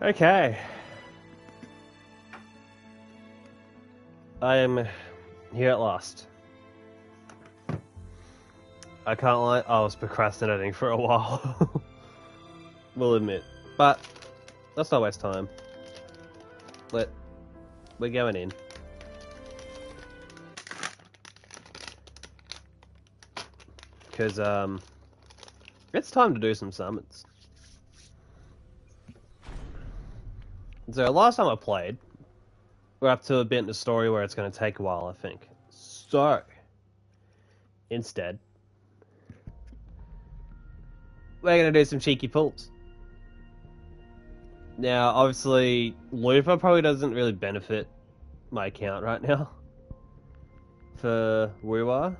Okay. I am here at last. I can't lie, I was procrastinating for a while. We'll admit. But, let's not waste time. We're going in. Because, it's time to do some summons. So, last time I played, we're up to a bit in the story where it's going to take a while, I think. So, instead, we're going to do some cheeky pulls. Now, obviously, LUPA probably doesn't really benefit my account right now for WUWA.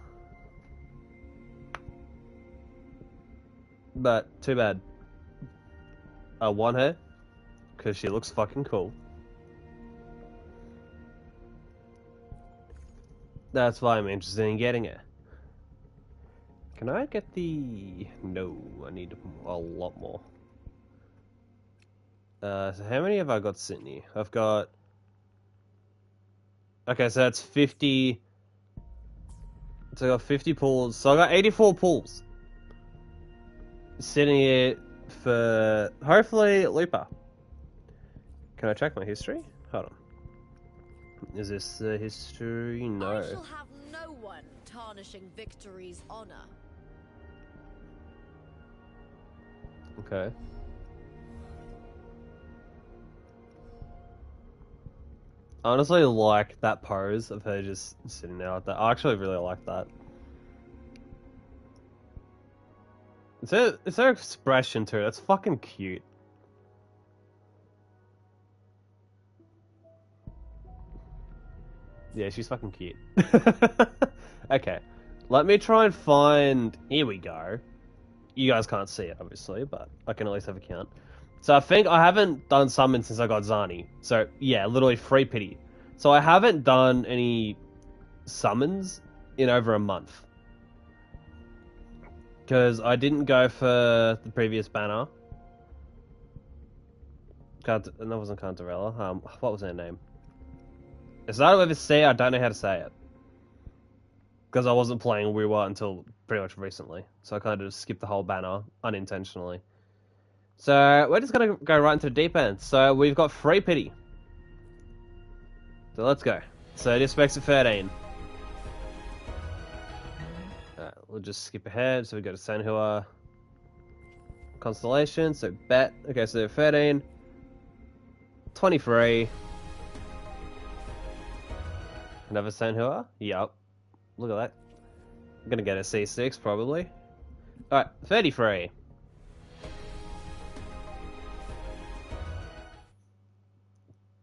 But, too bad. I want her, because she looks fucking cool. That's why I'm interested in getting her. Can I get the... No, I need a lot more. So how many have I got sitting here? I've got... Okay, so that's 50... So I got 50 pulls. So I got 84 pulls. Sitting here for... Hopefully, LUPA. Can I check my history? Hold on. Is this history? No. I shall have no one tarnishing victory's honor. Okay. I honestly like that pose of her just sitting there like that. I actually really like that. It's her expression too. That's fucking cute. Yeah, she's fucking cute. Okay. Let me try and find... Here we go. You guys can't see it, obviously, but I can at least have a count. So I think I haven't done summon since I got Zani. So, yeah, literally free pity. So I haven't done any summons in over a month. Because I didn't go for the previous banner. That wasn't Cantarella. What was her name? It started with a C, I don't know how to say it. Because I wasn't playing WUWA until pretty much recently. So I kind of just skipped the whole banner unintentionally. So we're just going to go right into the deep end. So we've got free pity. So let's go. So this makes it 13. Alright, we'll just skip ahead. So we go to Sanhua Constellation. So bet. Okay, so 13. 23. Another Sanhua? Yup. Look at that. I'm gonna get a C6 probably. Alright, 33.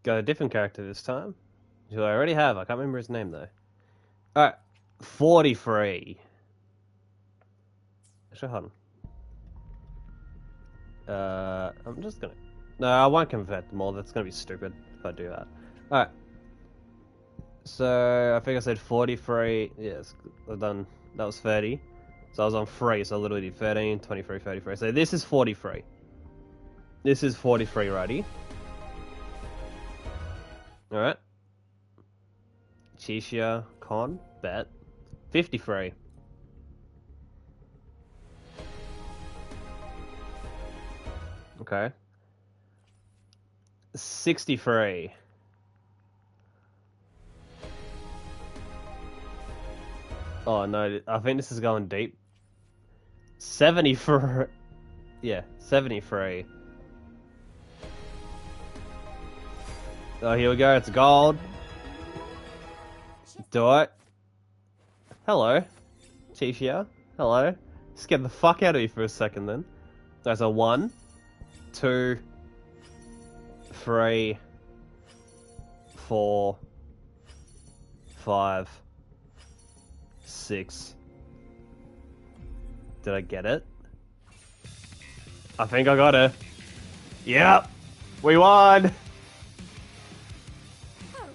Got a different character this time. Who I already have. I can't remember his name though. Alright, 43. Actually, hold on. I'm just gonna... No, I won't convert them all. That's gonna be stupid if I do that. Alright. So, I think I said 43. Yes, I've done... That was 30. So I was on 3, so I literally did 13, 23, 33. So this is 43. This is 43, righty. Alright. Chisha, Con, bet. 53. Okay. 63. Oh no, I think this is going deep. 74. Yeah, 73. Oh, here we go, it's gold. Do it. Hello. Tishia. Hello. Scared the fuck out of me for a second then. There's a 1, 2, 3, 4, 5, 6. Did I get it? I think I got it. Yep! We won! Oh,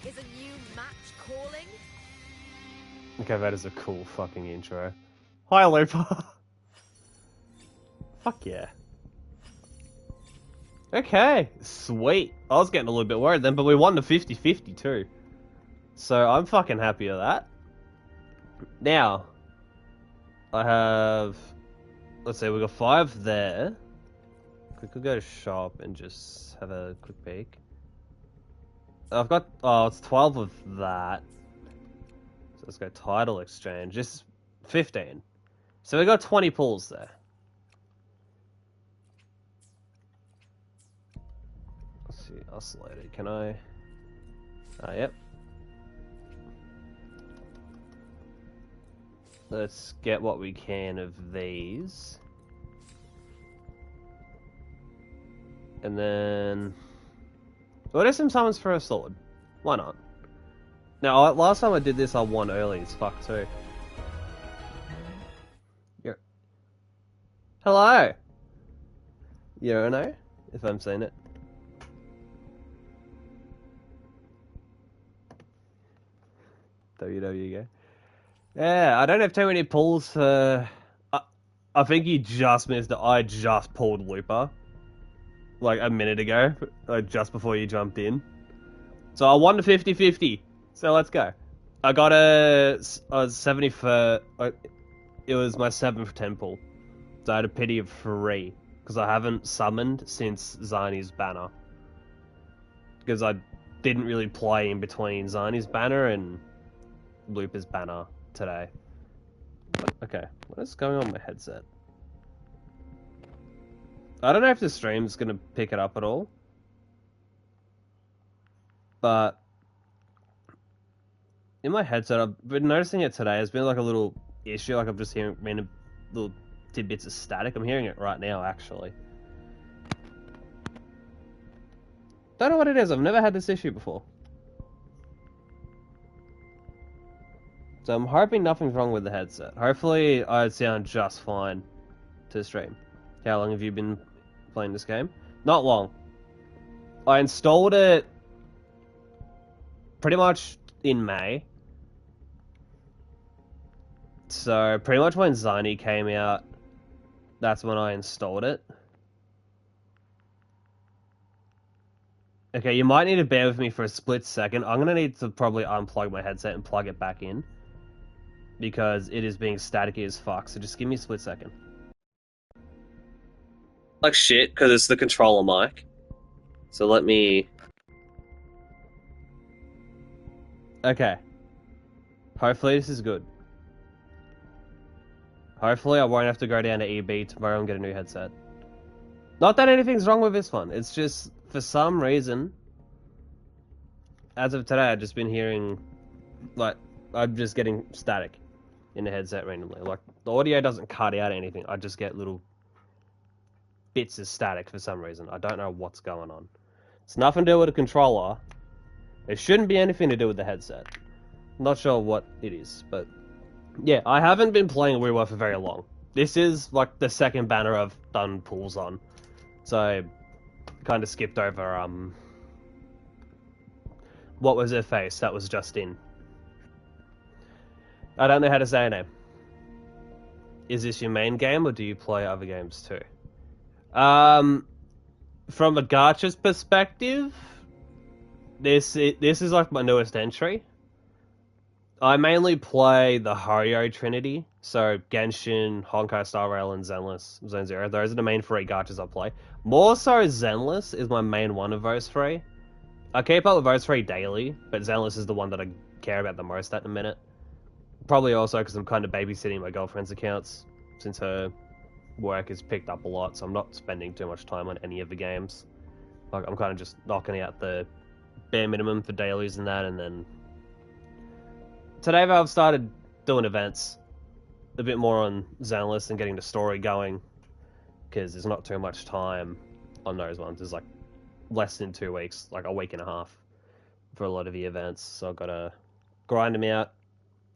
is a new match calling? Okay, that is a cool fucking intro. Hi, LUPA! Fuck yeah. Okay, sweet. I was getting a little bit worried then, but we won the 50-50 too. So I'm fucking happy with that. Now, I have... Let's see, we got 5 there. We could go to shop and just have a quick peek. I've got... Oh, it's 12 of that. So let's go title exchange. Just 15. So we got 20 pulls there. Let's see, oscillated. Can I... yep. Let's get what we can of these. And then... What are some summons for a sword? Why not? Now, last time I did this, I won early as fuck too. Hello! You don't know if I'm saying it. WW go. Yeah, I don't have too many pulls. I think you just missed it. I just pulled LUPA. Like a minute ago. Like just before you jumped in. So I won the 50-50. So let's go. I got a 70 for... It was my 7 for 10 pull. So I had a pity of 3. Because I haven't summoned since Zani's banner. Because I didn't really play in between Zani's banner and LUPA's banner today. Okay, what is going on with my headset? I don't know if the stream's gonna pick it up at all. But in my headset, I've been noticing it today. There's been like a little issue, like I'm just hearing random little tidbits of static. I'm hearing it right now, actually. Don't know what it is. I've never had this issue before. So I'm hoping nothing's wrong with the headset. Hopefully I sound just fine to stream. How long have you been playing this game? Not long. I installed it pretty much in May. So pretty much when Zani came out, that's when I installed it. Okay, you might need to bear with me for a split second. I'm going to need to probably unplug my headset and plug it back in. Because it is being staticky as fuck, so just give me a split second. Like shit, because it's the controller mic. So let me... Okay. Hopefully this is good. Hopefully I won't have to go down to EB tomorrow and get a new headset. Not that anything's wrong with this one, it's just, for some reason, as of today, I've just been hearing, like, I'm just getting static in the headset randomly. Like, the audio doesn't cut out anything, I just get little bits of static for some reason. I don't know what's going on. It's nothing to do with the controller. It shouldn't be anything to do with the headset. Not sure what it is, but... Yeah, I haven't been playing WoW for very long. This is, like, the second banner I've done pulls on. So, I kind of skipped over, what was her face that was just in. I don't know how to say her name. Is this your main game, or do you play other games too? From a gacha's perspective, this is like my newest entry. I mainly play the Hario Trinity, so Genshin, Honkai Star Rail, and Zenless Zone Zero. Those are the main 3 gachas I play. More so, Zenless is my main one of those 3. I keep up with those 3 daily, but Zenless is the one that I care about the most at the minute. Probably also because I'm kind of babysitting my girlfriend's accounts, since her work is picked up a lot, so I'm not spending too much time on any of the games. Like, I'm kind of just knocking out the bare minimum for dailies and that, and then... Today I've started doing events, a bit more on Zenless and getting the story going, because there's not too much time on those ones. There's like less than 2 weeks, like a week and a half for a lot of the events, so I've got to grind them out.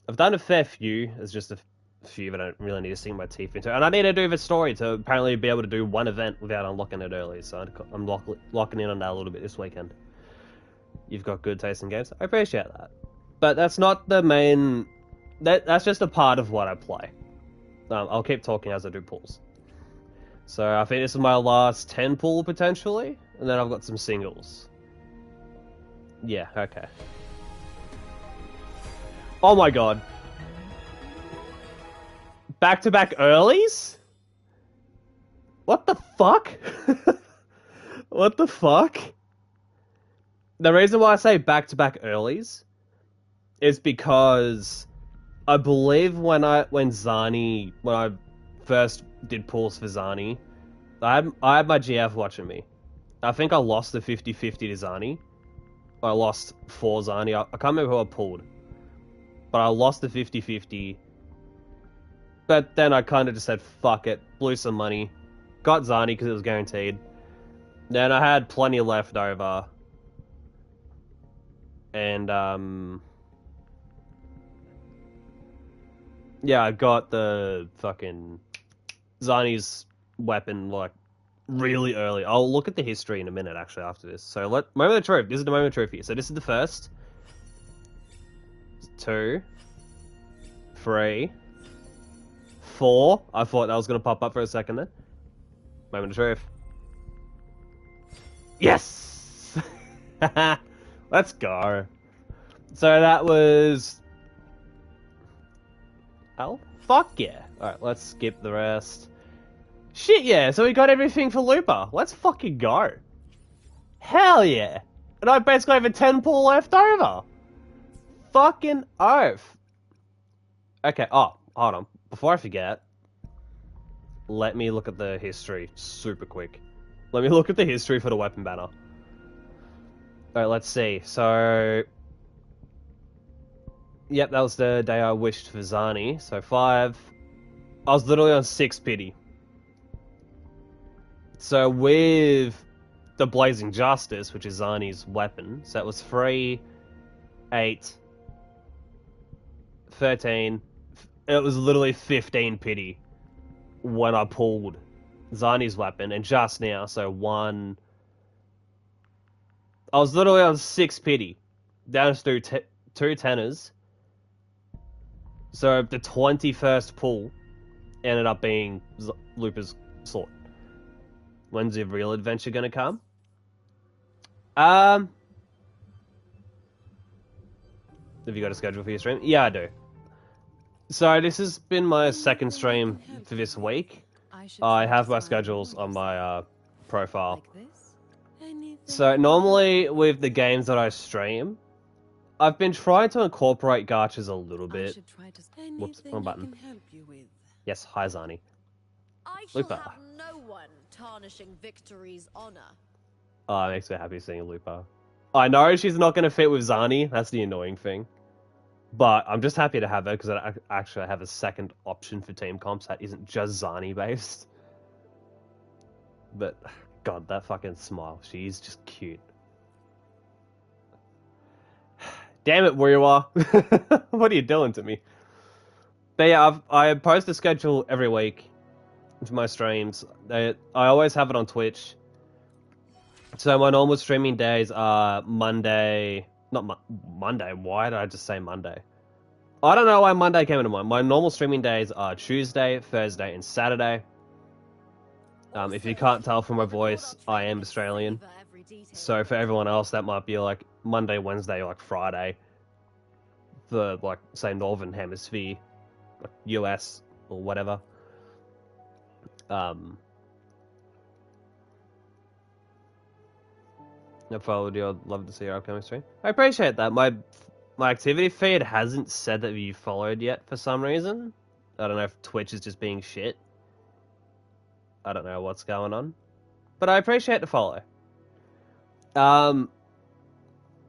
I've done a fair few, there's just a few that I don't really need to sink my teeth into, and I need to do the story to apparently be able to do one event without unlocking it early, so I'm locking in on that a little bit this weekend. You've got good taste in games, I appreciate that. But that's not the main... That's just a part of what I play. I'll keep talking as I do pulls. So I think this is my last 10 pull potentially, and then I've got some singles. Yeah, okay. Oh my god. Back-to-back earlies? What the fuck? What the fuck? The reason why I say back-to-back earlies is because I believe when I first did pulls for Zani, I had my GF watching me. I think I lost the 50-50 to Zani. I lost 4 Zani. I can't remember who I pulled. But I lost the 50-50. But then I kind of just said, fuck it. Blew some money. Got Zani because it was guaranteed. Then I had plenty left over. And, yeah, I got the fucking Zani's weapon, like, really early. I'll look at the history in a minute, actually, after this. So, moment of truth. This is the moment of truth here. So, this is the first. 2. 3. 4. I thought that was going to pop up for a second then. Moment of truth. Yes! Let's go. So that was... Oh, fuck yeah. Alright, let's skip the rest. Shit yeah, so we got everything for LUPA. Let's fucking go. Hell yeah. And I basically have a 10 pull left over. Fucking oath. Okay, oh, hold on. Before I forget, let me look at the history super quick. Let me look at the history for the weapon banner. Alright, let's see. So... Yep, that was the day I wished for Zani. So 5. I was literally on 6 pity. So with the Blazing Justice, which is Zani's weapon, so that was 3, 8, 13. It was literally 15 pity when I pulled Zani's weapon, and just now, so 1... I was literally on 6 pity, down to 2 tenors. So the 21st pull ended up being LUPA's sword. When's the real adventure gonna come? Have you got a schedule for your stream? Yeah, I do. So this has been my second stream for this week. I have my schedules on my profile. So normally with the games that I stream, I've been trying to incorporate gachas a little bit. Whoops, wrong button. Yes, hi Zani. I shall have no one tarnishing victory's honor. Oh, it makes me happy seeing LUPA. I know she's not going to fit with Zani, that's the annoying thing. But I'm just happy to have her because I actually have a second option for team comps that isn't just Zani based. But, god, that fucking smile. She's just cute. Damn it, Wuriwa. What are you doing to me? But yeah, I post a schedule every week to my streams. I always have it on Twitch. So my normal streaming days are Monday... Not Monday, why did I just say Monday? I don't know why Monday came into mind. My normal streaming days are Tuesday, Thursday, and Saturday. If you can't tell from my voice, I am Australian. So for everyone else, that might be like Monday, Wednesday, or like Friday. For like, say, Northern Hemisphere, like US, or whatever. I followed you. I'd love to see your upcoming stream. I appreciate that. My activity feed hasn't said that you followed yet for some reason. I don't know if Twitch is just being shit. I don't know what's going on. But I appreciate the follow.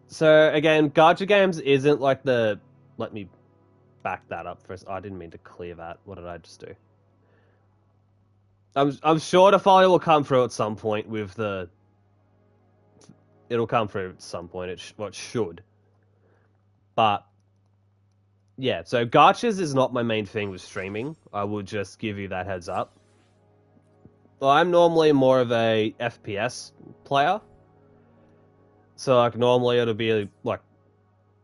So again, gacha games isn't like the... Let me back that up first. Oh, I didn't mean to clear that. What did I just do? I'm sure the follow will come through at some point with the... It'll come through at some point. It should. But, yeah. So, gachas is not my main thing with streaming. I will just give you that heads up. I'm normally more of a FPS player. So, like, normally it'll be, like,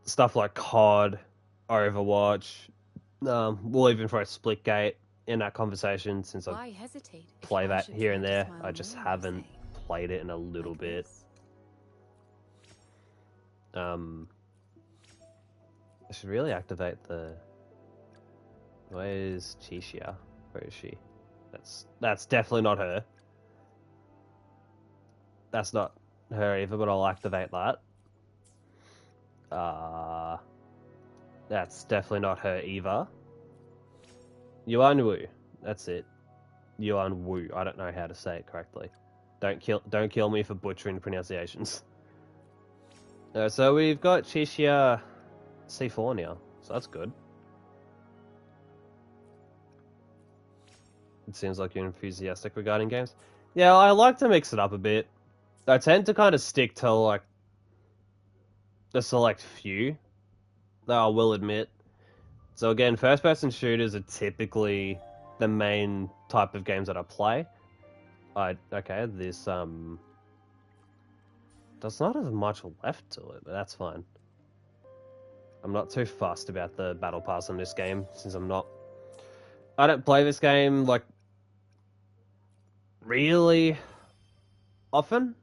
stuff like COD, Overwatch. We'll even throw Splitgate in that conversation since I Why hesitate? play that Should here and try to there. smile I just more, haven't say. played it in a little Like bit. this. I should really activate the... Where's Chishia? Where is she? That's definitely not her. That's not her either, but I'll activate that. That's definitely not her either. Yuan Wu. That's it. Yuan Wu. I don't know how to say it correctly. Don't kill me for butchering the pronunciations. So we've got Chishia C4 now, so that's good. It seems like you're enthusiastic regarding games. Yeah, I like to mix it up a bit. I tend to kind of stick to like the select few, though I will admit. So again, first-person shooters are typically the main type of games that I play. Okay, this does not have much left to it, but that's fine. I'm not too fussed about the battle pass on this game since I don't play this game like really often.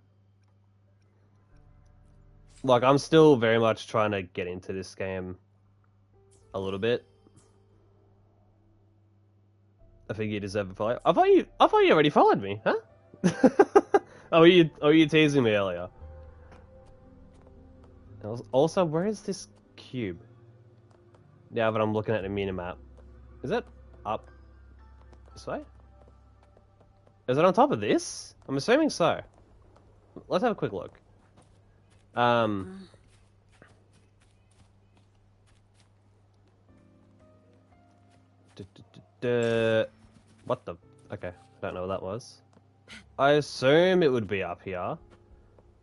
Like, I'm still very much trying to get into this game a little bit. I think you deserve a follow. I thought you already followed me, huh? Oh, were you teasing me earlier? Also, where is this cube? Now that I'm looking at the minimap. Is it up this way? Is it on top of this? I'm assuming so. Let's have a quick look. What the? Okay, don't know what that was. I assume it would be up here.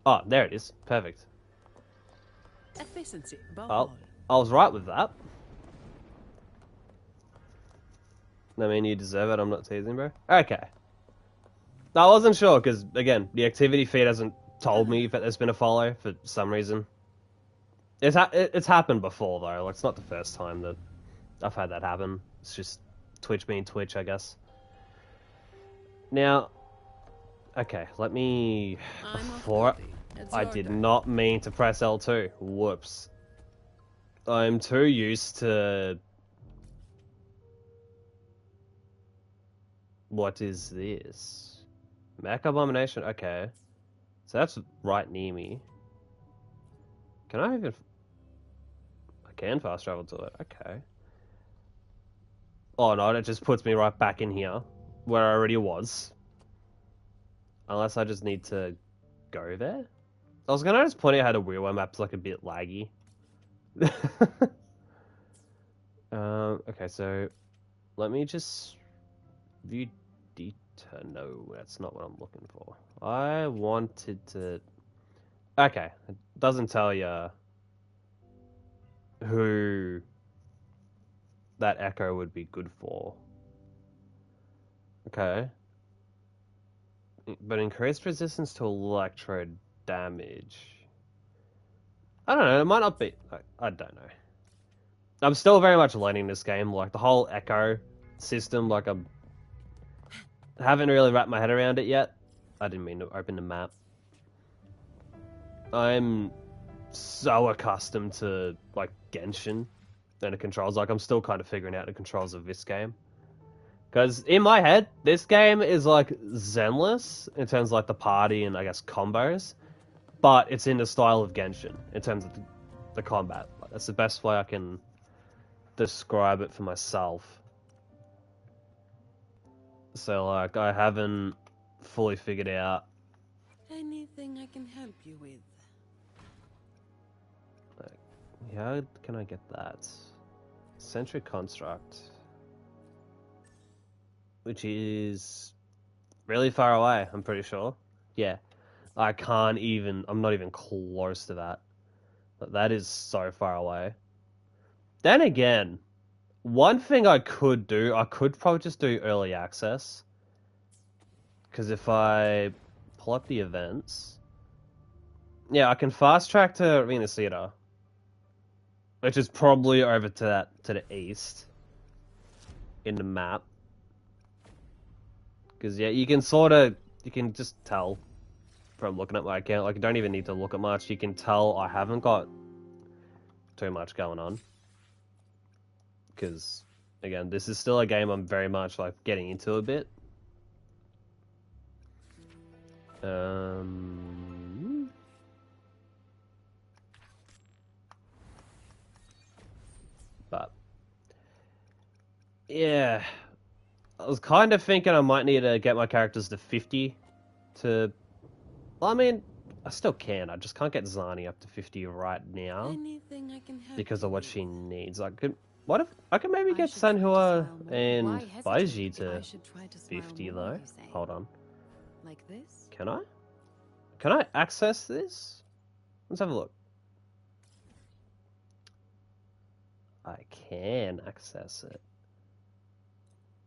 Oh, there it is. Perfect. Efficiency. Oh, I was right with that. I mean, you deserve it. I'm not teasing, bro. Okay. I wasn't sure because, again, the activity feed hasn't told me that there's been a follow for some reason. It's happened before though. Like, it's not the first time that I've had that happen. It's just Twitch being Twitch, I guess. Now, okay, let me. Before I did not mean to press L2. Whoops. I'm too used to. What is this? Mech Abomination? Okay. So that's right near me. Can I even... I can fast travel to it. Okay. Oh no, it just puts me right back in here. Where I already was. Unless I just need to go there? I was gonna just point out how the WiiWare map's like a bit laggy. Okay, so... Let me just... View detail. No, that's not what I'm looking for. I wanted to... Okay, it doesn't tell you who that echo would be good for. Okay. But increased resistance to electrode damage. I don't know, it might not be... I don't know. I'm still very much learning this game, like the whole echo system, like I haven't really wrapped my head around it yet. I didn't mean to open the map. I'm so accustomed to, like, Genshin and the controls. Like, I'm still kind of figuring out the controls of this game. Because in my head, this game is, like, zenless in terms of, like, the party and, I guess, combos. But it's in the style of Genshin in terms of the combat. Like, that's the best way I can describe it for myself. So, like, I haven't fully figured out... Anything I can help you with? How can I get that? Centric Construct. Which is really far away, I'm pretty sure. Yeah. I'm not even close to that. But that is so far away. Then again, one thing I could do, I could probably just do early access. Because if I pull up the events... Yeah, I can fast track to Arena Theater. Which is probably over to the east in the map. Because, yeah, you can just tell from looking at my account. Like, you don't even need to look at much. You can tell I haven't got too much going on. Because, again, this is still a game I'm very much, like, getting into a bit. But, yeah, I was kind of thinking I might need to get my characters to 50 to... Well, I mean, I still can. I just can't get Zani up to 50 right now Anything I can help because you of what with? she needs. What if I could maybe I get should try to Sanhua smile more. and Why hesitate? Baiji I to should try to smile 50 more, though? you say. Hold on. Like this? Can I? Can I access this? Let's have a look. I can access it.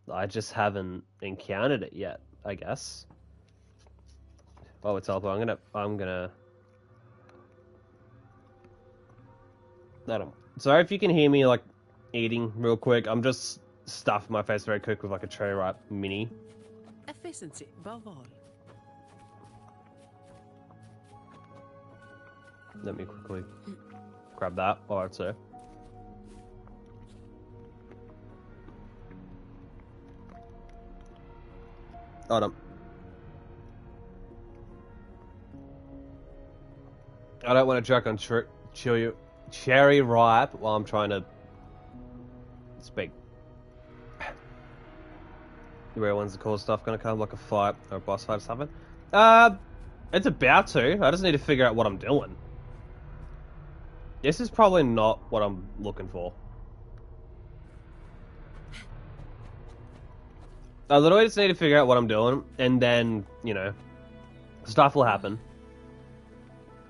I just haven't encountered it yet, I guess. Oh, it's up. I'm gonna. I don't. Sorry if you can hear me like eating real quick. I'm just stuffing my face very quick with like a cherry ripe mini. Efficiency above all. Let me quickly grab that. Oh, it's there. Hold on. I don't want to jerk on cherry ripe while I'm trying to speak. Where when's the cool stuff gonna come? Like a fight or a boss fight or something? It's about to. I just need to figure out what I'm doing. This is probably not what I'm looking for. I literally just need to figure out what I'm doing, and then, you know, stuff will happen.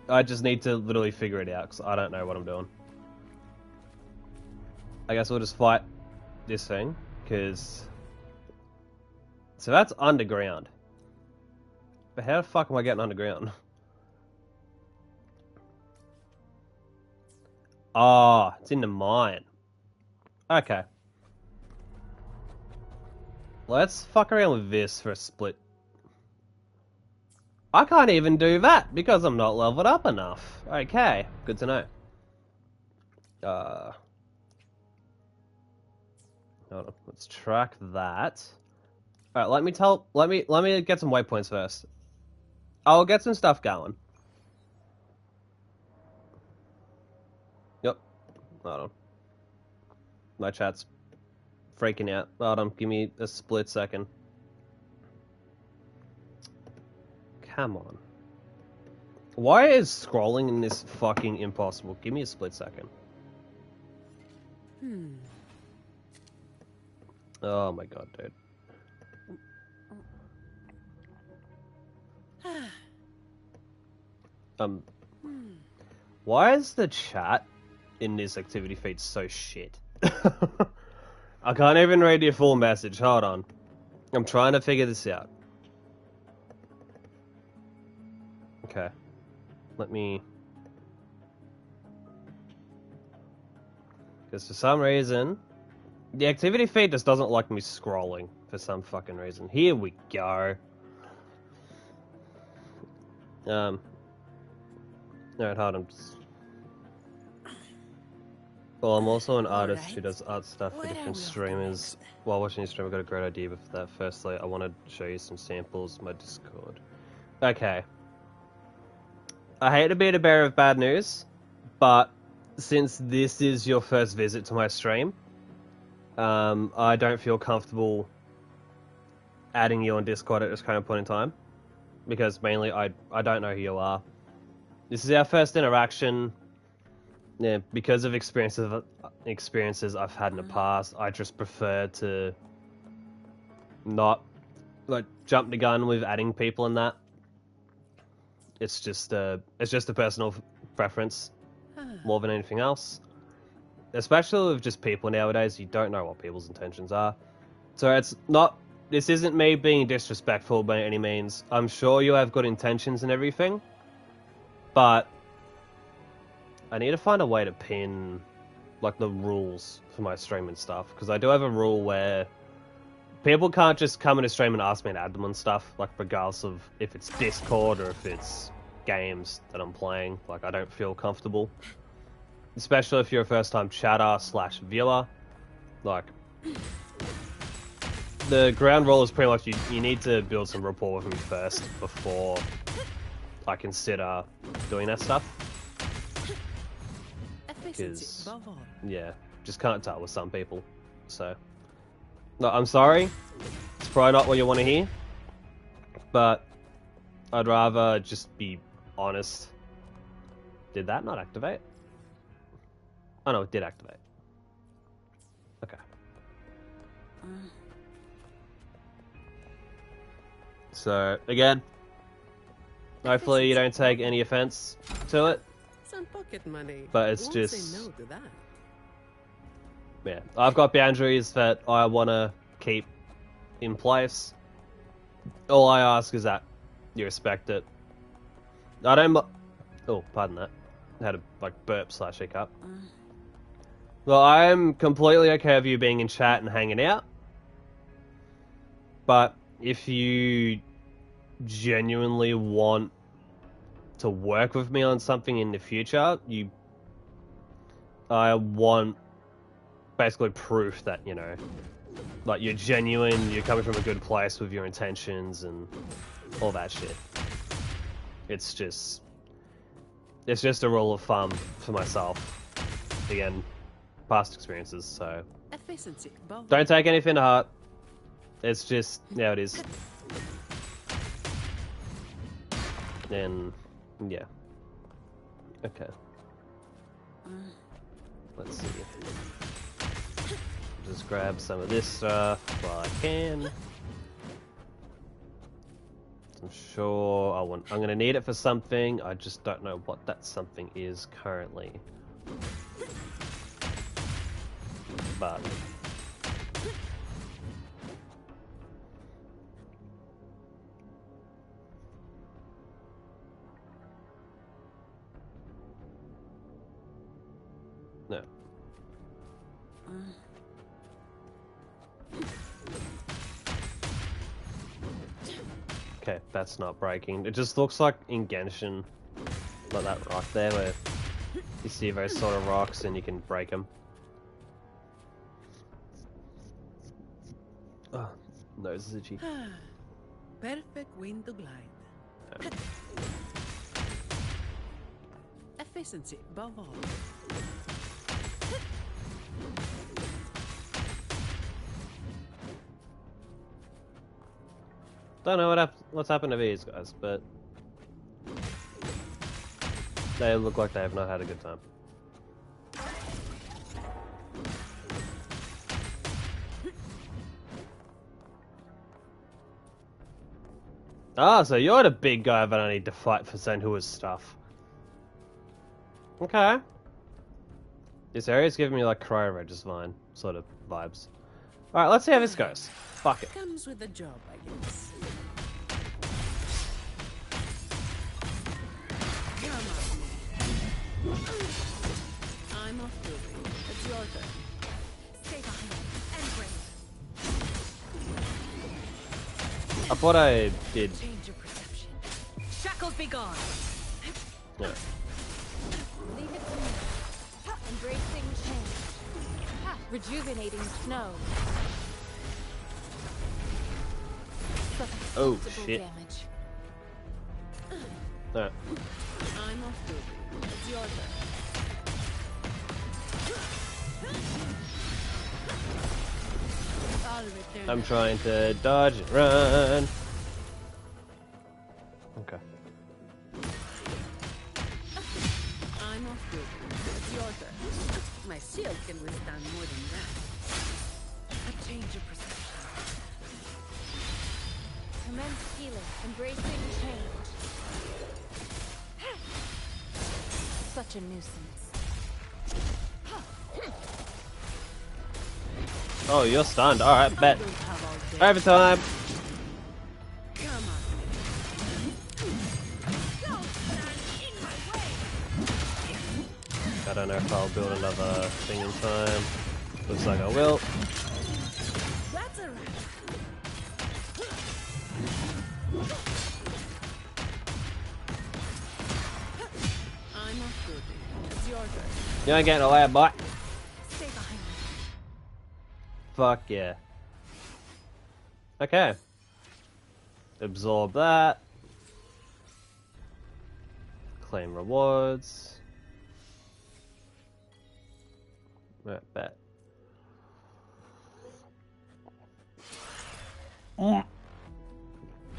I just need to literally figure it out, because I don't know what I'm doing. I guess we'll just fight this thing, because... So that's underground. But how the fuck am I getting underground? Ah, oh, it's in the mine. Okay. Let's fuck around with this for a split. I can't even do that because I'm not leveled up enough. Okay, good to know. Hold on, let's track that. Alright, let me get some waypoints first. I'll get some stuff going. Yep. Hold on. My chat's freaking out. Hold on, give me a split second. Come on. Why is scrolling in this fucking impossible? Give me a split second. Oh my god, dude. Why is the chat in this activity feed so shit? I can't even read your full message. Hold on. I'm trying to figure this out. Okay. Let me... Because for some reason... The activity feed just doesn't like me scrolling for some fucking reason. Here we go. Alright, hold on. Well, I'm also an artist who does art stuff for different streamers. While watching your stream, I got a great idea for that. Firstly, I want to show you some samples in my Discord. Okay. I hate to be the bearer of bad news, but since this is your first visit to my stream, I don't feel comfortable adding you on Discord at this current point in time. Because mainly, I don't know who you are. This is our first interaction. Yeah, because of experiences I've had in the past, I just prefer to not like jump the gun with adding people in that. It's just a personal preference more than anything else. Especially with just people nowadays, you don't know what people's intentions are. So it's not. This isn't me being disrespectful by any means. I'm sure you have good intentions and everything, but I need to find a way to pin, like, the rules for my stream and stuff, because I do have a rule where people can't just come into stream and ask me to add them and stuff, like regardless of if it's Discord or if it's games that I'm playing. Like, I don't feel comfortable. Especially if you're a first-time chatter / viewer. Like, the ground rule is pretty much you need to build some rapport with me first before I consider doing that stuff. Because, yeah, just can't tell with some people. So, no, I'm sorry. It's probably not what you want to hear. But I'd rather just be honest. Did that not activate? Oh no, it did activate. Okay. So, again, hopefully you don't take any offense to it. Some pocket money. But it's Won't just... say no to that. Yeah, I've got boundaries that I want to keep in place. All I ask is that you respect it. I don't... Oh, pardon that. I had a, like, burp / hiccup. Well, I'm completely okay with you being in chat and hanging out. But if you genuinely want to work with me on something in the future, I want basically proof that, you know, like you're genuine, you're coming from a good place with your intentions and all that shit. It's just a rule of thumb for myself. Again, past experiences, so Efficiency. don't take anything to heart. It's just how it is. And yeah. Okay. Let's see. Just grab some of this stuff while I can. I'm sure I'm gonna need it for something. I just don't know what that something is currently. But no. Okay, that's not breaking. It just looks like in Genshin, like that rock there where you see those sort of rocks and you can break them. Oh, nose is itchy. Perfect wind to glide. No. Efficiency above all. Don't know what's happened to these guys, but they look like they have not had a good time. Ah, so you're the big guy that I need to fight for Senhua's stuff. Okay. This area's giving me like Cryo Regisvine sort of vibes. Alright, let's see how this goes. Fuck it. Comes with the job, I guess. Come on. I'm off duty. It's your turn. Stay behind and bring. I thought I did. Change your perception. Shackles be gone. Yeah. Leave it to me. Embracing change. Rejuvenating snow. Oh, Susceptible shit. damage. Alright. I'm off duty. It's your turn. I'll return. I'm trying to dodge and run. Okay. I'm off duty. It's your turn. My shield can withstand more than that. A change of perception. Commence healing. Embracing change. Such a nuisance. Oh, you're stunned. Alright, bet. Don't have all day. Overtime. Come on. I don't know if I'll build another thing in time. Looks like I will. That's a wrap. I'm off duty. It's your turn. You ain't getting away, boy. Stay behind me. Fuck yeah. Okay. Absorb that. Claim rewards. Right, bet.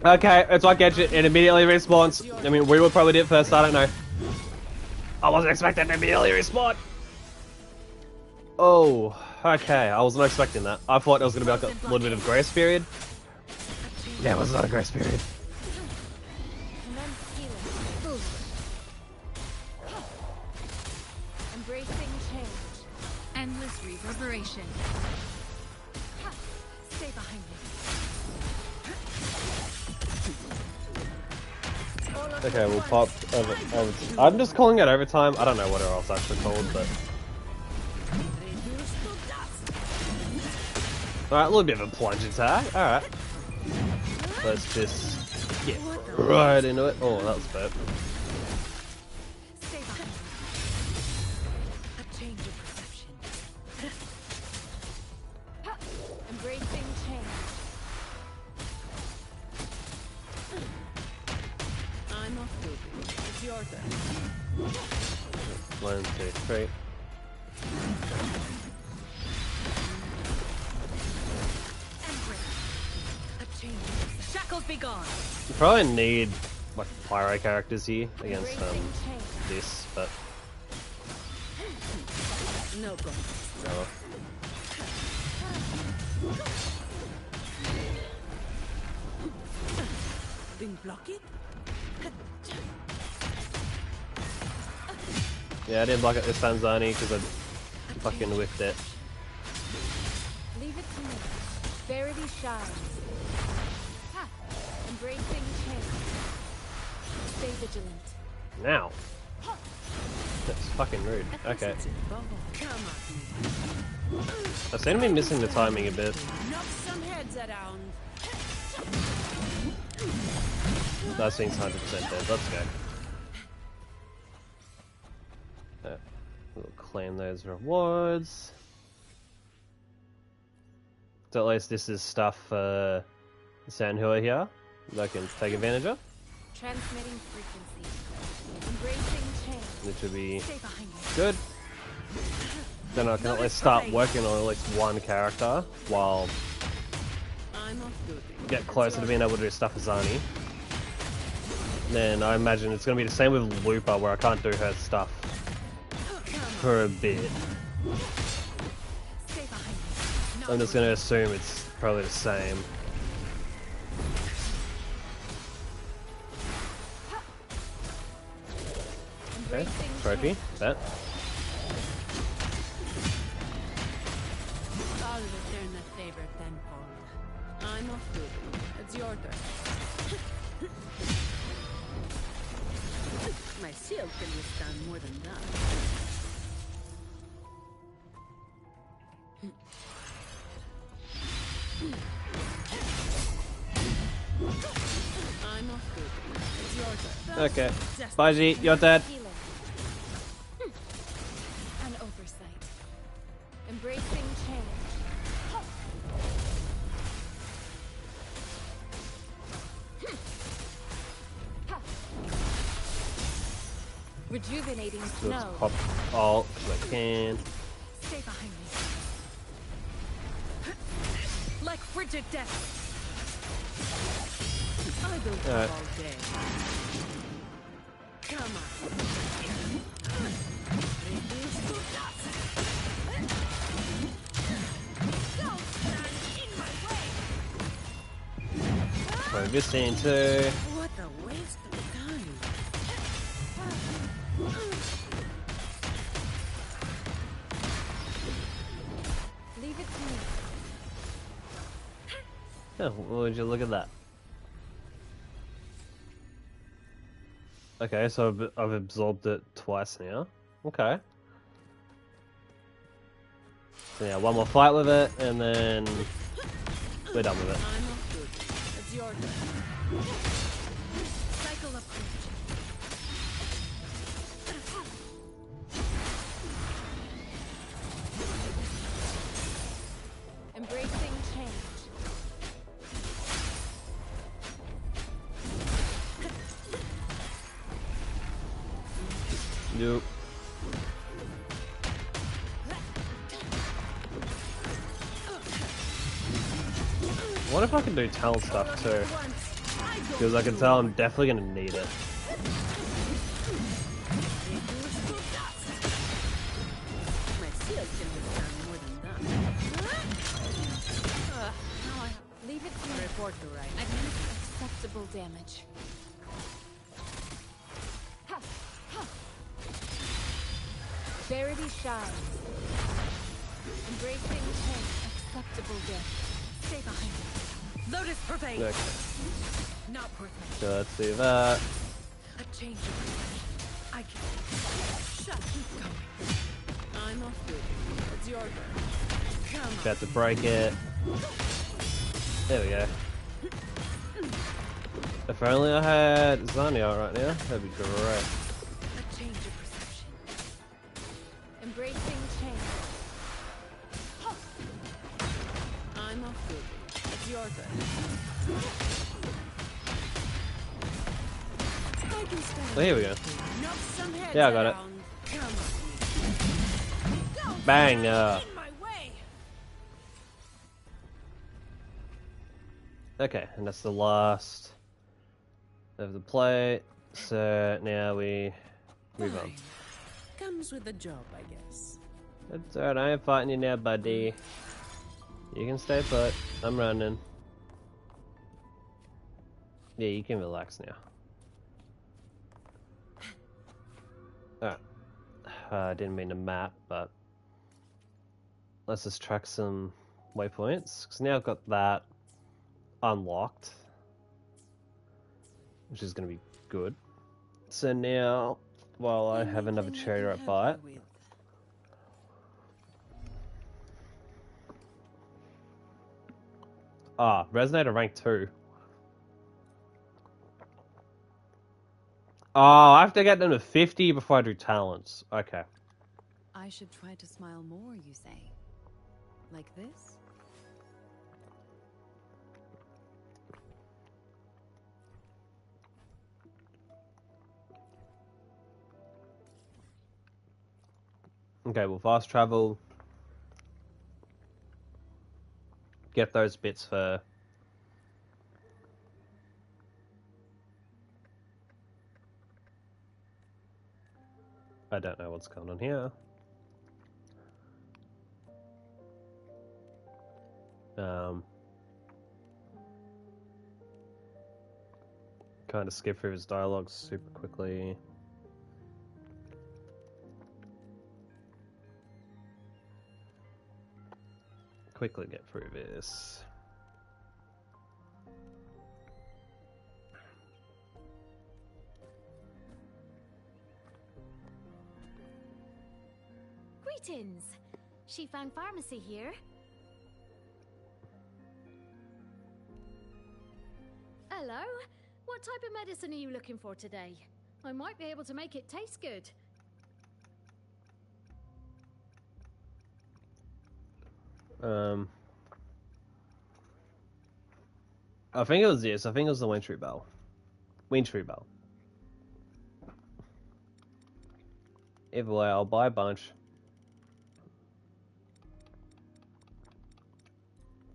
Okay, it's like Gadget, it immediately respawns. I mean, we would probably do it first, I don't know. I wasn't expecting to immediately respawn. Oh, okay, I wasn't expecting that. I thought there was going to be like a little bit of grace period. Yeah, it was not a grace period. Embracing change. Endless reverberation. Stay behind me. Okay, we'll pop over. I'm just calling it overtime. I don't know what else actually called, but. Alright, a little bit of a plunge attack. Alright. Let's just get right into it. Oh, that was bad. Stay behind me. A change of perception. Embracing change. I'm off duty. It's your turn. 1, 2, 3. Shackles be gone. You probably need like pyro characters here against Embracing change. this, but No go. no. Didn't block it? Yeah, I didn't block it this time, Zani, because I fucking whiffed it. Leave it to me. Verity shines. Ha! Embracing change. Stay vigilant. Now. That's fucking rude. Okay. Come on. I seem to be missing the timing a bit. Knock some heads around. That seems 100% dead. Let's go. We'll claim those rewards. So at least this is stuff for Sanhua here that I can take advantage of. Transmitting frequency. Embracing change. Which would be Stay behind me. good. Then I can at least start working on at least one character while I'm off duty. get closer to being able to do stuff with Zani. Then I imagine it's going to be the same with LUPA where I can't do her stuff for a bit. Stay behind me. I'm just going to assume it's probably the same. Okay, trophy, that. I'll return the favor tenfold. I'm off duty. It's your turn. My shield can withstand more than that. I'm off duty. It's your turn. Okay, bye G, you're dead. Healing. An oversight. Embracing change. Rejuvenating Let's snow. pop alt because I can. Stay behind me. Like frigid death. I built Alright. all day. Come on. Reduce to dust. Don't stand in my way. So this scene too. What a waste of time. Leave it to me. Oh, would you look at that? Okay, so I've absorbed it twice now. Okay. So yeah, one more fight with it, and then We're done with it. I'm off duty. It's your turn. Cycle upgrade. Embracing change. Nope. What if I can do talent stuff too? Because I can tell I'm definitely gonna need it. My shield can withstand more than that. Leave it to me. Report to right. Administer acceptable damage. Verity shines. Embracing change. Acceptable damage. Stay behind me. Lotus pervade. Okay. Not worth it. So let's do that. A change of direction. I can. Shut. Keep going. I'm off duty. It's your turn. Come on. Got to break it. There we go. If only I had Zania right now, that'd be great. A change of perception. Embracing change. I'm off duty. It's your turn. I can stand. Well, here we go. Knock some heads Yeah, I got it. around. Come on. Bang! In my way. Okay, and that's the last of the play. So now we move on. Fine. Comes with the job, I guess. That's alright, I ain't fighting you now, buddy. You can stay put. I'm running. Yeah, you can relax now. Alright. I didn't mean to map, but let's just track some waypoints. Because now I've got that unlocked, which is going to be good. So now, while I have another cherry right by it, Resonator rank 2. Oh, I have to get them to 50 before I do talents. Okay. I should try to smile more, you say? Like this? Okay, we'll fast travel. Get those bits for... I don't know what's going on here. Kind of skip through his dialogue super quickly. Quickly get through this. Greetings. She found pharmacy here. Hello. What type of medicine are you looking for today? I might be able to make it taste good. I think it was this. I think it was the Wintry Bell. Wintry Bell. Either way, I'll buy a bunch.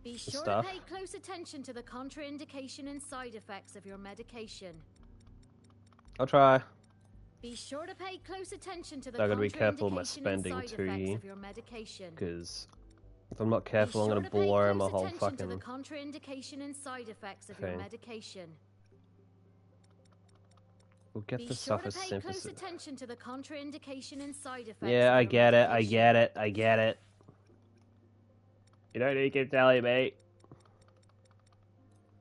Be sure Stuff. to pay close attention to the contraindication and side effects of your medication. I'll try. Be sure to pay close attention to the I gotta be careful with my contraindication and spending side too, effects of your medication. Because if I'm not careful, I'm Be gonna sure to pay blow my close whole attention to the fucking contraindication and side effects of your thing. medication. We'll get Be this sure stuff to as pay simple close as... attention to the contraindication and side effects. Yeah, of I your get it, I medication. get it, I get it. You don't need to keep telling me.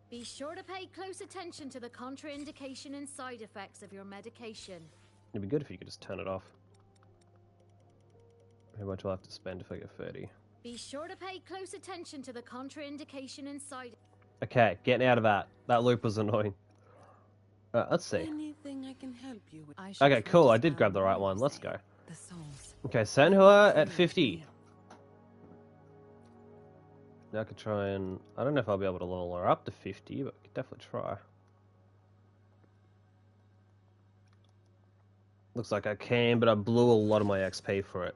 Be sure to pay close attention to the contraindication and side effects of your medication. It'd be good if you could just turn it off. How much will I have to spend if I get 30? Be sure to pay close attention to the contraindication inside. Okay, getting out of that. That loop was annoying. Let's see. Anything I can help you with? I should Okay, try cool. to I did smell grab the right more, one. you Let's say. go. The souls. Okay, Senhua at 50. Now I could try and... I don't know if I'll be able to level her up to 50, but I could definitely try. Looks like I can, but I blew a lot of my XP for it.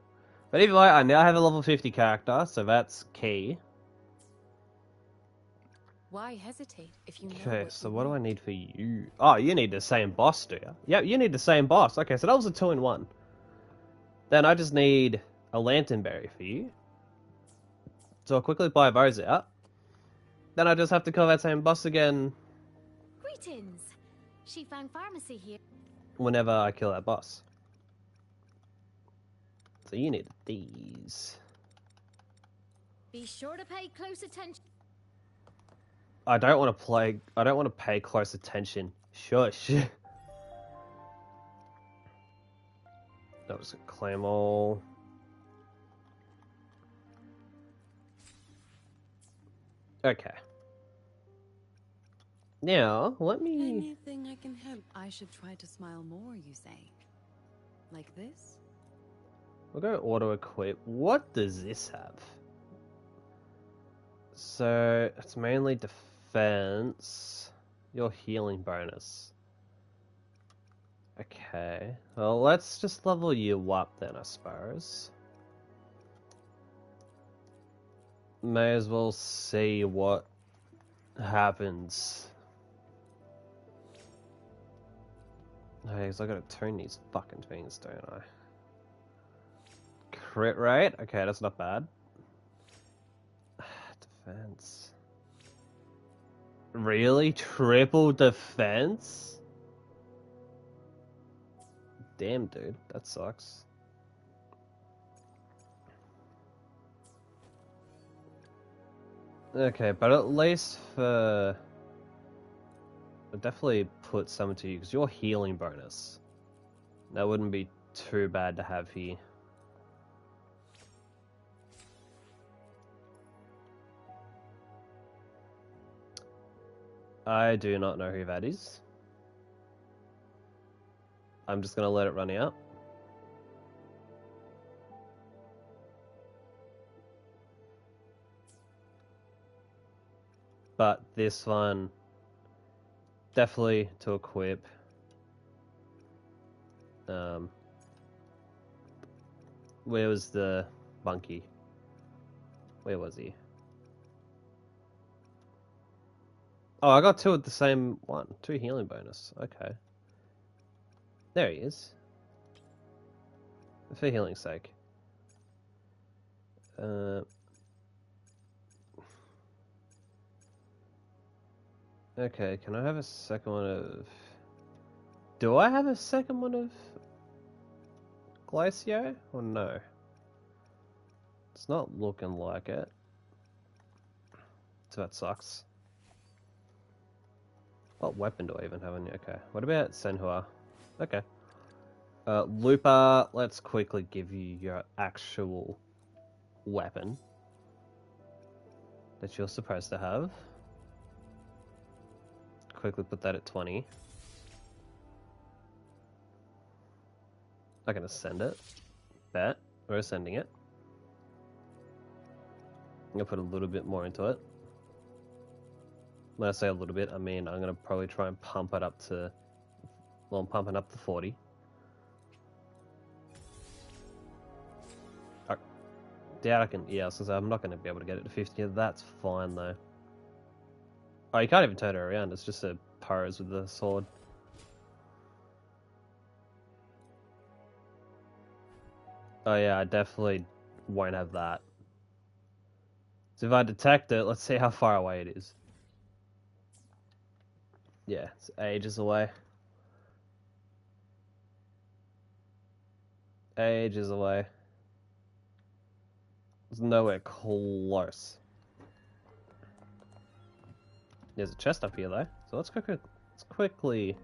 But either way, I now have a level 50 character, so that's key. Why hesitate if you know Okay, what so you what do I want? need for you? Oh, you need the same boss, do you? Yep, you need the same boss. Okay, so that was a 2-in-1. Then I just need a lantern berry for you. So I'll quickly buy those out. Then I just have to kill that same boss again Greetings. She found pharmacy here. whenever I kill that boss. So you need these. Be sure to pay close attention. I don't want to pay close attention. Shush. That was a claim all. Okay. Now, let me... Anything I can help. I should try to smile more, you say. Like this? We'll go auto-equip. What does this have? So, it's mainly defense. Your healing bonus. Okay. Well, let's just level you up then, I suppose. May as well see what happens. Hey, because I gotta turn these fucking things, don't I? Crit rate? Okay, that's not bad. Defense. Really? Triple defense? Damn, dude. That sucks. Okay, but at least for... I'll definitely put some to you, because your healing bonus. That wouldn't be too bad to have here. I do not know who that is. I'm just gonna let it run out. But this one, definitely to equip. Where was the monkey? Where was he? Oh, I got two at the same one. 2 healing bonus. Okay. There he is. For healing's sake. Okay, can I have a second one of... Do I have a second one of... Glacio? Or no? It's not looking like it. So that sucks. What weapon do I even have on you? Okay. What about Senhua? Okay. LUPA, let's quickly give you your actual weapon that you're supposed to have. Quickly put that at 20. I'm gonna send it. Bet. We're sending it. I'm gonna put a little bit more into it. When I say a little bit, I mean I'm gonna probably try and pump it up to... Well, I'm pumping up to 40. Doubt I can... Yeah, I was gonna say, I'm not gonna be able to get it to 50. That's fine, though. Oh, you can't even turn it around. It's just a pose with the sword. Oh yeah, I definitely won't have that. So if I detect it, let's see how far away it is. Yeah, it's ages away. Ages away. It's nowhere close. There's a chest up here though, so let's quickly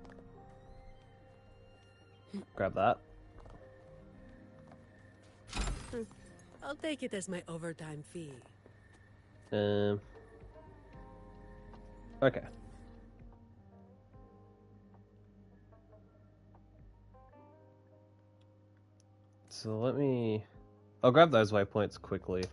grab that. I'll take it as my overtime fee. Okay. So let me... I'll grab those waypoints quickly.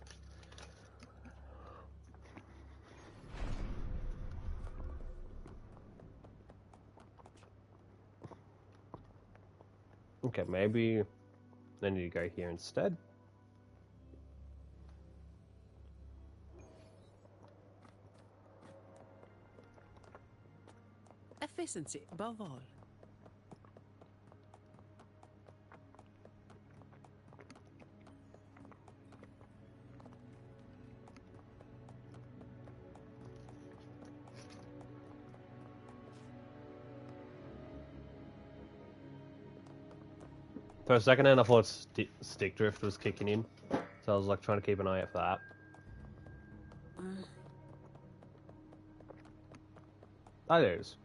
Okay, maybe I need to go here instead. Efficiency above all. For a second, I thought stick drift was kicking in, so I was like trying to keep an eye out for that. That is.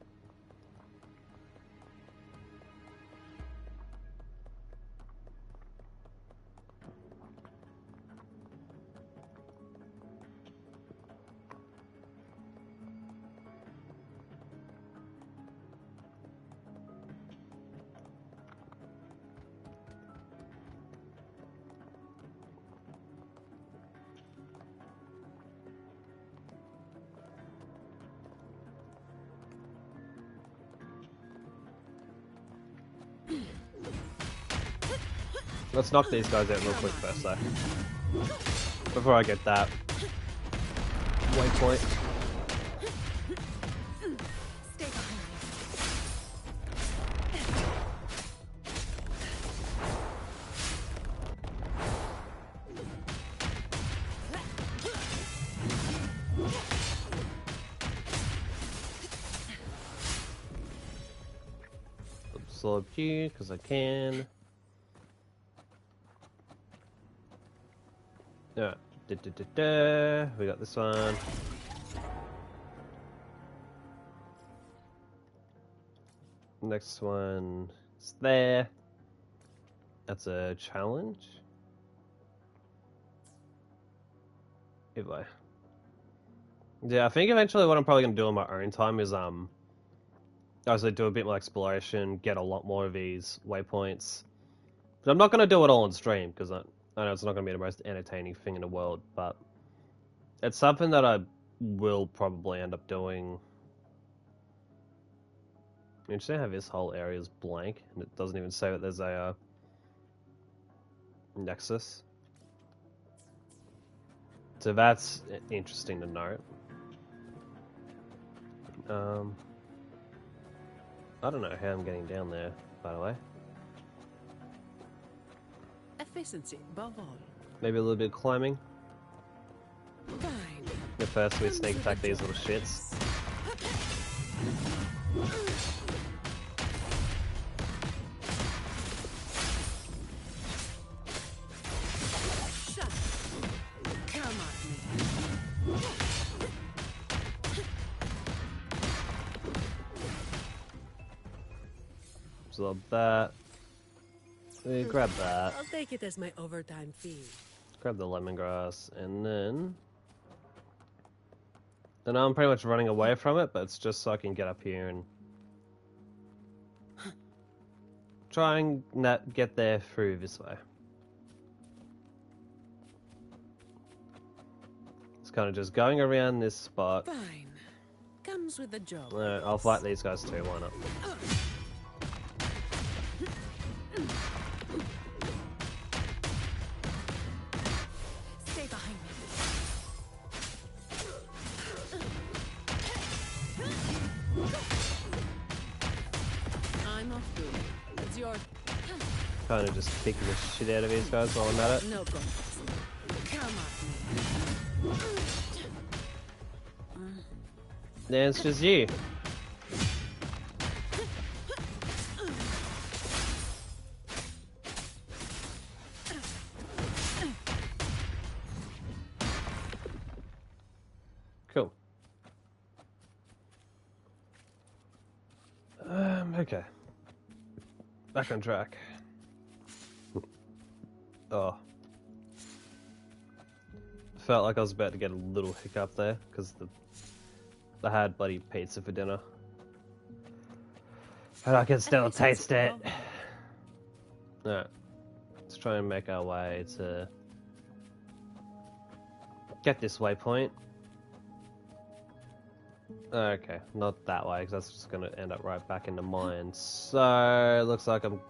Let's knock these guys out real quick first, though. Before I get that waypoint. Stay behind Absorb you, because I can. Alright. We got this one. Next one is there. That's a challenge. If I... Yeah, I think eventually what I'm probably going to do on my own time is obviously do a bit more exploration, get a lot more of these waypoints. But I'm not going to do it all on stream, because I know it's not going to be the most entertaining thing in the world, but it's something that I will probably end up doing. Interesting how this whole area is blank, and it doesn't even say that there's a nexus. So that's interesting to note. I don't know how I'm getting down there, by the way. efficiency above all. Maybe a little bit of climbing. Fine. But first we sneak attack these little shits. Shut. Come at me. Absorb that. Grab that. I'll take it as my overtime fee. Grab the lemongrass, and then... I know I'm pretty much running away from it, but it's just so I can get up here and... try and get there through this way. It's kind of just going around this spot. Fine. Comes with the job. Alright, I'll fight these guys too, why not? Stay behind me. I'm off duty. It's your Kind of just kicking the shit out of these guys while I'm at it. no contest. Come at me. The answer's you. Cool. Okay. Back on track. Oh. felt like I was about to get a little hiccup there because I had bloody pizza for dinner. And I can still taste it. Alright. Let's try and make our way to get this waypoint. Okay, not that way, because that's just going to end up right back into mine. So, it looks like I'm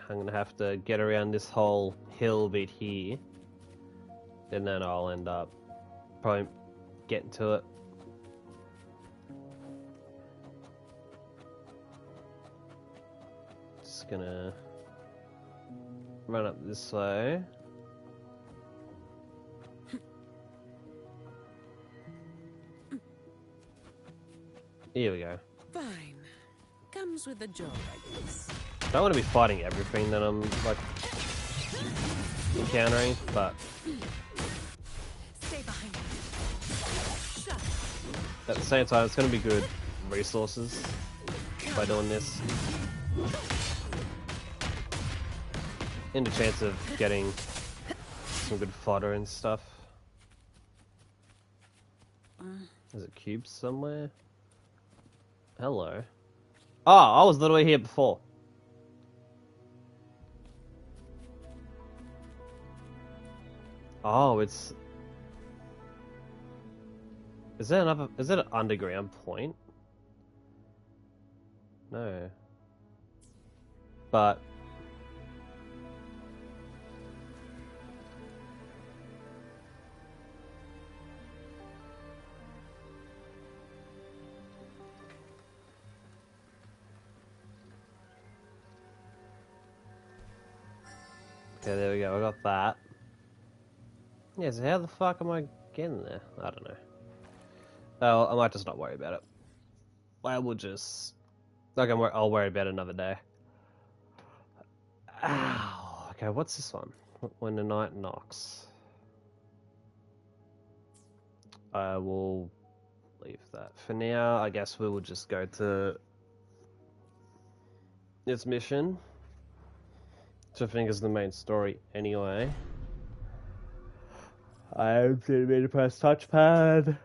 going to have to get around this whole hill bit here. And then I'll end up probably getting to it. Just gonna run up this way. Here we go. Fine. Comes with a job like this. I don't want to be fighting everything that I'm like encountering, but Stay behind me. Shut. At the same time, it's going to be good resources by doing this. And a chance of getting some good fodder and stuff. Is it cubes somewhere? Hello. Oh, I was literally here before. Oh, it's... Is it an underground point? No. But... Okay, there we go, I got that. Yeah, so how the fuck am I getting there? I don't know. Oh, I might just not worry about it. I will just... I'll worry about it another day. Ow. Okay, what's this one? When the night knocks. I will leave that. For now, I guess we will just go to this mission. Which I think is the main story anyway. I didn't mean to press touchpad.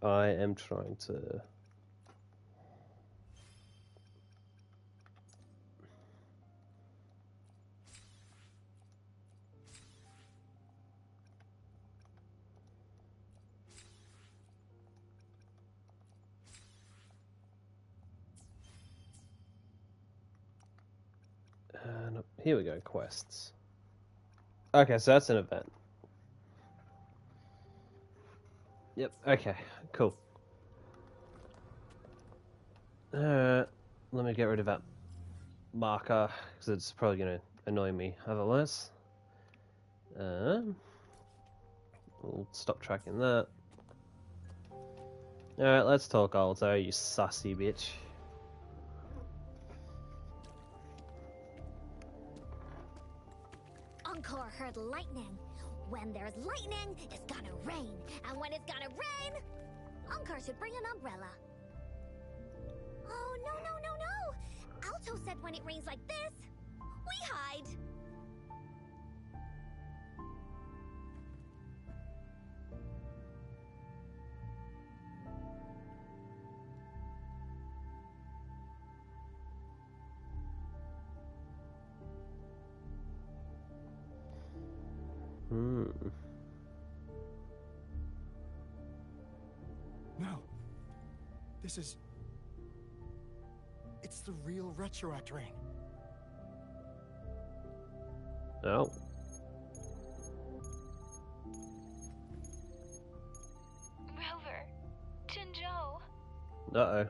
I am trying to... No, here we go, quests. Okay, so that's an event. Yep, okay, cool. Let me get rid of that marker, because it's probably going to annoy me otherwise. We'll stop tracking that. Alright, let's talk Alto, you sussy bitch. Encore heard lightning. When there's lightning, it's gonna rain. And when it's gonna rain, Encore should bring an umbrella. Oh, no, no, no, no! Alto said when it rains like this, we hide. No. This is... It's the real Retroact rain. Oh. Rover, Jinzhou. Uh-oh.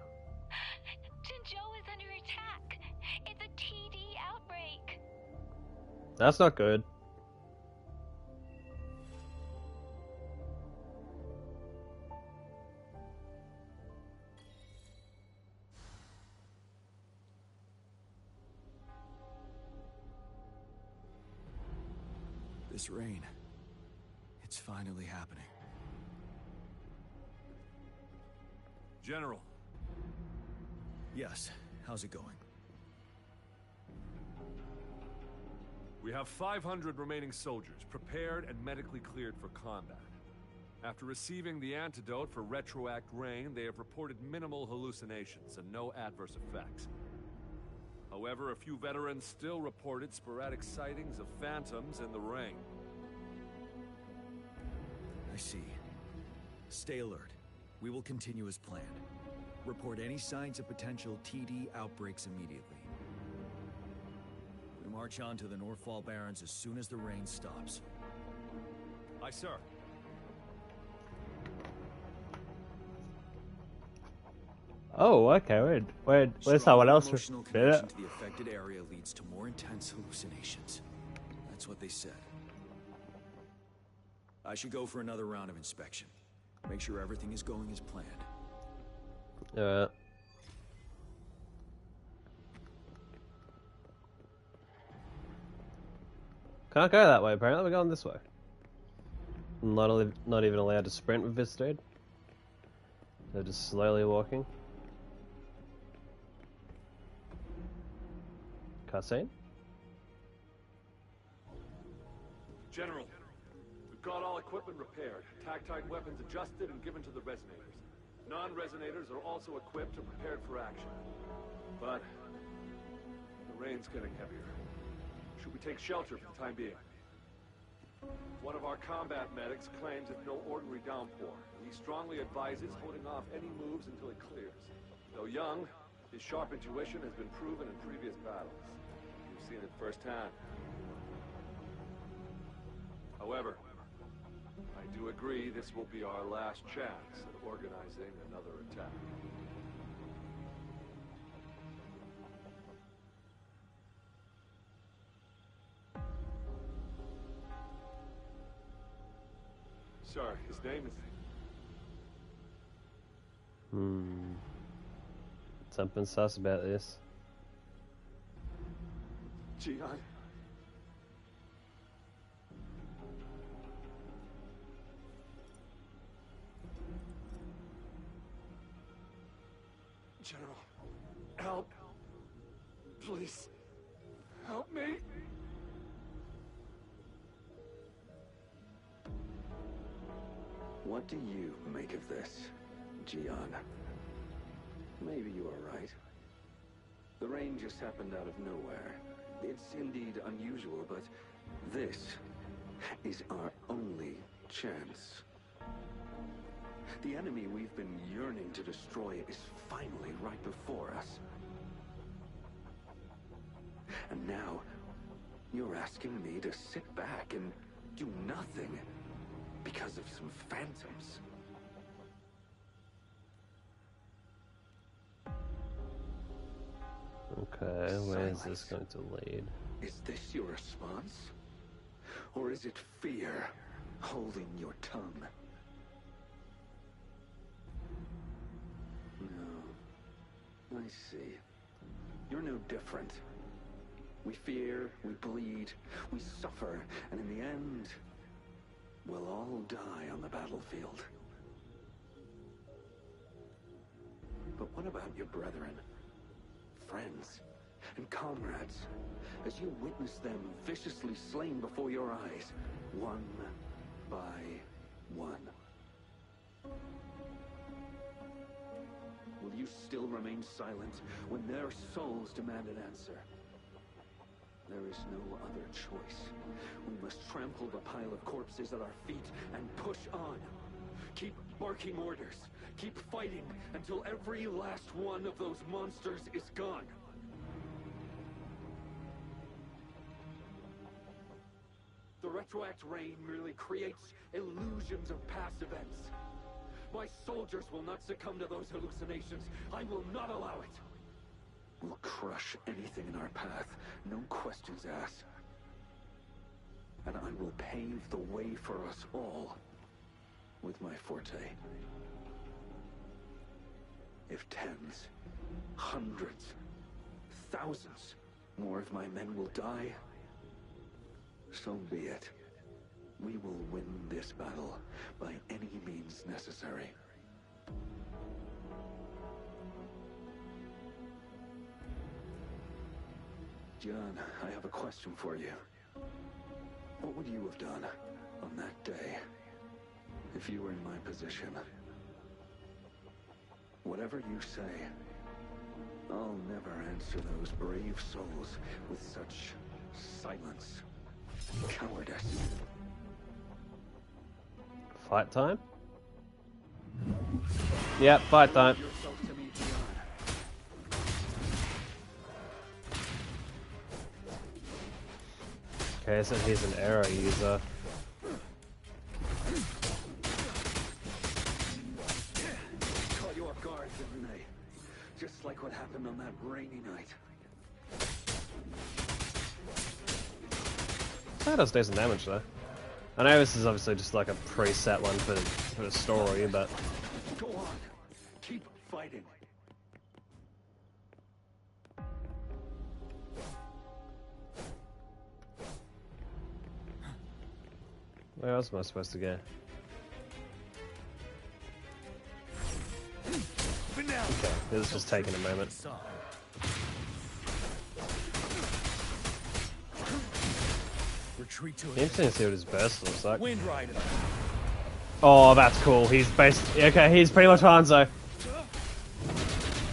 Jinzhou is under attack. It's a TD outbreak. That's not good. This rain. It's finally happening. General. Yes. How's it going? We have 500 remaining soldiers, prepared and medically cleared for combat. After receiving the antidote for retroact rain, they have reported minimal hallucinations and no adverse effects. However, a few veterans still reported sporadic sightings of phantoms in the rain. I see. Stay alert. We will continue as planned. Report any signs of potential TD outbreaks immediately. We march on to the Northfall Barrens as soon as the rain stops. Aye, sir. Oh, okay. Where's someone else? Emotional connection to the affected area leads to more intense hallucinations. That's what they said. I should go for another round of inspection. Make sure everything is going as planned. Alright. Can't go that way, apparently. We're going this way. Not even allowed to sprint with this dude. They're just slowly walking. Cutscene? General, we've got all equipment repaired, tactile weapons adjusted and given to the resonators. Non-resonators are also equipped and prepared for action. But the rain's getting heavier. Should we take shelter for the time being? One of our combat medics claims it's no ordinary downpour. He strongly advises holding off any moves until it clears. Though young, his sharp intuition has been proven in previous battles. You've seen it firsthand. However, I do agree this will be our last chance at organizing another attack. Sir, his name is... Something sus about this. Gian. General, help. Please, help me. What do you make of this, Gian? Maybe you are right. The rain just happened out of nowhere. It's indeed unusual, but this is our only chance. The enemy we've been yearning to destroy is finally right before us. And now, you're asking me to sit back and do nothing because of some phantoms. Okay, where is this going to lead? Is this your response? Or is it fear holding your tongue? No. I see. You're no different. We fear, we bleed, we suffer, and in the end, we'll all die on the battlefield. But what about your brethren, friends, and comrades, as you witness them viciously slain before your eyes, one by one? Will you still remain silent when their souls demand an answer? There is no other choice. We must trample the pile of corpses at our feet and push on. Keep barking orders. Keep fighting until every last one of those monsters is gone. The retroact rain merely creates illusions of past events. My soldiers will not succumb to those hallucinations. I will not allow it. We'll crush anything in our path, no questions asked. And I will pave the way for us all with my forte. If tens, hundreds, thousands more of my men will die, so be it. We will win this battle by any means necessary. Gian, I have a question for you. What would you have done on that day if you were in my position? Whatever you say, I'll never answer those brave souls with such silence. Cowardice. Fight time? Yep, fight time. Yourself to me, Dion. Okay, so he's an arrow user. Caught you off guard, didn't they? Just like what happened on that rainy night. That does decent damage though. I know this is obviously just like a preset one for the story, but Go on. Keep fighting. where else am I supposed to go? But now, Okay, this is just taking a moment. retreat to it. Interesting to see what his burst looks like. Wind Rider. Oh, that's cool. He's basically okay. He's pretty much Hanzo.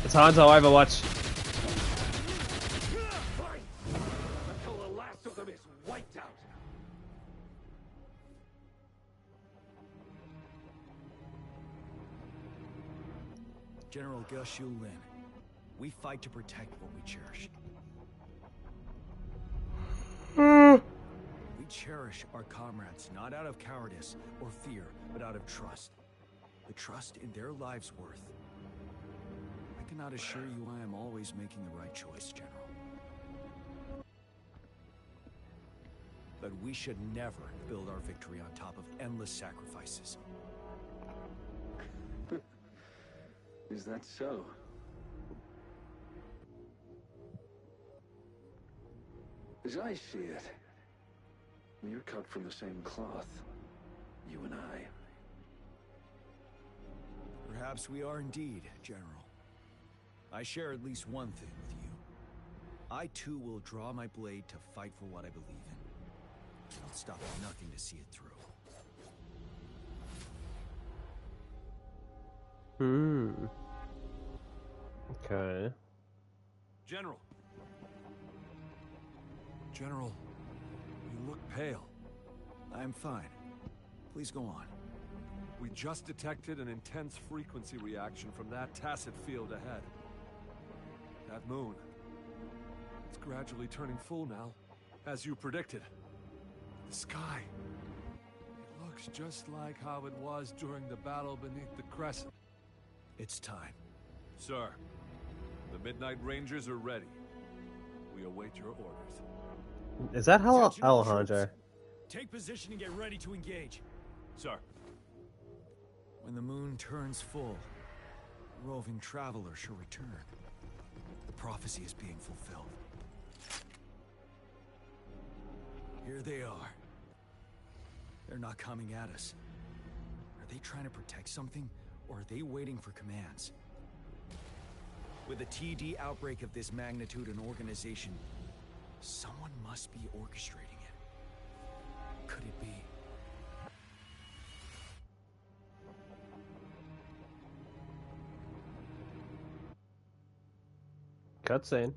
It's Hanzo Overwatch. Fight! Until the last of them is wiped out. General Gushu Lin. We fight to protect what we cherish. We cherish our comrades, not out of cowardice or fear, but out of trust. The trust in their lives' worth. I cannot assure you I am always making the right choice, General. But we should never build our victory on top of endless sacrifices. Is that so? As I see it, we're cut from the same cloth, you and I. Perhaps we are indeed, General. I share at least one thing with you. I too will draw my blade to fight for what I believe in. I'll stop at nothing to see it through. Okay. General. General, you look pale. I'm fine. Please go on. We just detected an intense frequency reaction from that tacit field ahead. That moon. It's gradually turning full now, as you predicted. The sky. It looks just like how it was during the battle beneath the crescent. It's time. Sir, the Midnight Rangers are ready. We await your orders. Is that Attention all Alejandro? troops. Take position and get ready to engage. Sir. When the moon turns full, a roving traveler shall return. The prophecy is being fulfilled. Here they are. They're not coming at us. Are they trying to protect something, or are they waiting for commands? With a TD outbreak of this magnitude and organization, someone must be orchestrating it. Could it be? Cutscene.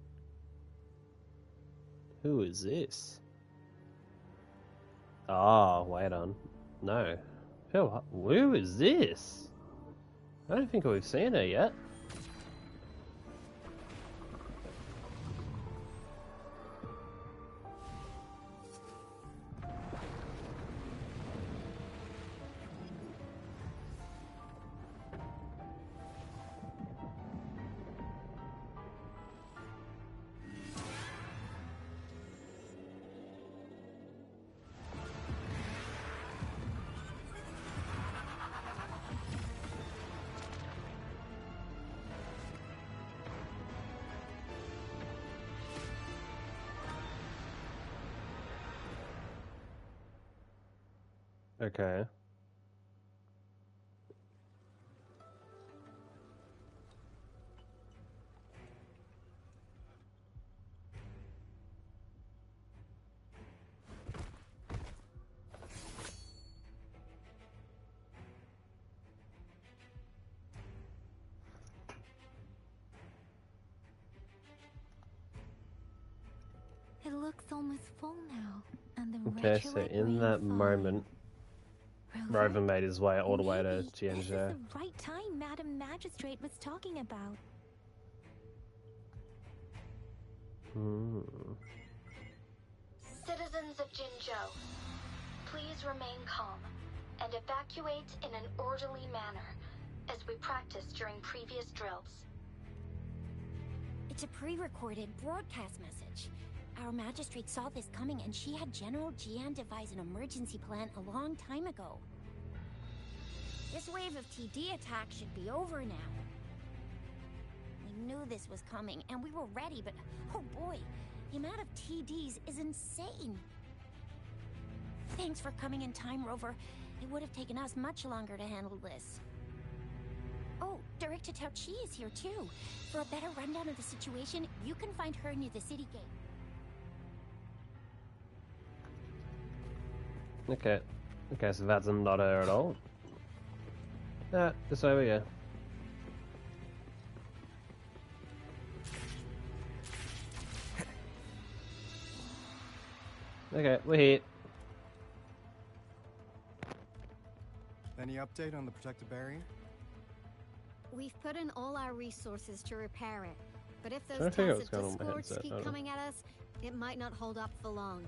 Who is this? Oh, wait on. No. Who is this? I don't think we've seen her yet. Okay. clock's almost full now, and the Okay, so retroact in rain that falling. moment, Rover made his way all the way to Maybe this is Jianzhou. the right time Madam Magistrate was talking about. Citizens of Jinzhou, please remain calm and evacuate in an orderly manner, as we practiced during previous drills. It's a pre-recorded broadcast message. Our magistrate saw this coming, and she had General Jian devise an emergency plan a long time ago. This wave of TD attacks should be over now. We knew this was coming, and we were ready, but oh boy, the amount of TDs is insane. Thanks for coming in time, Rover. It would have taken us much longer to handle this. Oh, Director Tao Chi is here too. For a better rundown of the situation, you can find her near the city gate. Okay. Okay, so that's not her at all. Yeah, this over here. Okay, we're here. Any update on the protective barrier? We've put in all our resources to repair it. But if I those figure tacit what's going on with my discords headset, keep hold on. coming at us, it might not hold up for long.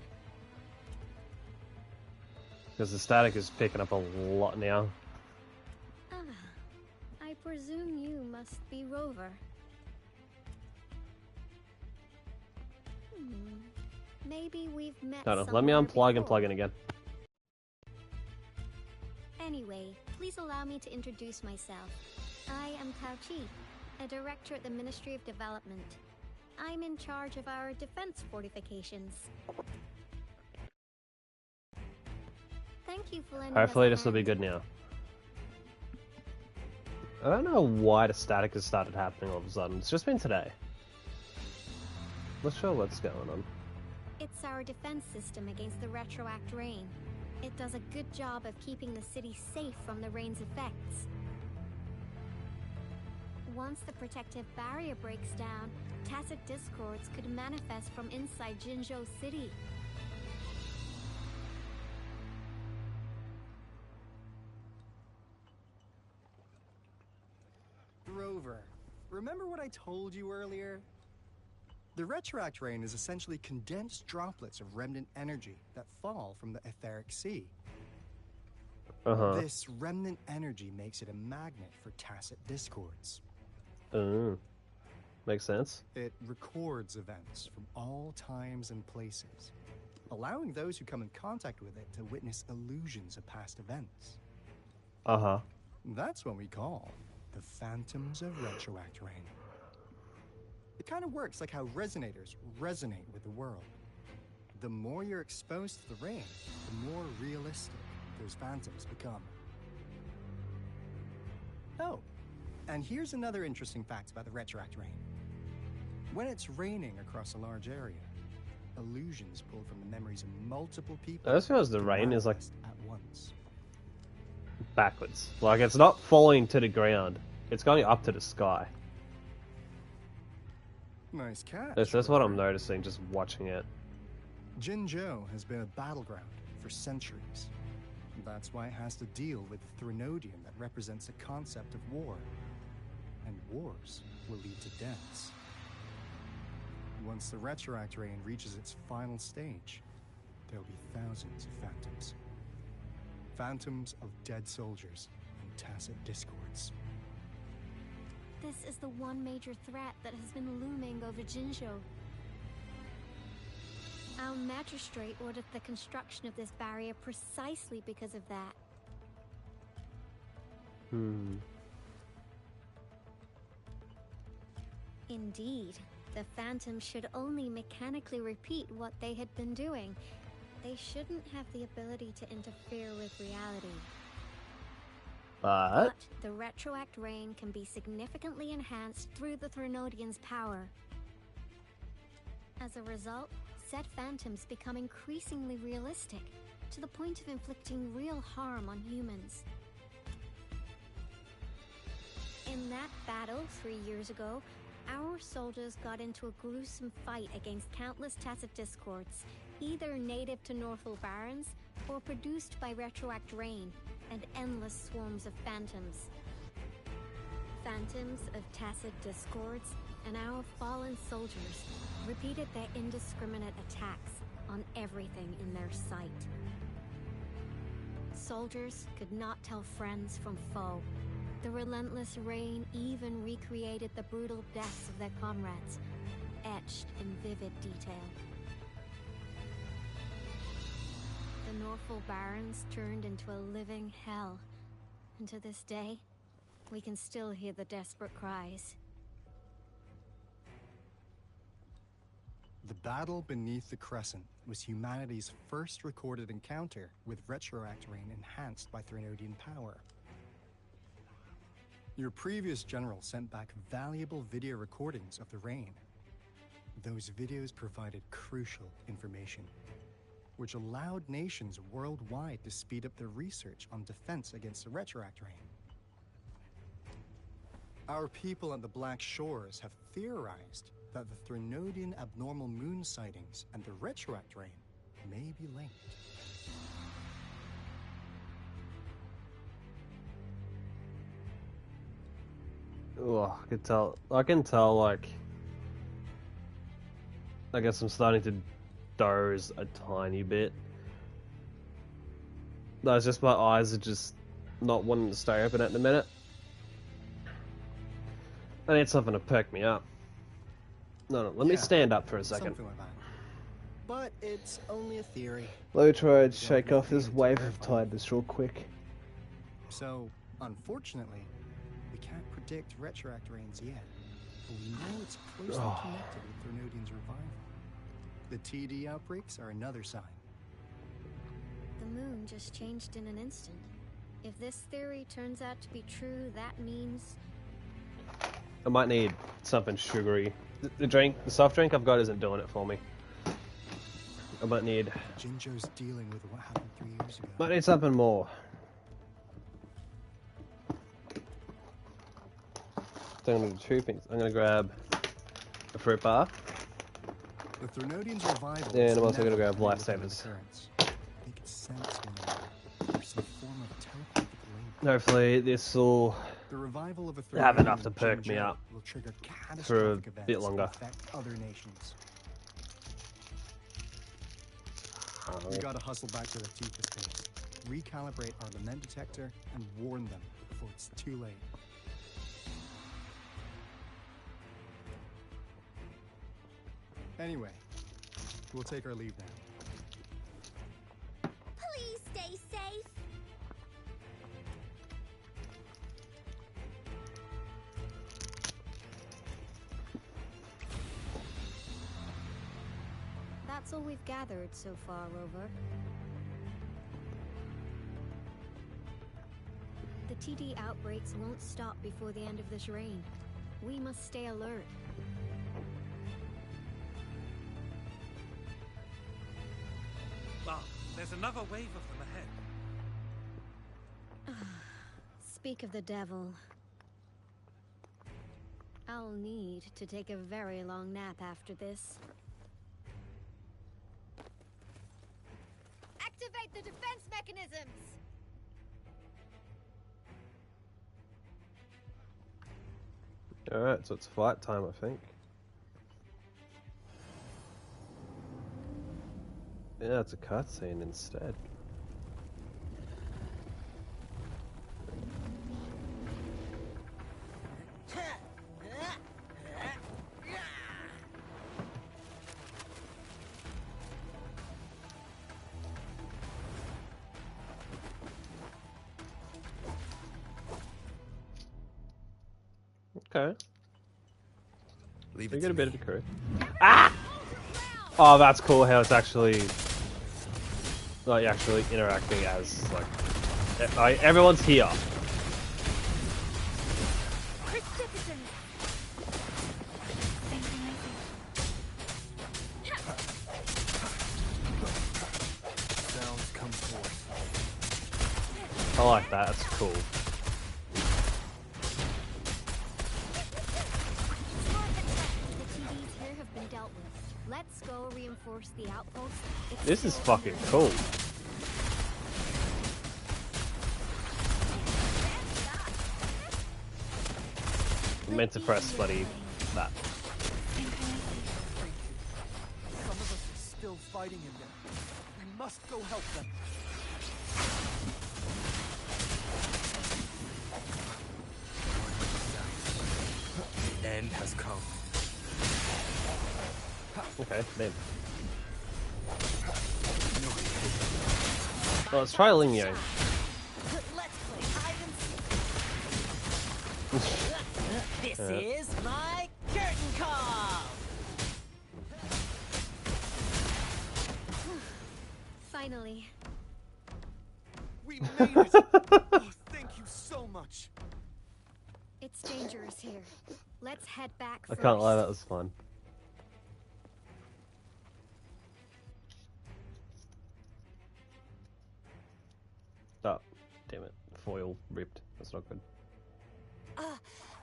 Because the static is picking up a lot now. Ah, I presume you must be Rover. Maybe we've met Hold on, let me somewhere unplug and before. plug in again. Anyway, please allow me to introduce myself. I am Tao Chi, a director at the Ministry of Development. I'm in charge of our defense fortifications. Thank you for lending us Hopefully a this will be hand. good now. I don't know why the static has started happening all of a sudden. It's just been today. Not sure what's going on. It's our defense system against the retroact rain. It does a good job of keeping the city safe from the rain's effects. Once the protective barrier breaks down, tacit discords could manifest from inside Jinzhou City. Rover, remember what I told you earlier? The retroact rain is essentially condensed droplets of remnant energy that fall from the etheric sea. This remnant energy makes it a magnet for tacit discords. Makes sense. It records events from all times and places, allowing those who come in contact with it to witness illusions of past events. That's what we call the phantoms of retroact rain. It kind of works like how resonators resonate with the world. The more you're exposed to the rain, the more realistic those phantoms become. Oh, and here's another interesting fact about the retroact rain. When it's raining across a large area, illusions pulled from the memories of multiple people. I just realized the rain is like manifest at once. backwards. Like it's not falling to the ground. It's going up to the sky. Nice catch. That's what I'm noticing just watching it. Jinzhou has been a battleground for centuries. That's why it has to deal with the Threnodian that represents the concept of war. And wars will lead to deaths. Once the retroact rain reaches its final stage, there'll be thousands of phantoms. Phantoms of dead soldiers and tacit discords. This is the one major threat that has been looming over Jinzhou. Our magistrate ordered the construction of this barrier precisely because of that. Indeed, the phantoms should only mechanically repeat what they had been doing. They shouldn't have the ability to interfere with reality. But the retroact rain can be significantly enhanced through the Threnodian's power. As a result, said phantoms become increasingly realistic, to the point of inflicting real harm on humans. In that battle 3 years ago, Our soldiers got into a gruesome fight against countless tacit discords, either native to Northal Barrens or produced by retroact rain and endless swarms of phantoms. Phantoms of tacit discords and our fallen soldiers repeated their indiscriminate attacks on everything in their sight. Soldiers could not tell friends from foe. The relentless rain even recreated the brutal deaths of their comrades, etched in vivid detail. The Northal Barrens turned into a living hell, and to this day, we can still hear the desperate cries. The battle beneath the Crescent was humanity's first recorded encounter with retroact rain enhanced by Threnodian power. Your previous general sent back valuable video recordings of the rain. Those videos provided crucial information, which allowed nations worldwide to speed up their research on defense against the retroact rain. Our people at the Black Shores have theorized that the Threnodian abnormal moon sightings and the retroact rain may be linked. Oh, I can tell, like, I guess I'm starting to doze a tiny bit. No, it's just my eyes are just not wanting to stay open at the minute. I need something to perk me up. No, let me stand up for a second. Something like that. But it's only a theory. Let me try and shake off this wave of tiredness real quick. So, unfortunately, we can't predict retroact rains yet. But we know it's closely connected with Threnodian's revival. The TD outbreaks are another sign. The moon just changed in an instant. If this theory turns out to be true, that means... I might need something sugary. The soft drink I've got isn't doing it for me. I might need... Jinjo's dealing with what happened 3 years ago. Might need something more. So I'm going to do two things. I'm going to grab a fruit bar. The Threnodian's revival. And I'm also going to grab lifesavers. Make sense when there's some form of telepathic link. Hopefully this will The revival of a have enough to perk Jinjo me up will trigger for a catastrophic events bit longer. that affect other nations. We gotta hustle back to the Tifa's base, recalibrate our lament detector, and warn them before it's too late. Anyway, we'll take our leave now. Please stay safe. That's all we've gathered so far, Rover. The TD outbreaks won't stop before the end of this reign. We must stay alert. Well, there's another wave of them ahead. Speak of the devil. I'll need to take a very long nap after this. Activate the defense mechanisms! Alright, so it's flight time, I think. Yeah, it's a cutscene instead. Okay. Leave We it get to a bit me. of a crew. Ah! Oh, that's cool how it's actually like actually interacting as like everyone's here. Sounds come forth. I like that. That's cool. reinforce the outpost. This is fucking cool. I meant to press bloody that. Some of us are still fighting in there. We must go help them. The end has come. Okay, then. Well, let's try Ling Yang. Let's play hide and seek. This is my curtain call. Finally. We made it! Oh, thank you so much. It's dangerous here. Let's head back I first. can't lie, that was fun. Oh, damn it. Foil ripped. That's not good.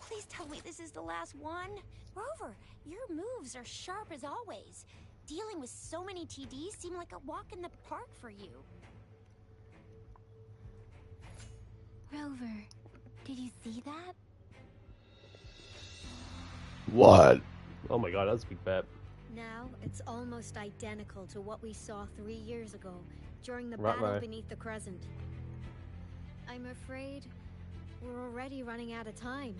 Please tell me this is the last one. Rover, your moves are sharp as always. Dealing with so many TDs seem like a walk in the park for you. Rover, did you see that? What? Oh my god, that's a big bet. Now it's almost identical to what we saw 3 years ago during the Right, battle right. beneath the crescent. I'm afraid we're already running out of time.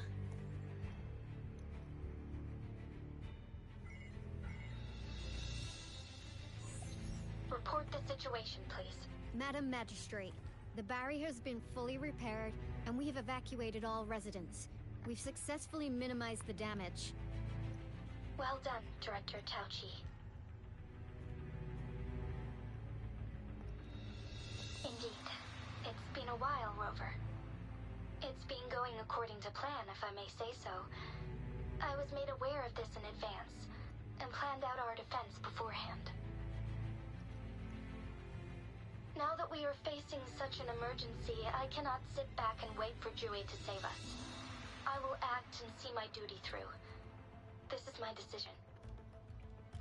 Report the situation, please. Madam Magistrate, the barrier has been fully repaired and we have evacuated all residents. We've successfully minimized the damage. Well done, Director Tauchi. Indeed. It's been a while, Rover. It's been going according to plan, if I may say so. I was made aware of this in advance, and planned out our defense beforehand. Now that we are facing such an emergency, I cannot sit back and wait for Jue to save us. I will act and see my duty through. This is my decision.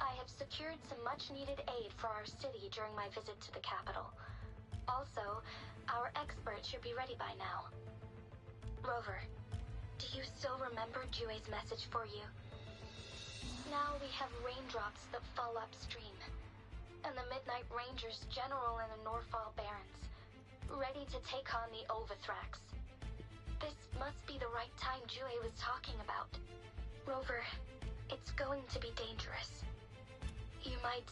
I have secured some much-needed aid for our city during my visit to the capital. Also, our expert should be ready by now. Rover, do you still remember Jue's message for you? Now we have raindrops that fall upstream, and the Midnight Rangers general in the Norfall Barrens, ready to take on the Overthrax. This must be the right time Jue was talking about. Rover, it's going to be dangerous. You might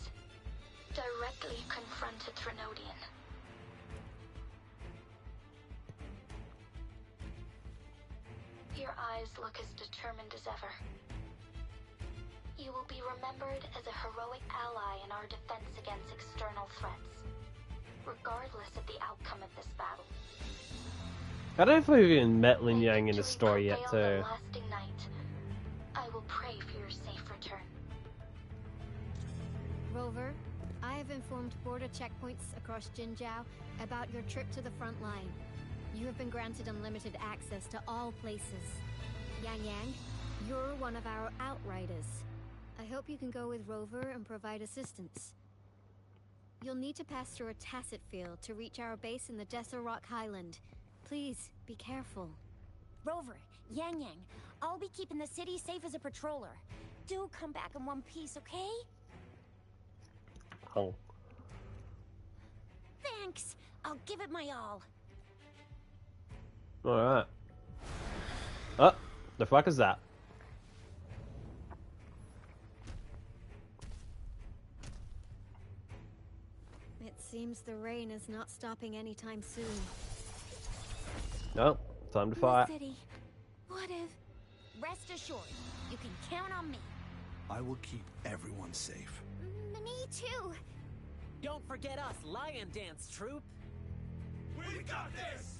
directly confront a Trinodian. Your eyes look as determined as ever. You will be remembered as a heroic ally in our defense against external threats, regardless of the outcome of this battle. I don't know if we've even met Lin Yang in the story yet, Prevail too. the lasting night. I will pray for your safe return. Rover, I have informed border checkpoints across Jinjiao about your trip to the front line. You have been granted unlimited access to all places. Yang Yang, you're one of our outriders. I hope you can go with Rover and provide assistance. You'll need to pass through a tacit field to reach our base in the Desert Rock Highland. Please, be careful. Rover, Yang Yang, I'll be keeping the city safe as a patroller. Do come back in one piece, okay? Oh. Thanks. I'll give it my all. Alright. Oh, the fuck is that? It seems the rain is not stopping anytime soon. No, time to fight. City, what if? Rest assured, you can count on me. I will keep everyone safe. Me too. Don't forget us, Lion Dance Troop. We got this!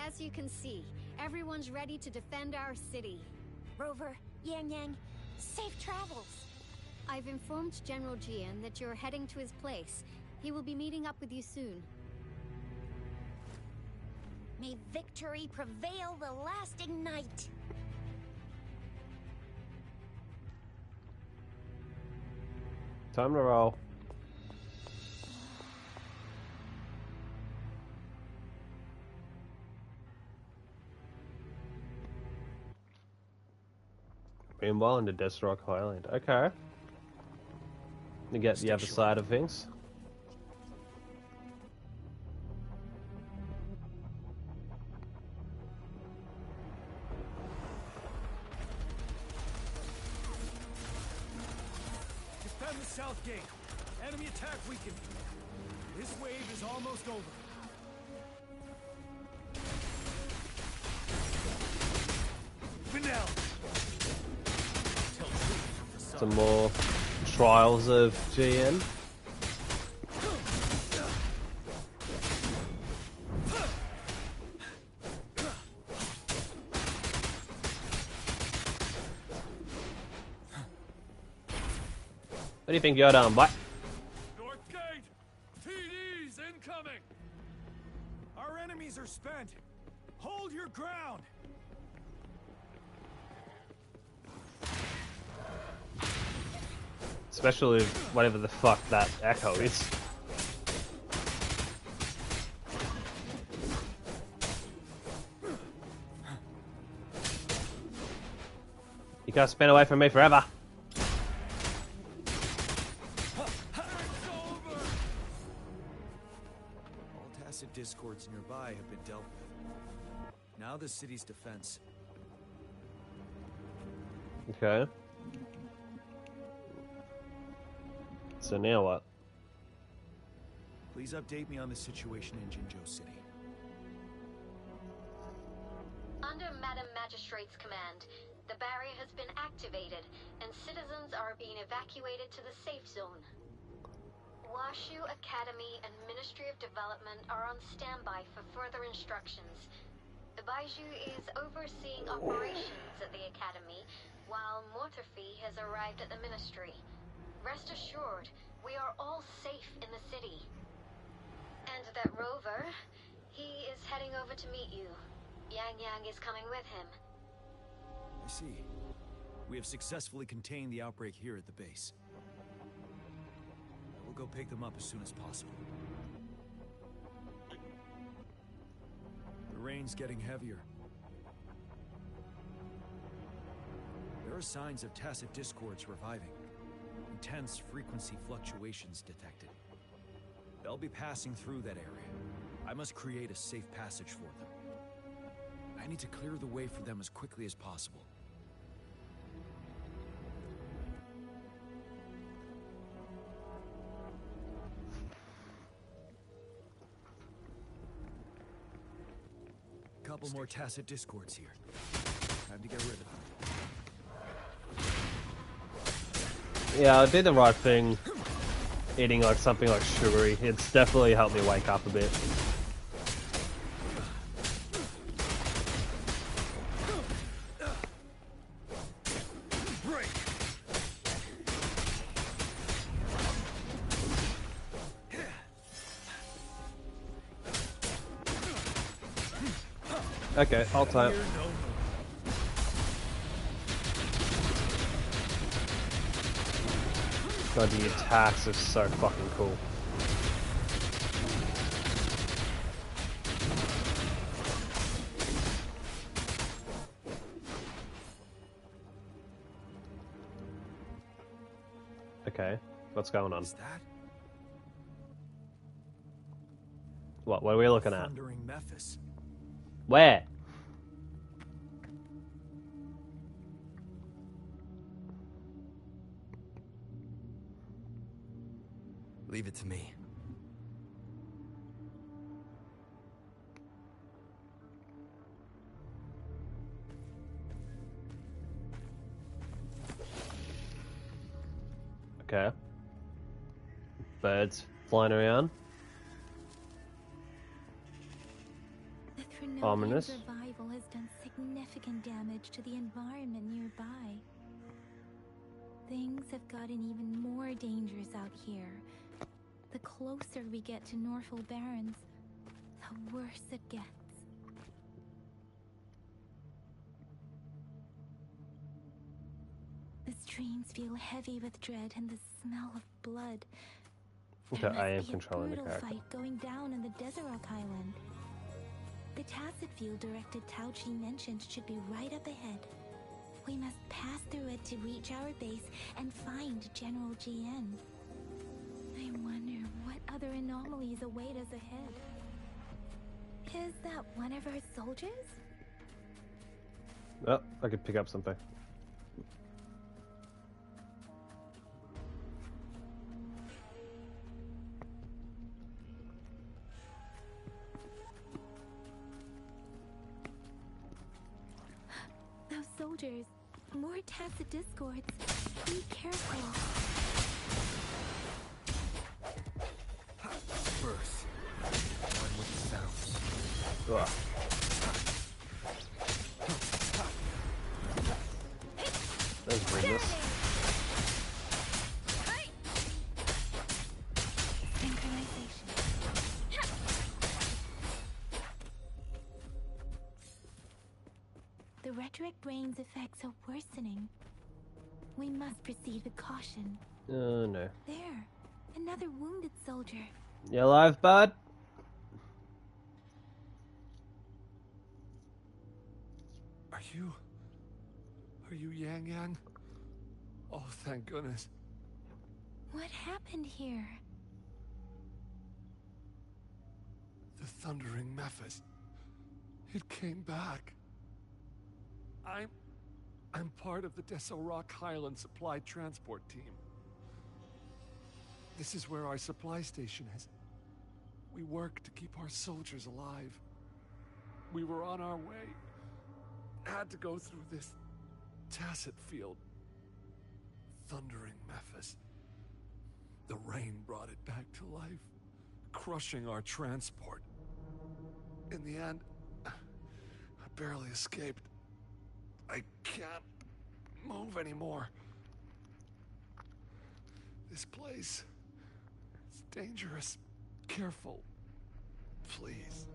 As you can see, everyone's ready to defend our city. Rover, Yang Yang, safe travels. I've informed General Jian that you're heading to his place. He will be meeting up with you soon. May victory prevail the lasting night. Time to roll. Meanwhile, into Death Rock Highland. Okay. You get the other side of things. Defend the south gate. Enemy attack weakened. This wave is almost over. Vanel. Some more trials of GN. What do you think you're done, boy? North gate! TDs incoming! Our enemies are spent. Hold your ground! Especially whatever the fuck that echo is. You can't spin away from me forever. All tacit discords nearby have been dealt with. Now the city's defense. Okay. So now what? Please update me on the situation in Jinzhou City. Under Madam Magistrate's command, the barrier has been activated, and citizens are being evacuated to the safe zone. Washu Academy and Ministry of Development are on standby for further instructions. The Baiju is overseeing operations at the Academy, while Mortarfi has arrived at the Ministry. Rest assured, we are all safe in the city. And that rover, he is heading over to meet you. Yang Yang is coming with him. I see. We have successfully contained the outbreak here at the base. We'll go pick them up as soon as possible. The rain's getting heavier. There are signs of tacit discords reviving. Intense frequency fluctuations detected. They'll be passing through that area. I must create a safe passage for them. I need to clear the way for them as quickly as possible. Couple more tacit discords here. Time to get rid of them. Yeah, I did the right thing. Eating like something like sugary. It's definitely helped me wake up a bit. Okay, all time. God, the attacks are so fucking cool. Okay, what's going on? Is that What are we looking at? Thundering Memphis? Where? Leave it to me. Okay. Birds flying around. The Threnodian Ominous. revival has done significant damage to the environment nearby. Things have gotten even more dangerous out here. The closer we get to Norfolk Barrens, the worse it gets. The streams feel heavy with dread and the smell of blood. Okay, There I am must be a controlling the brutal character. fight going down on the Desert Rock Island. The Tacit Field Director Tao Chi mentioned should be right up ahead. We must pass through it to reach our base and find General GN. I wonder what other anomalies await us ahead. Is that one of our soldiers? Oh, I could pick up something. Those soldiers. More Tacit Discords. Be careful. First, one with the sounds. Ugh. Let's bring this. The rhetoric rain's effects are worsening. We must proceed with caution. Oh no. There, another wounded soldier. You alive, bud? Are you Yang Yang? Oh, thank goodness. What happened here? The Thundering Mephis. It came back. I'm part of the Desert Rock Highland Supply Transport Team. This is where our supply station is. We work to keep our soldiers alive. We were on our way. Had to go through this Tacit Field. Thundering Mephis. The rain brought it back to life, crushing our transport. In the end, I barely escaped. I can't move anymore. This place is dangerous. Careful, please.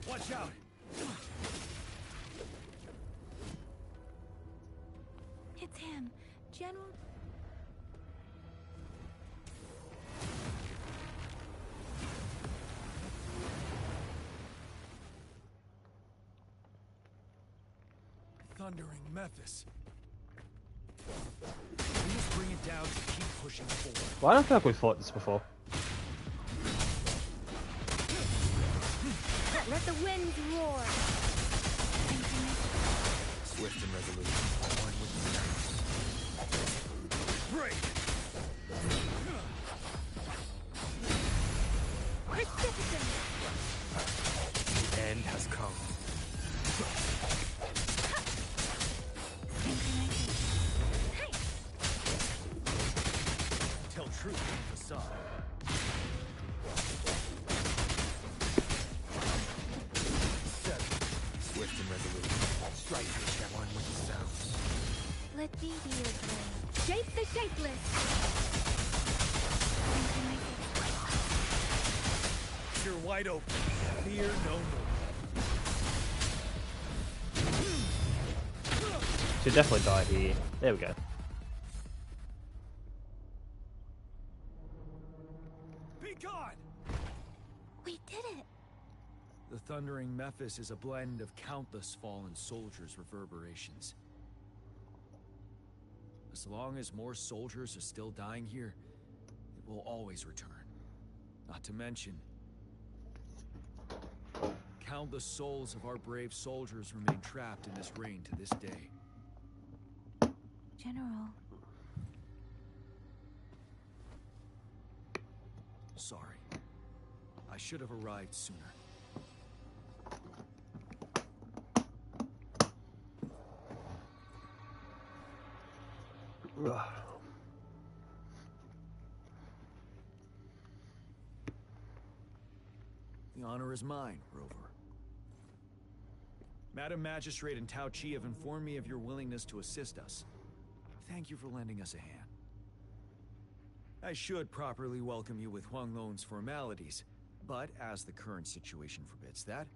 Watch out! It's him, General. Thundering Mephis. Please bring it down to keep pushing forward. Well, I don't feel like we fought this before. Let the winds roar. Swift and resolute. One with the sounds. Break! Precipitant. The end has come. Tell truth from facade. Swift and resolute. Strike that one with the sounds. Let me be your blade. Shape the shapeless. You're wide open. Fear no more. Should definitely die here. There we go. Be gone! We did it. The Thundering Mephis is a blend of countless fallen soldiers' reverberations. As long as more soldiers are still dying here, it will always return. Not to mention, countless souls of our brave soldiers remain trapped in this rain to this day. General. Sorry. I should have arrived sooner. Ugh. The honor is mine, Rover. Madam Magistrate and Tao Chi have informed me of your willingness to assist us. Thank you for lending us a hand. I should properly welcome you with Huang Lon's formalities, But as the current situation forbids that,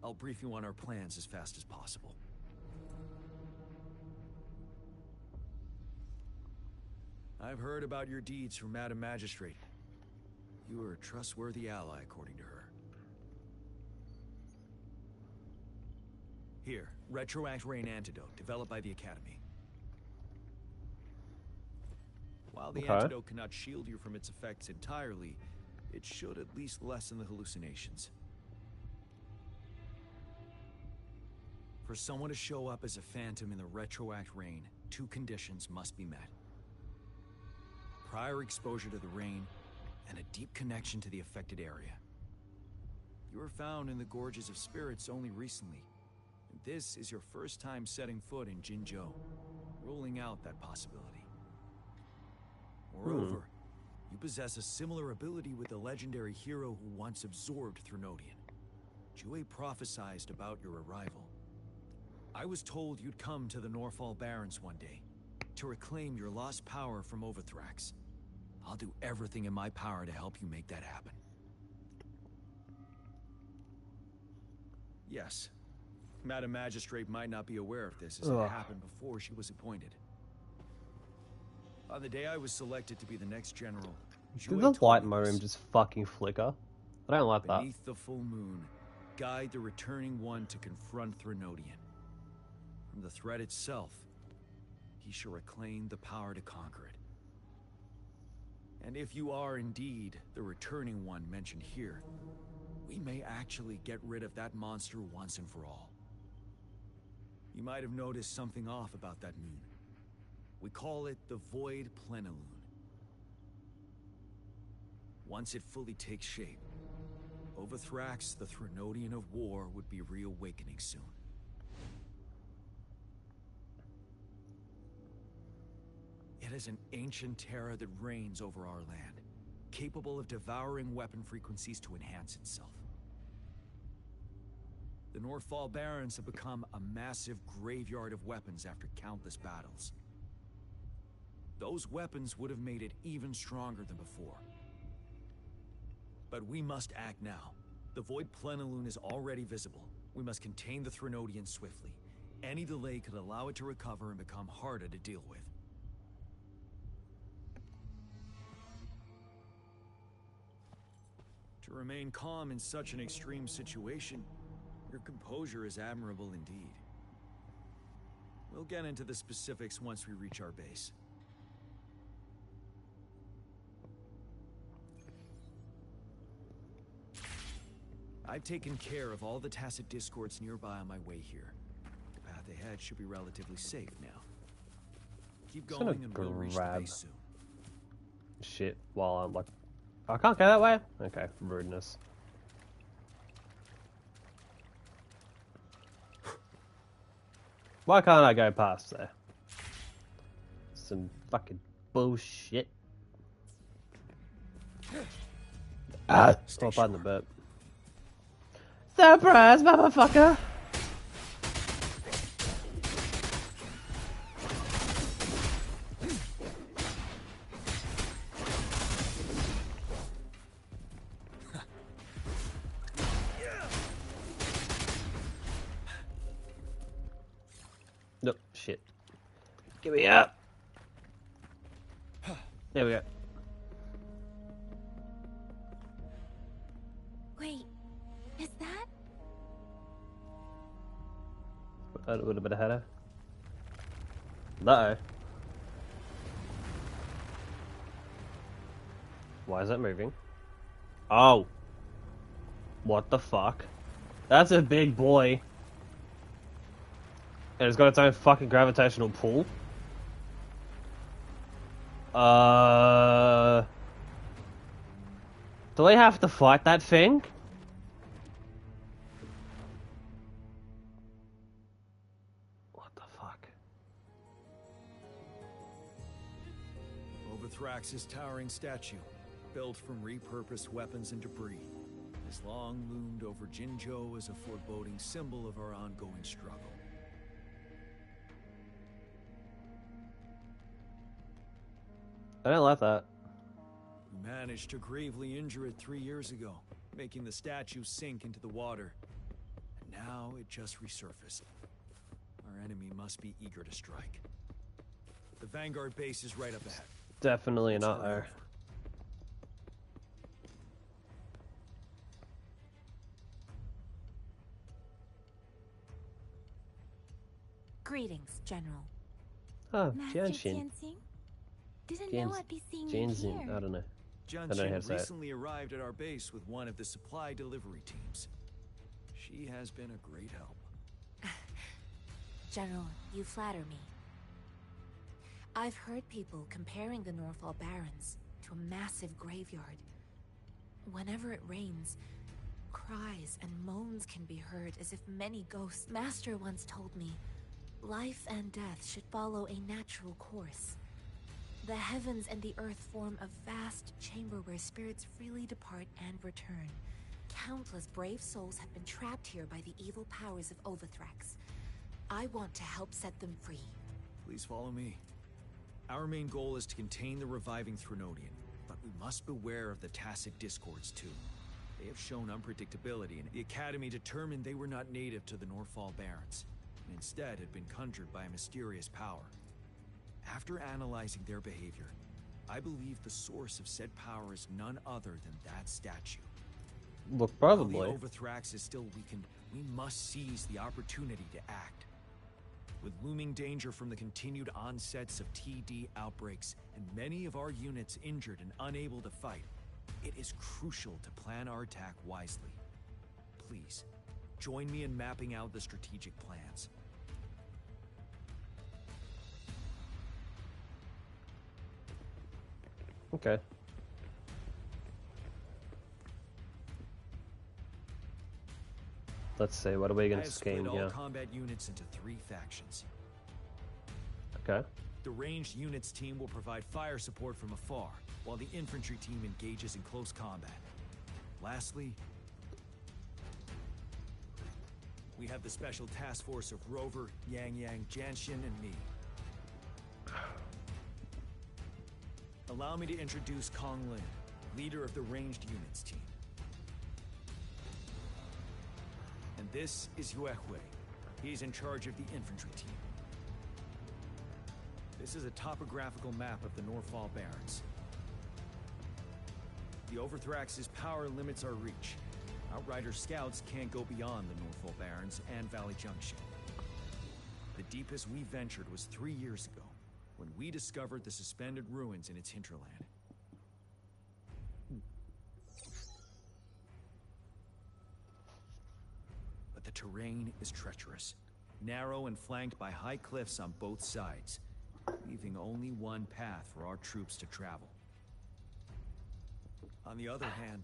I'll brief you on our plans as fast as possible. I've heard about your deeds from Madam Magistrate. You are a trustworthy ally, according to her. Here, Retroact Rain Antidote, developed by the Academy. While the antidote cannot shield you from its effects entirely, it should at least lessen the hallucinations. For someone to show up as a phantom in the Retroact Rain, 2 conditions must be met. Prior exposure to the rain, and a deep connection to the affected area. You were found in the Gorges of Spirits only recently, and this is your first time setting foot in Jinzhou, ruling out that possibility. Moreover, you possess a similar ability with the legendary hero who once absorbed Threnodian. Jue prophesied about your arrival. I was told you'd come to the Norfall Barrens one day, to reclaim your lost power from Overthrax. I'll do everything in my power to help you make that happen. Yes, Madam Magistrate might not be aware of this as it happened before she was appointed. On the day I was selected to be the next general, did the light in my room just fucking flicker? I don't like that. Beneath the full moon, guide the returning one to confront Threnodian. From the threat itself, he shall reclaim the power to conquer it. And if you are indeed the returning one mentioned here, we may actually get rid of that monster once and for all. You might have noticed something off about that moon. We call it the Void Plenilune. Once it fully takes shape, Overthrax, the Threnodian of War, would be reawakening soon. It is an ancient terror that reigns over our land, capable of devouring weapon frequencies to enhance itself. The Norfall Barrens have become a massive graveyard of weapons after countless battles. Those weapons would have made it even stronger than before. But we must act now. The Void Plenilune is already visible. We must contain the Threnodian swiftly. Any delay could allow it to recover and become harder to deal with. To remain calm in such an extreme situation, your composure is admirable indeed. We'll get into the specifics once we reach our base. I've taken care of all the tacit discords nearby on my way here. The path ahead should be relatively safe now. Keep going and we'll reach the base soon. Shit, while I'm like... I can't go that way? Okay, rudeness. Why can't I go past there? Some fucking bullshit. Oh, pardon the burp. Surprise, motherfucker! Nope, shit. Get me up! There we go. Wait, is that? A little bit ahead of. Uh-oh. Why is that moving? Oh. What the fuck? That's a big boy. And it's got its own fucking gravitational pull. Do we have to fight that thing? What the fuck? Overthrax's towering statue, built from repurposed weapons and debris, has long loomed over Jinzhou as a foreboding symbol of our ongoing struggle. I don't like that. We managed to gravely injure it 3 years ago, making the statue sink into the water. And now it just resurfaced. Our enemy must be eager to strike. The Vanguard base is right up ahead. Definitely not there. Greetings, General. Oh, Master Jianxin. Tianxing? Didn't know I'd be seeing you Jianxin, here. I don't know. Jian I don't know how to Qin say it. recently arrived at our base with one of the supply delivery teams. She has been a great help. General, you flatter me. I've heard people comparing the Norfall Barrens to a massive graveyard. Whenever it rains, cries and moans can be heard as if many ghosts. Master once told me, life and death should follow a natural course. The heavens and the earth form a vast chamber where spirits freely depart and return. Countless brave souls have been trapped here by the evil powers of Overthrax. I want to help set them free. Please follow me. Our main goal is to contain the reviving Threnodian, but we must beware of the Tacit Discords too. They have shown unpredictability, and the Academy determined they were not native to the Norfall Barrens, and instead had been conjured by a mysterious power. After analyzing their behavior, I believe the source of said power is none other than that statue. Look, probably. While the Overthrax is still weakened, we must seize the opportunity to act. With looming danger from the continued onsets of TD outbreaks and many of our units injured and unable to fight, it is crucial to plan our attack wisely. Please, join me in mapping out the strategic plans. Okay. Let's see, what are we going to scheme split here? all combat units into 3 factions. Okay. The ranged units team will provide fire support from afar, while the infantry team engages in close combat. Lastly, we have the special task force of Rover, Yang, Jianxin, and me. Allow me to introduce Kong Lin, leader of the ranged units team. And this is Yue Hui. He's in charge of the infantry team. This is a topographical map of the Norfall Barrens. The Overthrax's power limits our reach. Outrider scouts can't go beyond the Norfall Barrens and Valley Junction. The deepest we ventured was 3 years ago, when we discovered the suspended ruins in its hinterland. But the terrain is treacherous, narrow and flanked by high cliffs on both sides, leaving only one path for our troops to travel. On the other hand,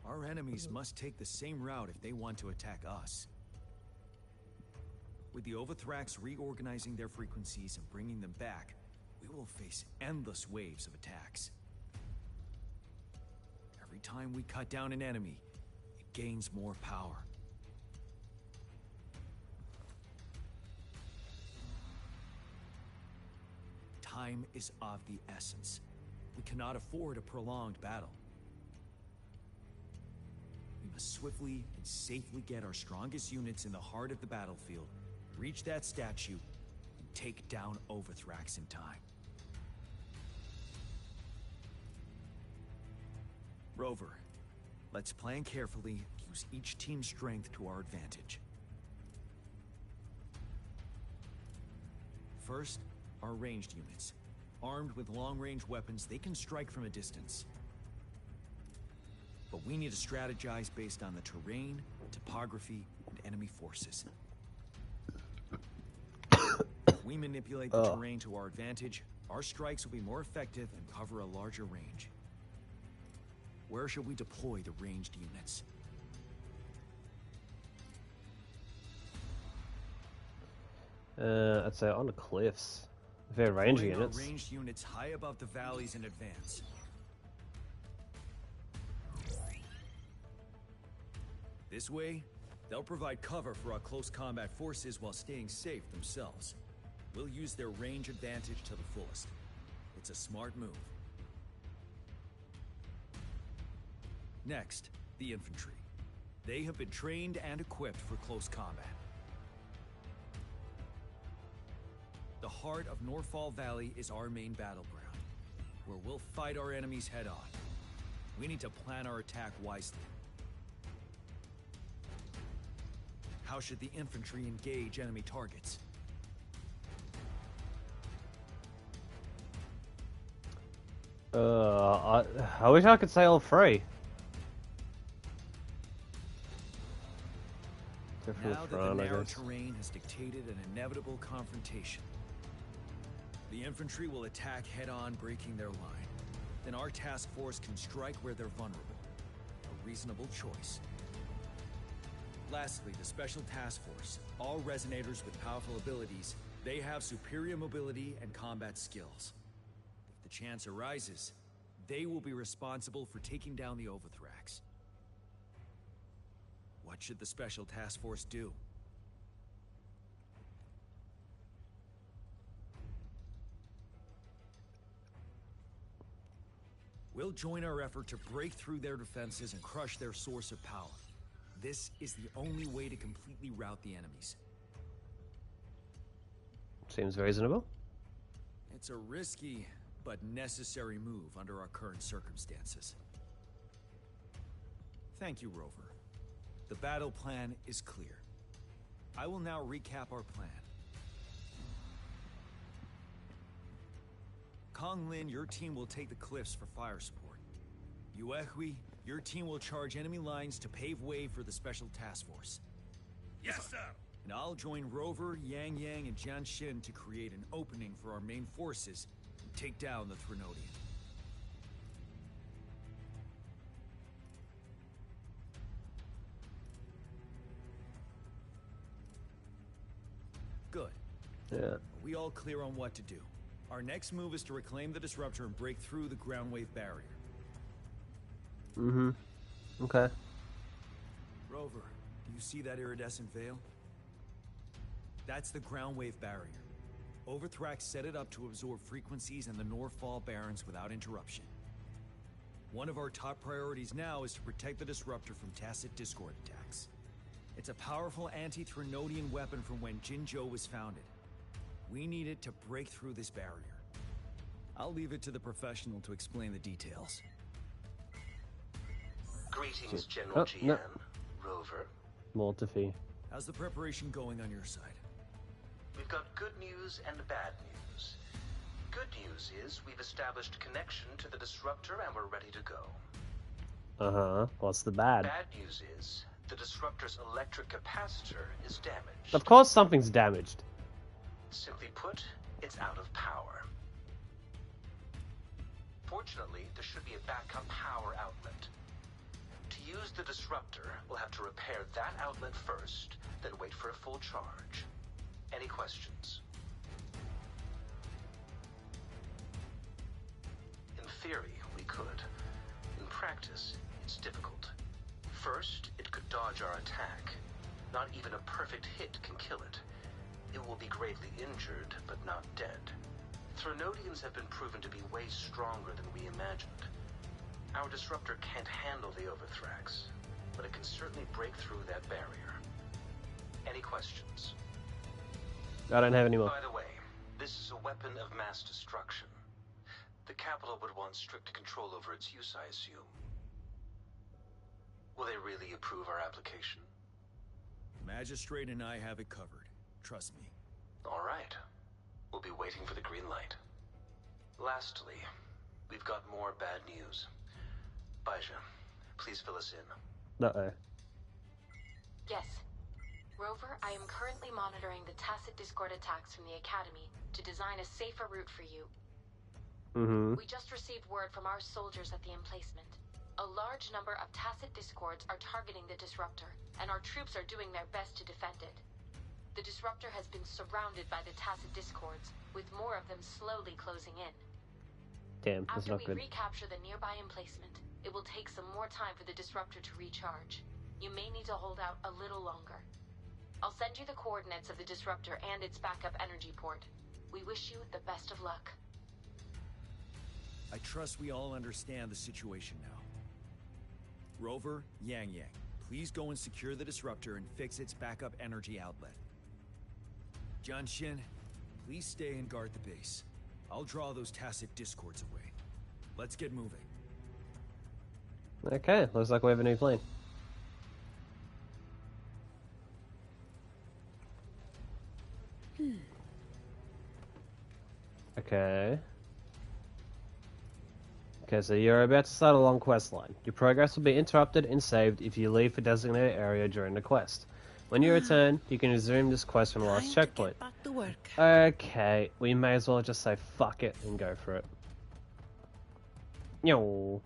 our enemies must take the same route if they want to attack us. With the Overthrax reorganizing their frequencies and bringing them back, we will face endless waves of attacks. Every time we cut down an enemy, it gains more power. Time is of the essence. We cannot afford a prolonged battle. We must swiftly and safely get our strongest units in the heart of the battlefield, reach that statue, and take down Overthrax in time. Rover, let's plan carefully and use each team's strength to our advantage. First, our ranged units. Armed with long-range weapons, they can strike from a distance. But we need to strategize based on the terrain, topography, and enemy forces. If we manipulate the terrain to our advantage, our strikes will be more effective and cover a larger range. Where should we deploy the ranged units? I'd say on the cliffs. If they're range Deploying units. our ranged units high above the valleys in advance. This way, they'll provide cover for our close combat forces while staying safe themselves. We'll use their range advantage to the fullest. It's a smart move. Next, the infantry. They have been trained and equipped for close combat. The heart of Norfall Valley is our main battleground, where we'll fight our enemies head-on. We need to plan our attack wisely. How should the infantry engage enemy targets? I wish I could say all three. Now that the narrow terrain has dictated an inevitable confrontation, the infantry will attack head-on, breaking their line. Then our task force can strike where they're vulnerable. A reasonable choice. Lastly, the Special Task Force. All resonators with powerful abilities, they have superior mobility and combat skills. If the chance arises, they will be responsible for taking down the Overthrax. What should the Special Task Force do? We'll join our effort to break through their defenses and crush their source of power. This is the only way to completely rout the enemies. Seems reasonable. It's a risky but necessary move under our current circumstances. Thank you, Rover. The battle plan is clear. I will now recap our plan. Kong Lin, your team will take the cliffs for fire support. Yuehui, your team will charge enemy lines to pave way for the Special Task Force. Yes, sir! And I'll join Rover, Yang Yang, and Jian Xin to create an opening for our main forces and take down the Threnodian. Good. Yeah. Are we all clear on what to do? Our next move is to reclaim the Disruptor and break through the ground wave barrier. Mm-hmm. Okay. Rover, do you see that iridescent veil? That's the ground wave barrier. Overthrax set it up to absorb frequencies in the Norfall Barrens without interruption. One of our top priorities now is to protect the Disruptor from tacit Discord attacks. It's a powerful anti-Threnodian weapon from when Jinzhou was founded. We need it to break through this barrier. I'll leave it to the professional to explain the details. Greetings, General Jian. No. Rover. Mortifi. How's the preparation going on your side? We've got good news and bad news. Good news is we've established connection to the Disruptor and we're ready to go. Uh-huh. What's the bad? Bad news is the Disruptor's electric capacitor is damaged. Of course something's damaged. Simply put, it's out of power. Fortunately, there should be a backup power outlet. To use the Disruptor, we'll have to repair that outlet first, then wait for a full charge. Any questions? In theory, we could. In practice, it's difficult. First, it could dodge our attack. Not even a perfect hit can kill it. It will be gravely injured, but not dead. Threnodians have been proven to be way stronger than we imagined. Our Disruptor can't handle the Overthrax, but it can certainly break through that barrier. Any questions? I don't have any more. By the way, this is a weapon of mass destruction. The capital would want strict control over its use, I assume. Will they really approve our application? Magistrate and I have it covered. Trust me. All right. We'll be waiting for the green light. Lastly, we've got more bad news. Baija, please fill us in. Uh-oh. Yes. Rover, I am currently monitoring the tacit Discord attacks from the Academy to design a safer route for you. Mm-hmm. We just received word from our soldiers at the emplacement. A large number of tacit Discords are targeting the Disruptor, and our troops are doing their best to defend it. The Disruptor has been surrounded by the tacit Discords, with more of them slowly closing in. Damn, that's After not we good. recapture the nearby emplacement, it will take some more time for the Disruptor to recharge. You may need to hold out a little longer. I'll send you the coordinates of the Disruptor and its backup energy port. We wish you the best of luck. I trust we all understand the situation now. Rover, Yang Yang, please go and secure the disruptor and fix its backup energy outlet. Junshin, please stay and guard the base. I'll draw those tacit discords away. Let's get moving. Okay, looks like we have a new plane. Okay. Okay, so you're about to start a long quest line. Your progress will be interrupted and saved if you leave a designated area during the quest. When you return, you can resume this quest from the last checkpoint. Okay, we may as well just say fuck it and go for it. Yo.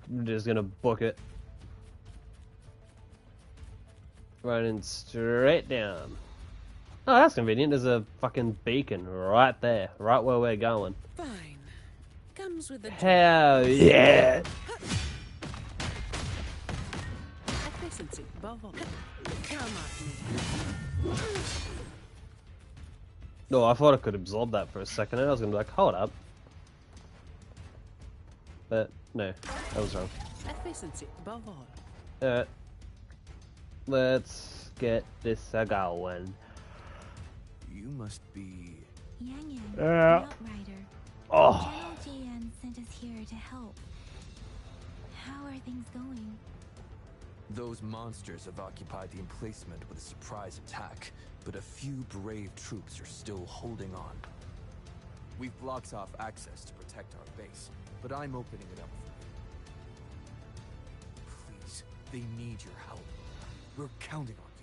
I'm just gonna book it. Running straight down. Oh, that's convenient. There's a fucking beacon right there, right where we're going. Fine. Comes with the Hell yeah! Efficiency, above all. Come at me. No, I thought I could absorb that for a second, and I was gonna be like, hold up. But no, I was wrong. Efficiency, above all. Let's get this going. You must be... Yang Yang, Yeah. Outrider. Oh. General JN sent us here to help. How are things going? Those monsters have occupied the emplacement with a surprise attack, but a few brave troops are still holding on. We've blocked off access to protect our base, but I'm opening it up for you. Please, they need your help. We're counting on you.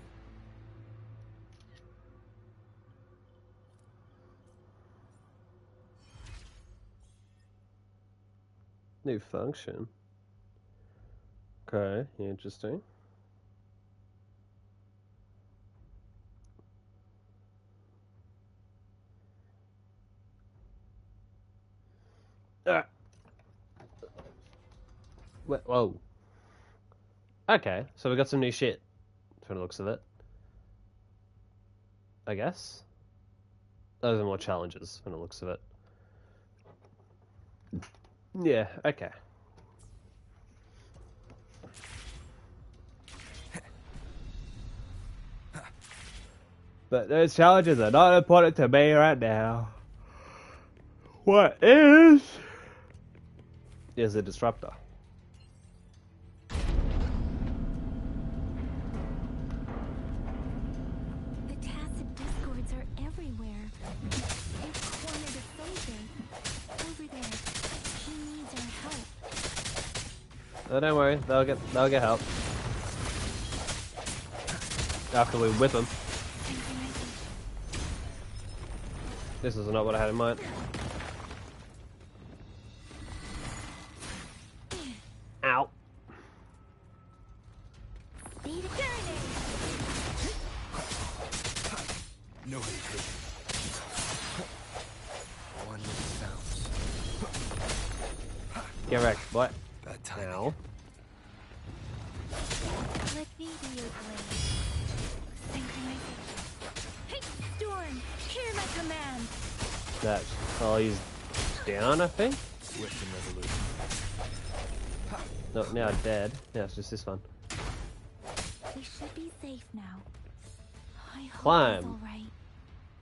New function. Okay, interesting. Whoa. Okay, so we got some new shit, from the looks of it. I guess? Those are more challenges, from the looks of it. Yeah, okay. But those challenges are not important to me right now. What is a disruptor? The tacit discords are everywhere. They've cornered a soldier. Over there. He needs our help. Oh, don't worry, they'll get help. After we whip them. This is not what I had in mind. Ow. No hesitation. One with sounds. Get wrecked, what? Bad timing. Now. Let me be your blade. Synchronization. Hey, Storm! Hear my command! That. Oh, he's down, I think? Swift and resolute. No, now dead. Now it's just this one. We should be safe now. I hope Climb. it's all right.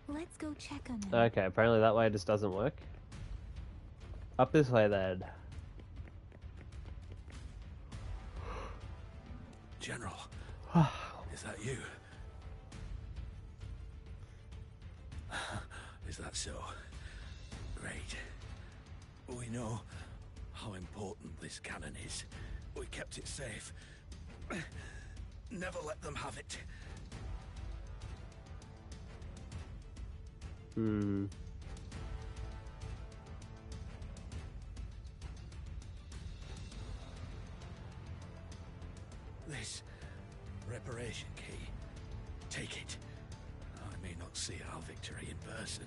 Let's go check on them. Okay, apparently that way just doesn't work. Up this way then. General, is that you? Is that so? Great. We know how important this cannon is. We kept it safe. Never let them have it. Hmm. This reparation key. Take it. I may not see our victory in person.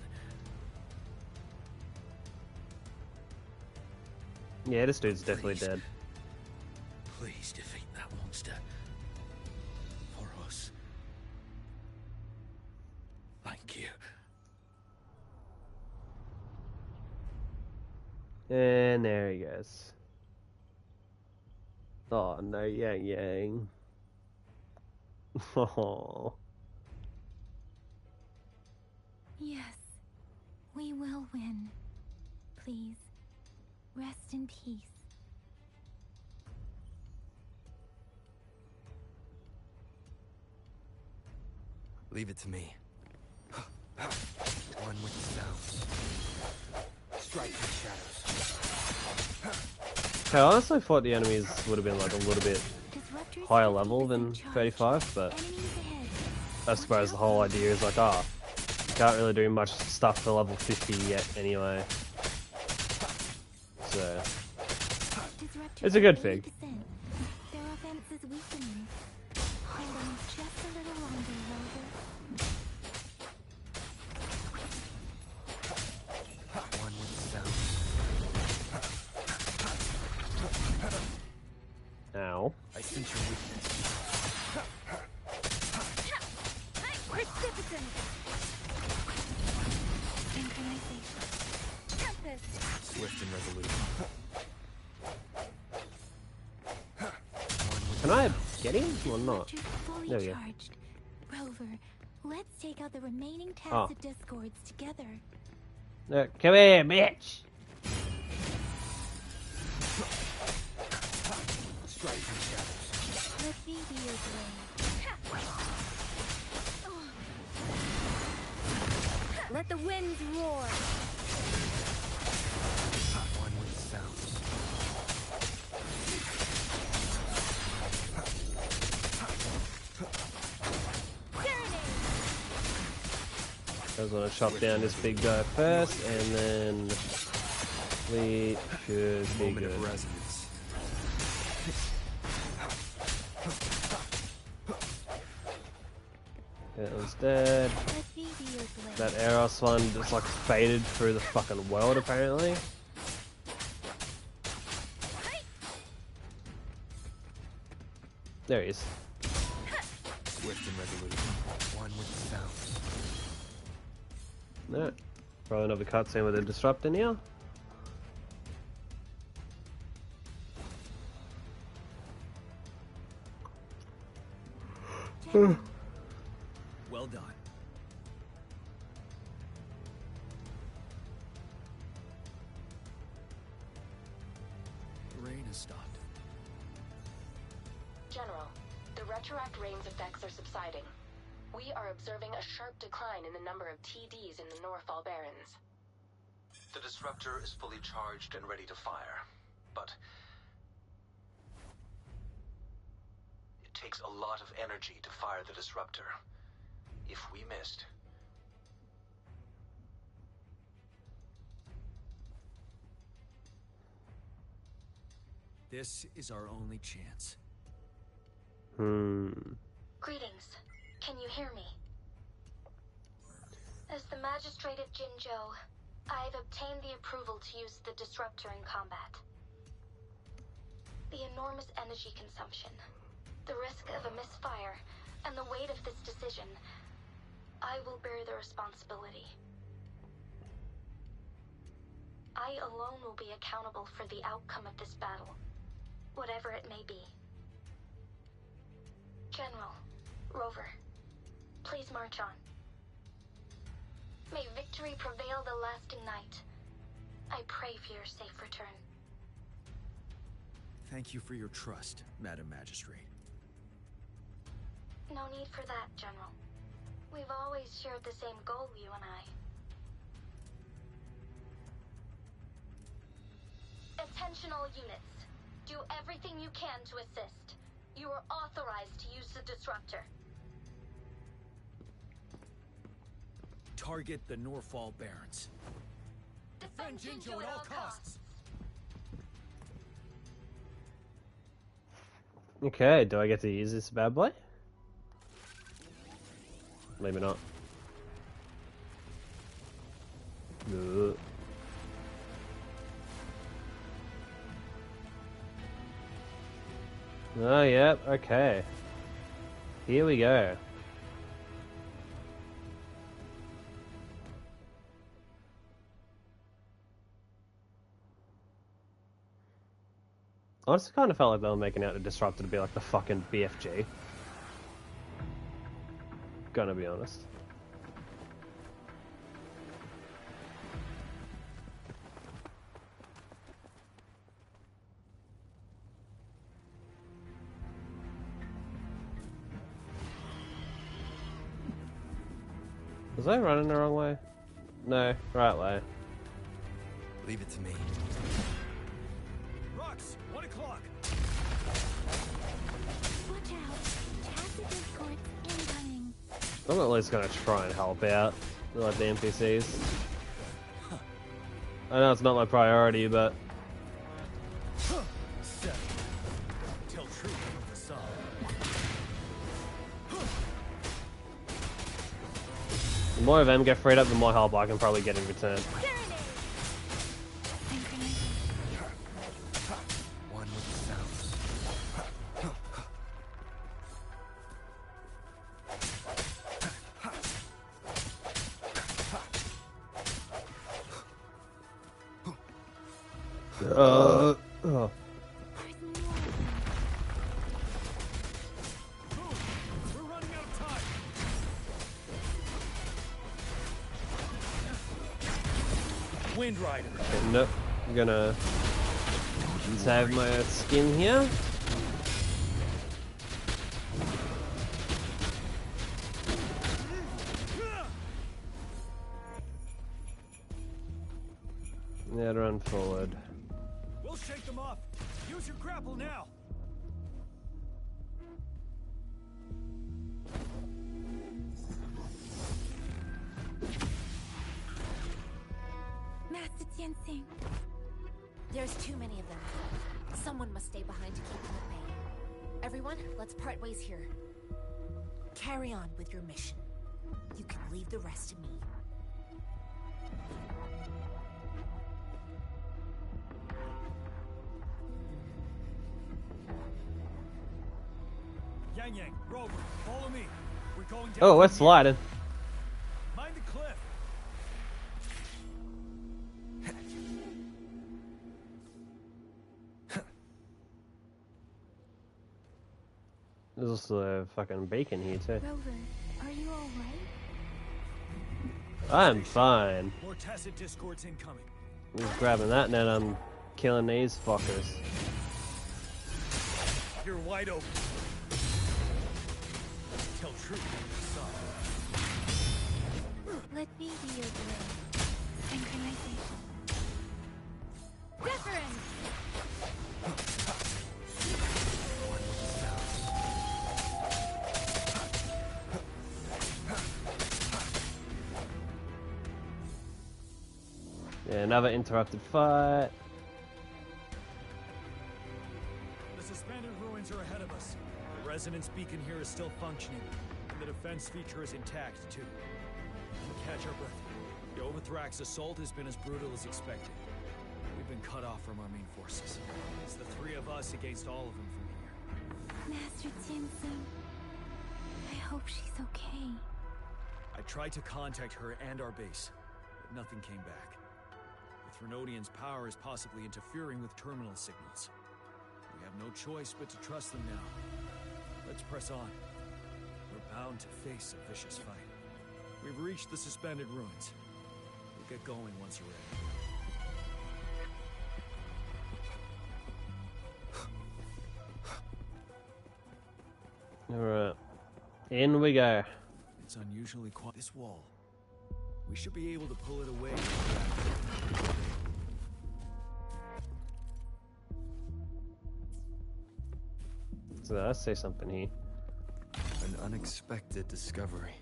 Yeah, this dude's definitely dead. Please defeat that monster. For us. Thank you. And there he goes. Oh, no Yang Yang. Oh. Yes, we will win. Please, rest in peace. Leave it to me. One with the sounds. Strike through shadows. Okay, I honestly thought the enemies would have been like a little bit higher level than 35, but I suppose the whole idea is like, oh, can't really do much stuff for level 50 yet anyway. So, it's a good thing. Their offense is weakening. Hold on just a little longer, Rover. One with the sounds. Ow. I sense your weakness. Precipitant! Synchronization. Tempest! Swift and resolute. Can I get him or not? Fully There we go. charged. Rover, let's take out the remaining Oh. tacit discords together. No, come here, bitch! Strike through shadows. Let me be your blade. Let the winds roar! One with the sounds. I just want to chop down this big guy first, and then we should be Moment good. of resonance. That one's dead. Let me be your blade. That Eros one just like faded through the fucking world apparently. There he is. Swift and resolute. One with the sounds. No. Probably another cutscene with a disrupt in here. Well done. The rain has stopped. General, the retroact rain's effects are subsiding. We are observing a sharp decline in the number of TDs in the Norfall Barrens. The disruptor is fully charged and ready to fire, but it takes a lot of energy to fire the disruptor. If we missed, This is our only chance. Greetings. Can you hear me? As the Magistrate of Jinzhou, I've obtained the approval to use the disruptor in combat. The enormous energy consumption, the risk of a misfire, and the weight of this decision, I will bear the responsibility. I alone will be accountable for the outcome of this battle, whatever it may be. General, Rover, please march on. May victory prevail the lasting night. I pray for your safe return. Thank you for your trust, Madam Magistrate. No need for that, General. We've always shared the same goal, you and I. Attention all units. Do everything you can to assist. You are authorized to use the disruptor. Target the Norfall Barrens. Defend Jinzhou at all costs. Okay, do I get to use this bad boy? Maybe not. Ugh. Oh, yep, okay. Here we go. I just kind of felt like they were making out the Disruptor to be like the fucking BFG. Gonna be honest. Was I running the wrong way? No, right way. Leave it to me. Rocks, 1 o'clock. Watch out. Tacit discords incoming. I'm at least gonna try and help out with like the NPCs. I know it's not my priority, but Seven. Tell truth from the sun. the more of them get freed up, the more help I can probably get in return. One with the sounds. Oh. We're running out of time. Wind Rider. Okay, nope. I'm gonna save my skin here. Yeah, run forward. We'll shake them off. Use your grapple now. Master Tianxing. There's too many of them. Someone must stay behind to keep them at bay. Everyone, let's part ways here. Carry on with your mission. You can leave the rest to me. Yang Yang, Rover, follow me. We're going down. Oh, we're from here. sliding. Mind the cliff. There's also a fucking beacon here too. Rover, are you alright? I'm fine. More tacit discords incoming. I'm just grabbing that and then I'm killing these fuckers. You're wide open. Tell truth from the sun. Let me be your brain. Synchronization. Difference! Yeah, another interrupted fight. The suspended ruins are ahead of us. The resonance beacon here is still functioning, and the defense feature is intact, too. We'll catch our breath. The Overthrax assault has been as brutal as expected. We've been cut off from our main forces. It's the three of us against all of them from here. Master Tianxing. I hope she's okay. I tried to contact her and our base, but nothing came back. The Threnodian's power is possibly interfering with terminal signals. We have no choice but to trust them now. Let's press on. We're bound to face a vicious fight. We've reached the suspended ruins. We'll get going once you're ready. Alright. In we go. It's unusually quiet. This wall. We should be able to pull it away. So let's say something here. An unexpected discovery.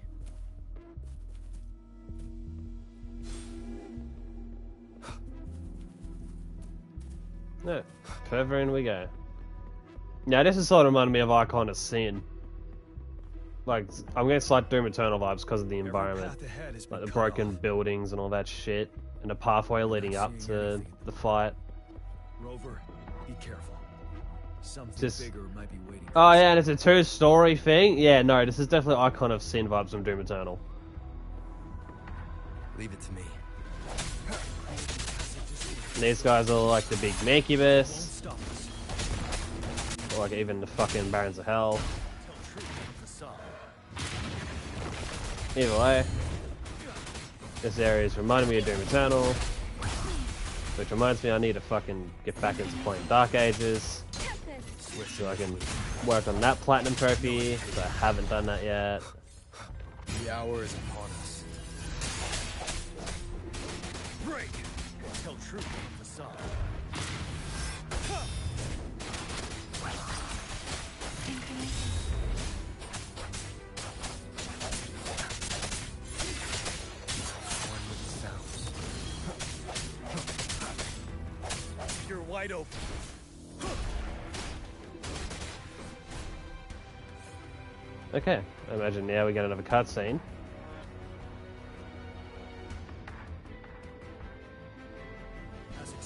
No. Further in we go. Now this is sort of reminding me of Icon of Sin. Like, I'm getting slight Doom Eternal vibes because of the environment. Like the broken buildings and all that shit. And the pathway leading up to the fight. Rover, be careful. Something Just... bigger might be waiting. Oh yeah, and it's a two-story thing? Yeah, no, this is definitely Icon of Sin vibes from Doom Eternal. Leave it to me. And these guys are like the big Mancubus. Or like even the fucking Barons of Hell. Either way, this area is reminding me of Doom Eternal, which reminds me I need to fucking get back into playing Dark Ages, so I can work on that Platinum Trophy, because I haven't done that yet. The hour is upon us. Break! Tell truth from the sun. You're wide open. Okay, I imagine now we get another cutscene.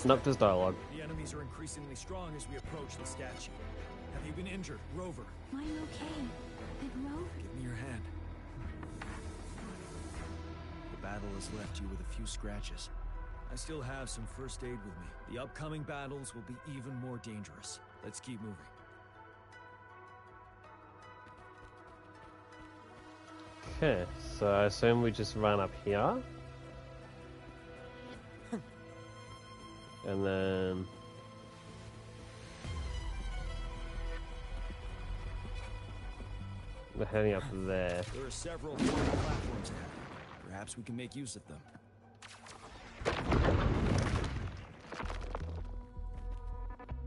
Noctis dialogue. The enemies are increasingly strong as we approach the statue. Have you been injured, Rover? I'm okay. But Rover... Give me your hand. The battle has left you with a few scratches. I still have some first aid with me. The upcoming battles will be even more dangerous. Let's keep moving. Okay, so I assume we just run up here. And then... we're heading up there. There are several platforms ahead. Perhaps we can make use of them.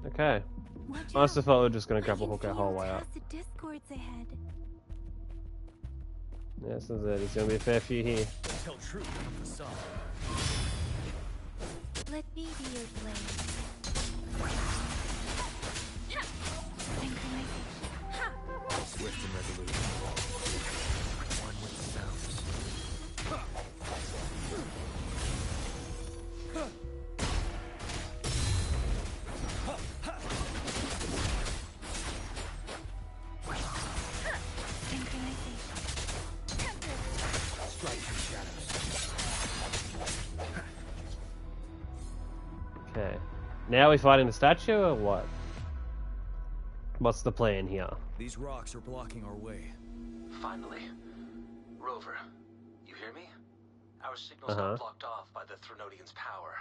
Okay. I also thought we were just going to grab a hook our whole way up. Discords ahead. Yes, this is it. There's going to be a fair few here. Tell truth from the sun. Let me be your blade. Swift and resolute. One with the sounds. Okay. Now we fighting the statue or what? What's the plan here? These rocks are blocking our way. Finally. Rover, you hear me? Our signals got blocked off by the Threnodian's power.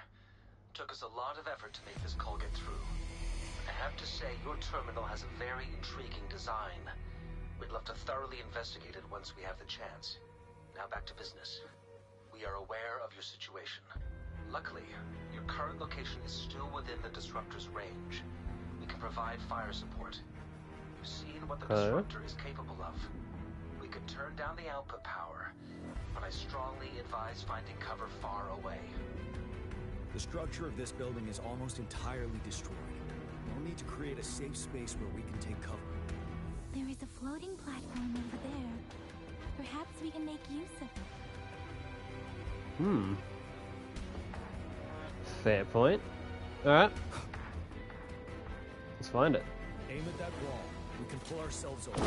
Took us a lot of effort to make this call get through. I have to say, your terminal has a very intriguing design. We'd love to thoroughly investigate it once we have the chance. Now back to business. We are aware of your situation. Luckily, your current location is still within the Disruptor's range. We can provide fire support. You've seen what the Disruptor is capable of. We could turn down the output power, but I strongly advise finding cover far away. The structure of this building is almost entirely destroyed. We'll need to create a safe space where we can take cover. There is a floating platform over there. Perhaps we can make use of it. Fair point. Alright. Let's find it. Aim at that wall. We can pull ourselves over.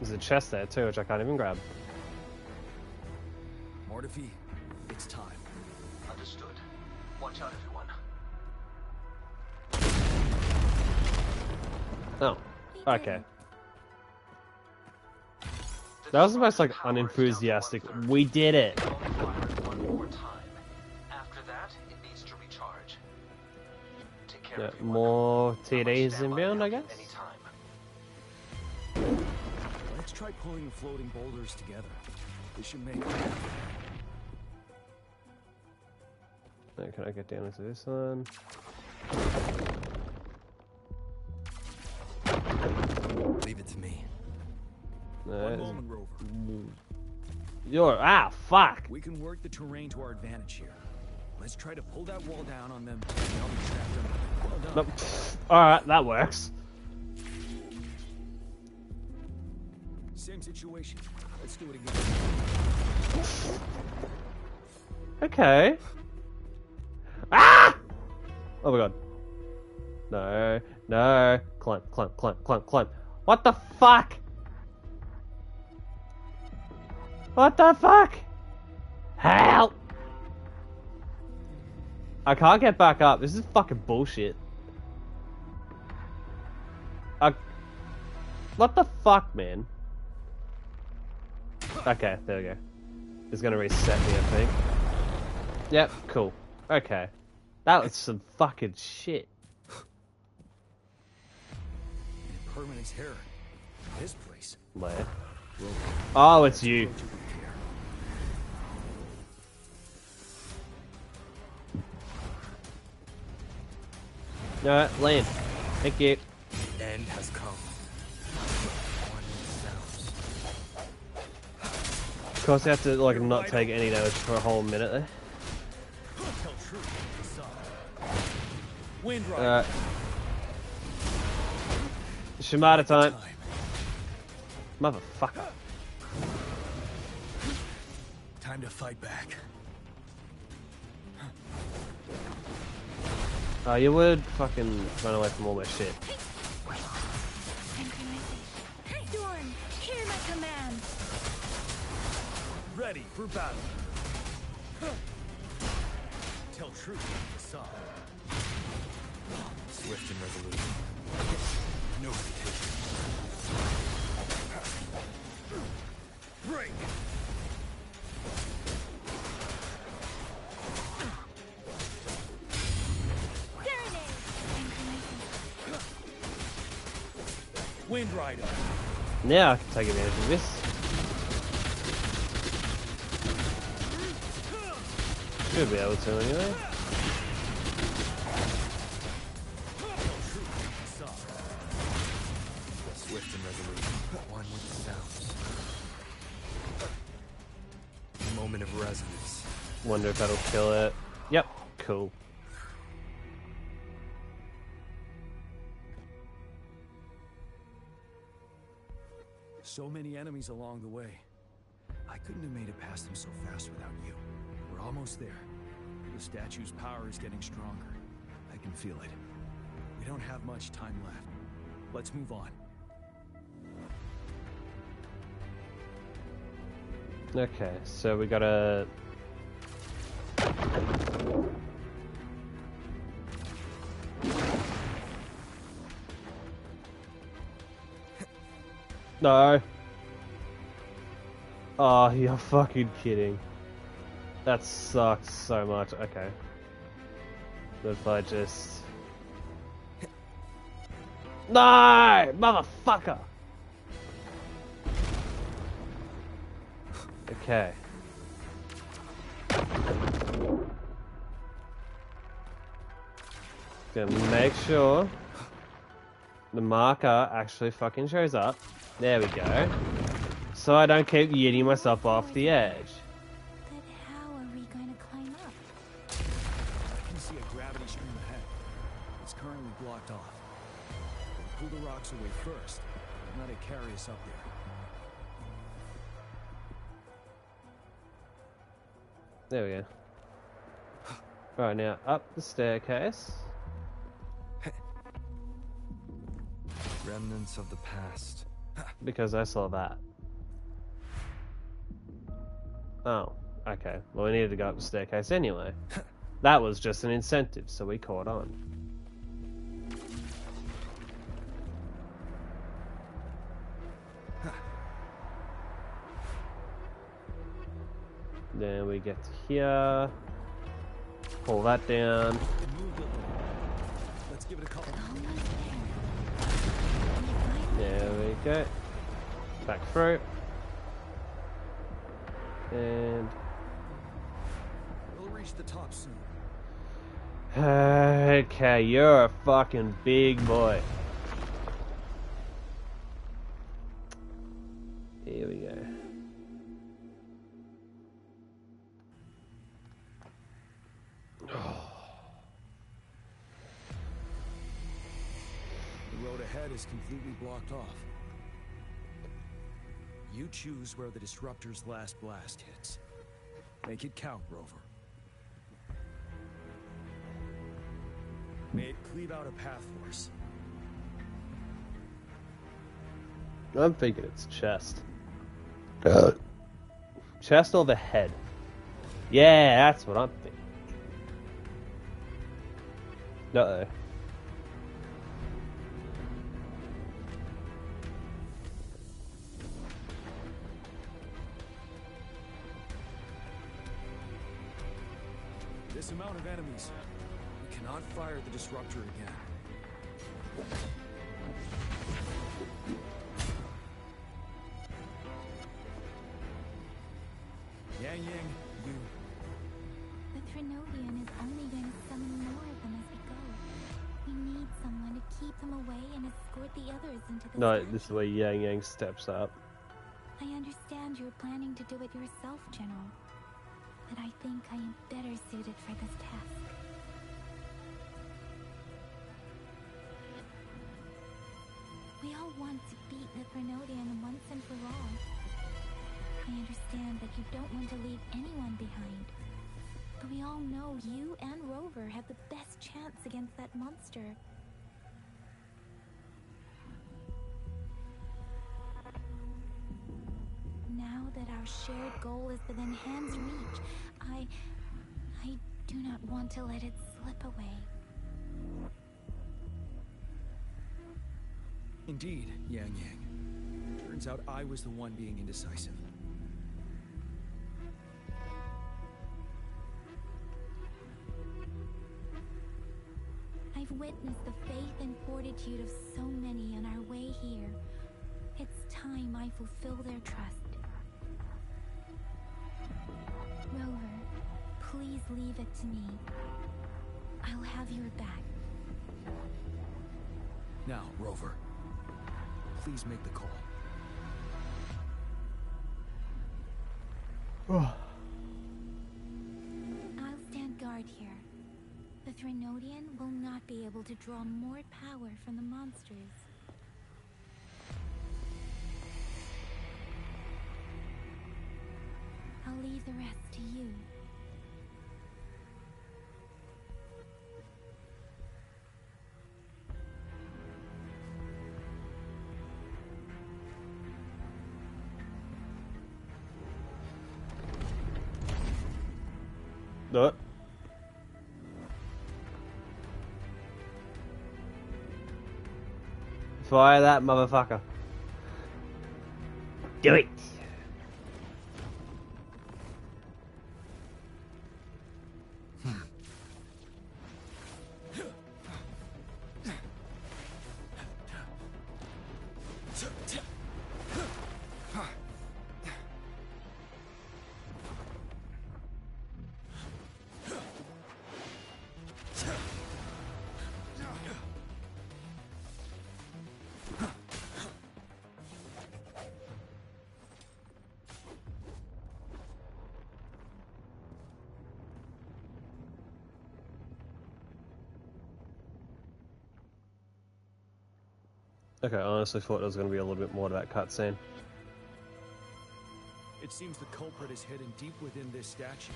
There's a chest there too, which I can't even grab. Mortifi, it's time. Understood. Watch out, everyone. Oh. Okay. That was the most like unenthusiastic. We did it. One more time. After that, it needs to recharge. Take care Yeah, of everyone. more TDs inbound, I guess. Let's try pulling the floating boulders together. This should make it. Now, can I get down into this one? Leave it to me. No, One moment, Rover. fuck! We can work the terrain to our advantage here. Let's try to pull that wall down on them. They'll be trapped under. Well done. Nope. Alright, that works. Same situation. Let's do it again. Okay. Ah! Oh my god. No, no. Climb, climb, climb, climb, climb. What the fuck? What the fuck? Help! I can't get back up. This is fucking bullshit. What the fuck, man? Okay, there we go. It's gonna reset me, I think. Yep, cool. Okay. That was some fucking shit. Permanent's here. This place. Where? Oh, it's you. Alright, land. Thank you. End has come. Of course, you have to like not take any damage for a whole minute there. Alright. Shimada time. Motherfucker. Time to fight back. Oh, you would fucking run away from all my shit. Storm, hear my command. Ready for battle. Tell truth to the sun. Swift and resolute. No hesitation. Break. Wind Rider. Now I can take advantage of this. Should be able to anyway. Swift and resolute. One with the sounds. Moment of resonance. Wonder if that'll kill it. Yep, cool. So many enemies along the way. I couldn't have made it past them so fast without you. We're almost there. The statue's power is getting stronger. I can feel it. We don't have much time left. Let's move on. Okay, so we gotta... No. Oh, you're fucking kidding. That sucks so much. Okay. What if I just... No! Motherfucker! Okay. Gonna make sure the marker actually fucking shows up. There we go. So I don't keep yeeting myself off the edge. But how are we going to climb up? I can see a gravity stream ahead. It's currently blocked off. We'll pull the rocks away first, and let it carry us up there. There we go. Right, now up the staircase. Remnants of the past. Because I saw that. Oh, okay. Well, we needed to go up the staircase anyway. That was just an incentive, so we caught on. Then we get to here. Pull that down. Let's give it a couple. There we go. Back through. And We'll reach the top soon. okay, you're a fucking big boy. Here we go. The road ahead is completely blocked off. You choose where the disruptor's last blast hits. Make it count, Rover. May it cleave out a path for us. I'm thinking it's chest. Chest or the head? Yeah, that's what I'm thinking. Uh-oh. This amount of enemies, we cannot fire the disruptor again. Yang Yang, you... The Trinodian is only going to summon more of them as we go. We need someone to keep them away and escort the others into the No, statue. this is where Yang Yang steps up. I understand you're planning to do it yourself, General. But I think I am better suited for this task. We all want to beat the Trinodian once and for all. I understand that you don't want to leave anyone behind. But we all know you and Rover have the best chance against that monster. Now that our shared goal is within hand's reach, I do not want to let it slip away. Indeed, Yang Yang. Turns out I was the one being indecisive. I've witnessed the faith and fortitude of so many on our way here. It's time I fulfill their trust. Rover, please leave it to me. I'll have your back. Now, Rover, please make the call. I'll stand guard here. The Trinodian will not be able to draw more power from the monsters. I'll leave the rest to you. Do it. Fire that motherfucker. Do it. Okay, I honestly thought there was going to be a little bit more to that cutscene. It seems the culprit is hidden deep within this statue.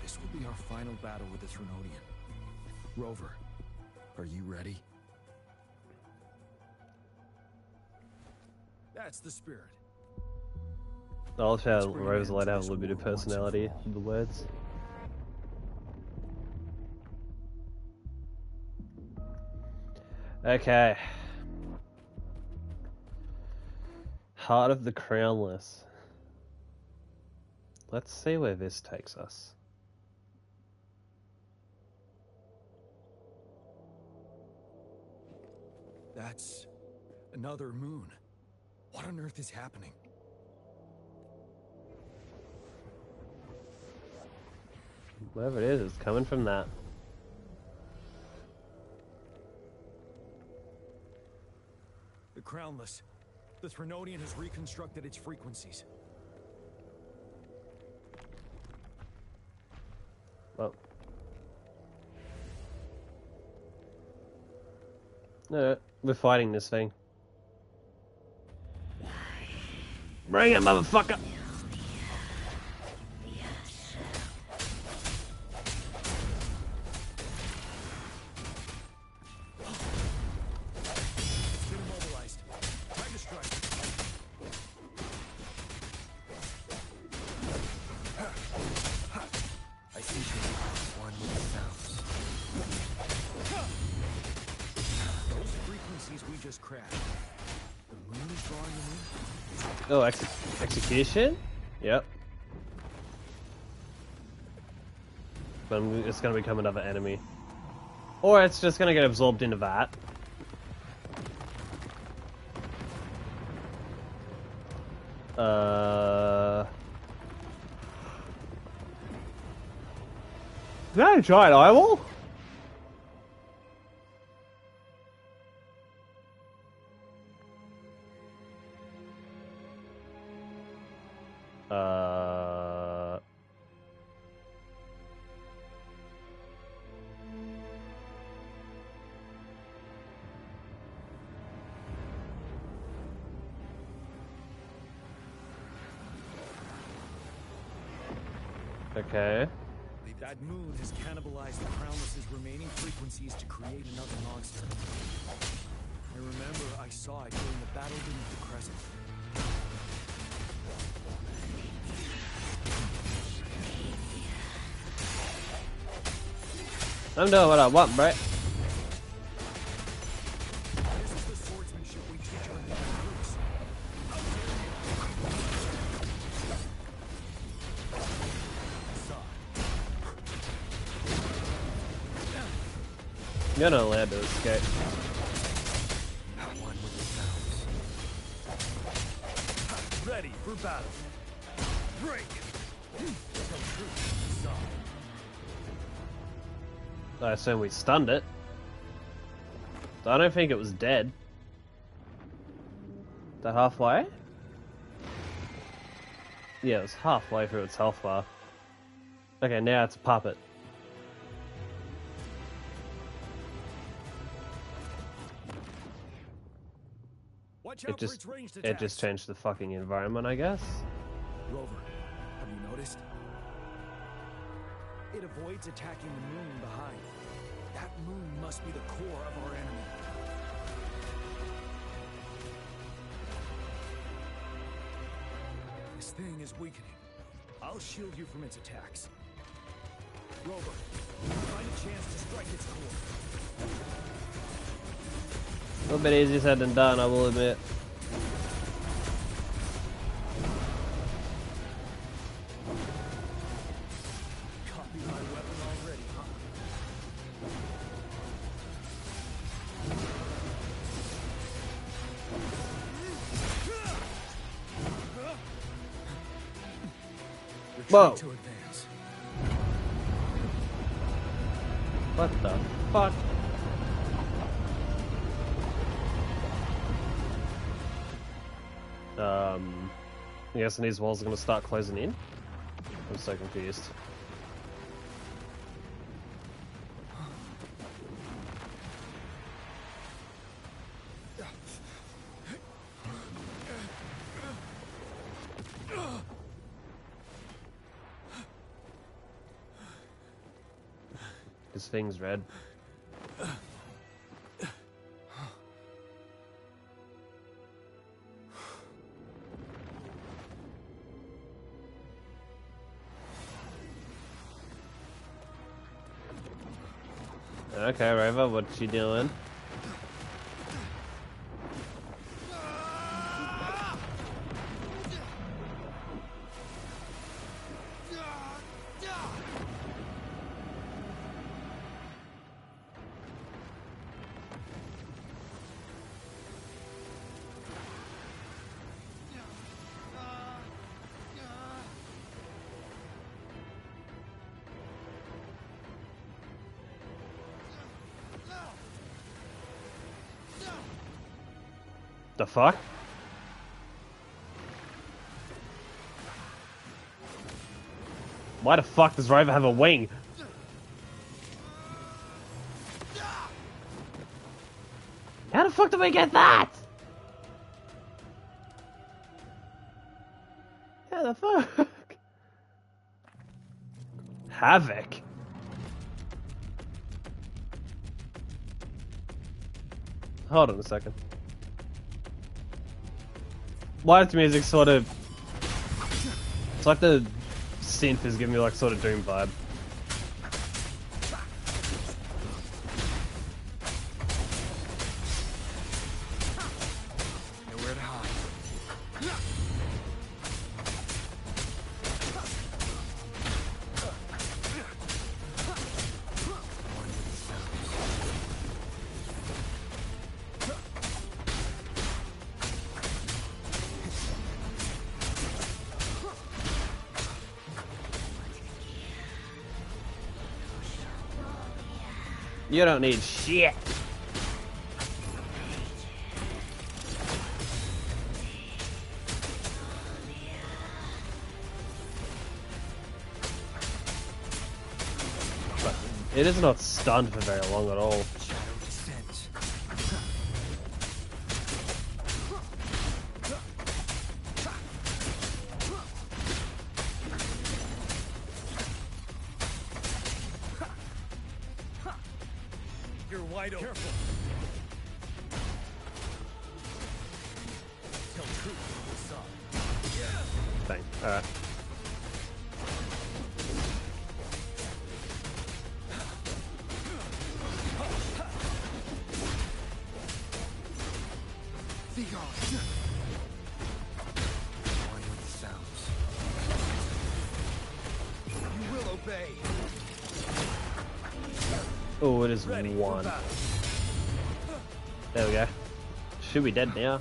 This will be our final battle with the Trinodian. Rover, are you ready? That's the spirit. I love how Rover's allowed to have a little bit of personality in the words. Okay. Heart of the Crownless. Let's see where this takes us. That's another moon. What on earth is happening? Whatever it is, it's coming from that. The Crownless. The Trinodian has reconstructed its frequencies. Oh. No, we're fighting this thing. Bring it, motherfucker! Oh, execution? Yep. But it's gonna become another enemy. Or it's just gonna get absorbed into that. Is that a giant eyeball? Okay. That moon has cannibalized the Crownless's remaining frequencies to create another monster. I remember I saw it during the battle beneath the crescent. I'm doing what I want, bro. This is the swordsmanship we teach our new recruits. You're not allowed to escape. One with the sounds. Ready for battle. Break. I assume we stunned it. I don't think it was dead. Is that halfway? Yeah, it was halfway through its health bar. Okay, now it's a puppet. It just changed the fucking environment, I guess. Rover, have you noticed? It avoids attacking the moon behind. That moon must be the core of our enemy. This thing is weakening. I'll shield you from its attacks. Rover, find a chance to strike its core. A little bit easier said than done, I will admit. Copy my weapon already, huh? Whoa. To advance. What the fuck? I guess these walls are going to start closing in? I'm so confused. This thing's red. Okay, Rover, what you doing? The fuck? Why the fuck does Rover have a wing? How the fuck did we get that? How the fuck? Havoc. Hold on a second. Live music sort of... It's like the synth is giving me like sort of Doom vibe. Nowhere to hide. You don't need shit. But it is not stunned for very long at all. Wide open. Careful. Tell truth on this side. Bang. Alright. Be gone. One with the sounds. You will obey. Oh, it is one. There we go. Should be dead now.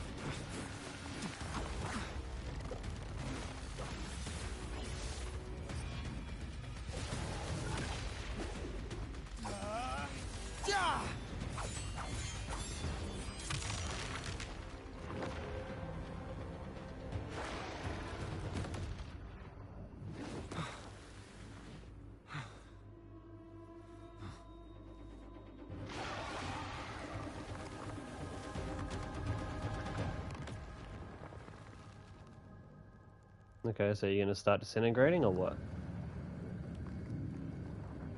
Okay, so you're gonna start disintegrating or what?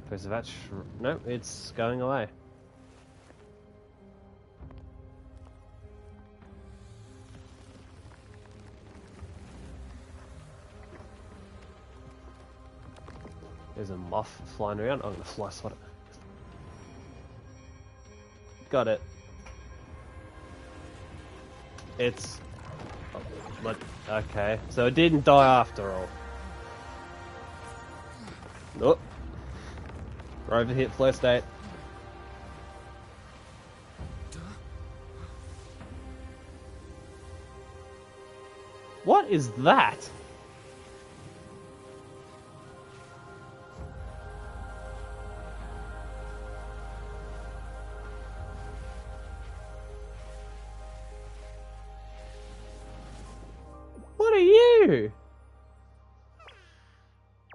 Because that's no, it's going away. There's a moth flying around. I'm gonna fly swat it. Got it. It's. But okay, so it didn't die after all. Nope. Rover hit flow state. What is that? What are you?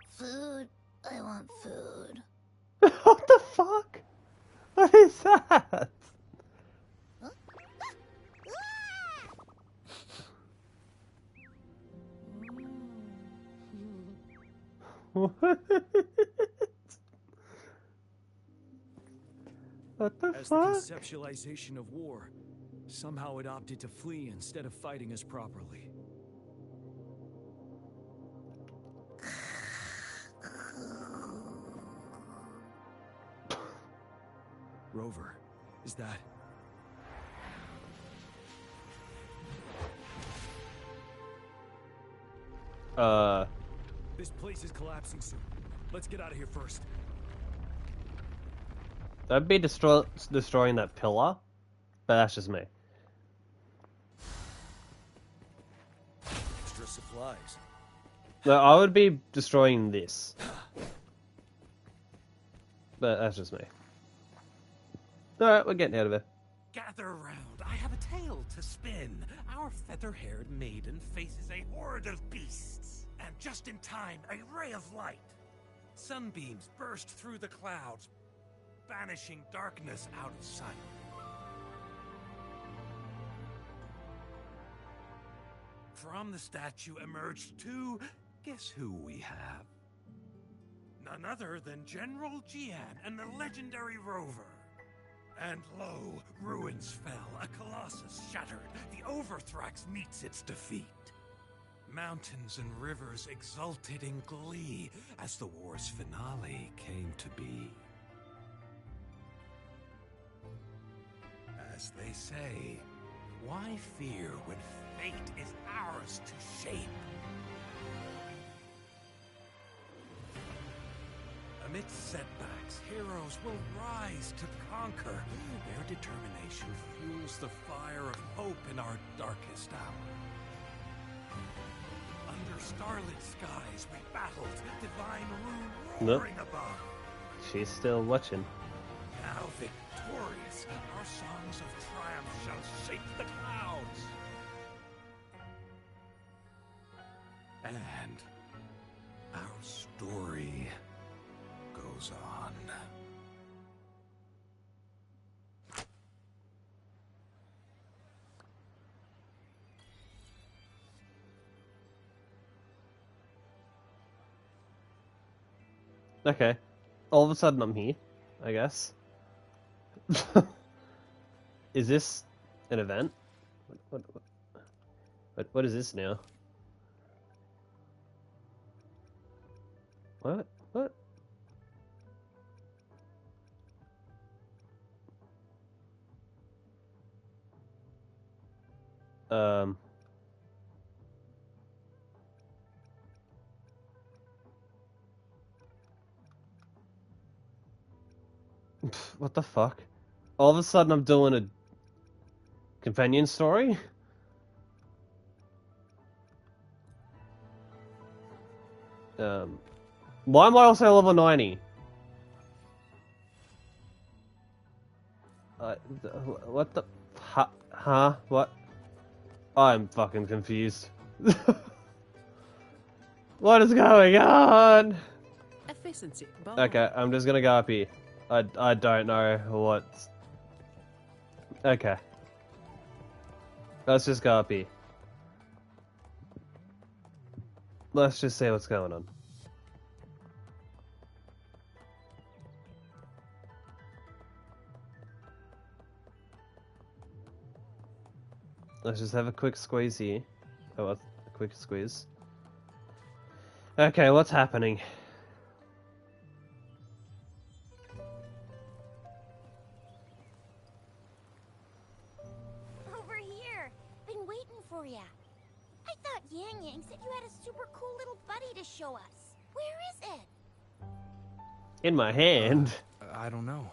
Food. I want food. What the fuck? What is that? What? What the As fuck? the conceptualization of war, somehow it opted to flee instead of fighting us properly. Rover, is that... This place is collapsing soon. Let's get out of here first. I'd be destroying that pillar, but that's just me. Extra supplies. No, I would be destroying this. But that's just me. Alright, we're getting out of here. Gather round, I have a tale to spin. Our feather-haired maiden faces a horde of beasts. And just in time, a ray of light. Sunbeams burst through the clouds, banishing darkness out of sight. From the statue emerged two... Guess who we have? None other than General Jian and the legendary Rover. And lo, ruins fell, a colossus shattered. The Overthrax meets its defeat. Mountains and rivers exulted in glee as the war's finale came to be. As they say, why fear when fate is ours to shape? Amidst setbacks, heroes will rise to conquer. Their determination fuels the fire of hope in our darkest hour. Under starlit skies we battled, divine rune roaring above. She's still watching. Now victory our songs of triumph shall shake the clouds. And our story goes on. Okay. All of a sudden I'm here, I guess. Is this an event? What is this now? What? What? What the fuck? All of a sudden I'm doing a companion story? Why am I also level 90? What the... Huh? What? I'm fucking confused. What is going on? Efficiency. Okay, I'm just gonna go up here. I don't know what's... Okay. Let's just go up here. Let's just see what's going on. Let's just have a quick squeeze here. Oh, a quick squeeze. Okay, what's happening? Over here. Been waiting for ya. I thought Yang Yang said you had a super cool little buddy to show us. Where is it? In my hand. I don't know.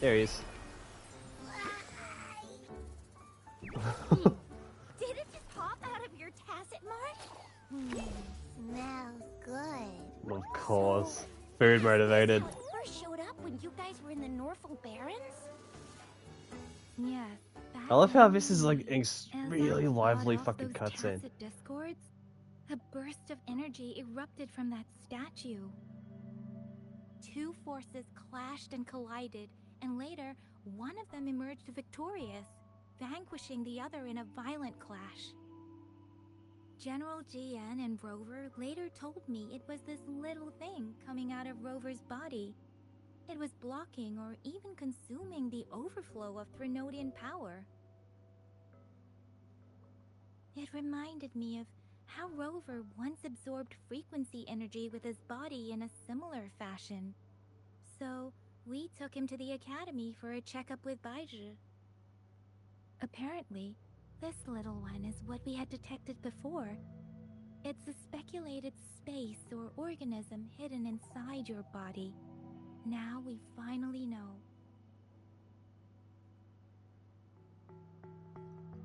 There he is. Did it just pop out of your tacit mark? Smells good. Of course. Food motivated. How it first showed up when you guys were in the Norfolk Barrens? Yes. I love how this is like a really lively fucking those cutscene. tacit discords, a burst of energy erupted from that statue. Two forces clashed and collided, and later, one of them emerged victorious, vanquishing the other in a violent clash. General GN and Rover later told me it was this little thing coming out of Rover's body. It was blocking or even consuming the overflow of Threnodian power. It reminded me of how Rover once absorbed frequency energy with his body in a similar fashion. So, we took him to the academy for a checkup with BEAVR. Apparently, this little one is what we had detected before. It's a speculated space or organism hidden inside your body. Now we finally know.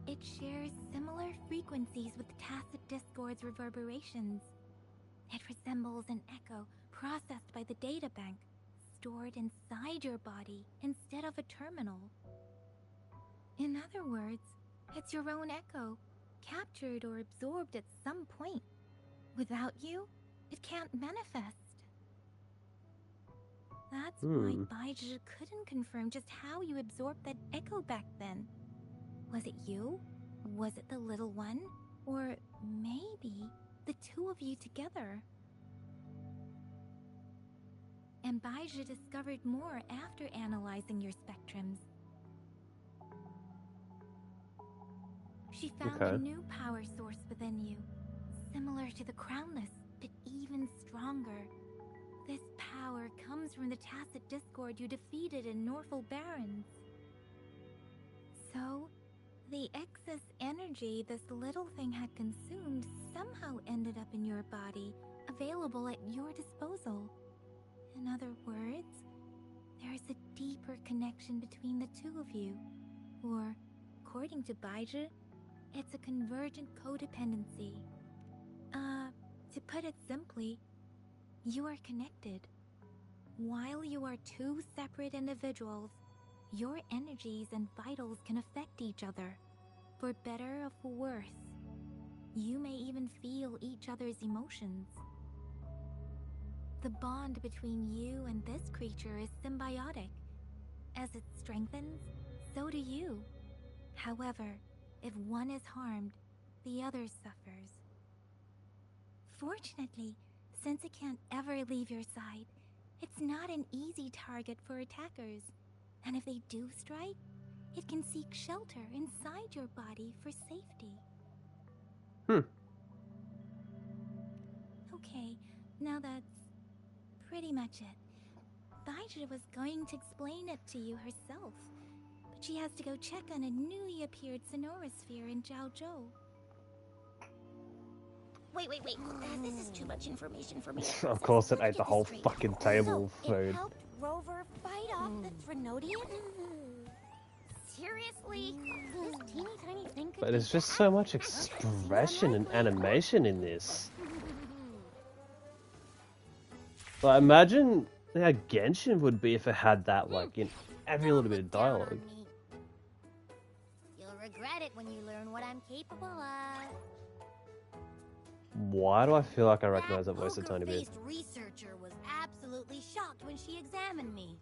It shares similar frequencies with Tacit Discord's reverberations. It resembles an echo processed by the data bank, stored inside your body instead of a terminal. In other words, it's your own echo, captured or absorbed at some point. Without you, it can't manifest. That's why BEAVR couldn't confirm just how you absorbed that echo back then. Was it you? Was it the little one? Or maybe the two of you together? And BEAVR discovered more after analyzing your spectrums. She found a new power source within you, similar to the Crownless, but even stronger. This power comes from the Tacit Discord you defeated in Norfolk Barrens. So, the excess energy this little thing had consumed somehow ended up in your body, available at your disposal. In other words, there is a deeper connection between the two of you. Or, according to BEAVR, it's a convergent codependency. To put it simply, you are connected. While you are two separate individuals, your energies and vitals can affect each other, for better or for worse. You may even feel each other's emotions. The bond between you and this creature is symbiotic. As it strengthens, so do you. However, if one is harmed, the other suffers. Fortunately, since it can't ever leave your side, it's not an easy target for attackers. And if they do strike, it can seek shelter inside your body for safety. Okay, now that's pretty much it. BEAVR was going to explain it to you herself, but she has to go check on a newly appeared Sonorosphere in Jiaozhou. Wait. This is too much information for me. Of course it Let's ate the get whole this straight. fucking table So, food. it helped Rover fight off the Threnodian? Seriously? This teeny tiny thing could But there's just so much expression and animation in this. Like, imagine how Genshin would be if it had that, like, in every little bit of dialogue. You'll regret it when you learn what I'm capable of. Why do I feel like I recognize that voice a tiny bit? Poker-faced researcher was absolutely shocked when she examined me.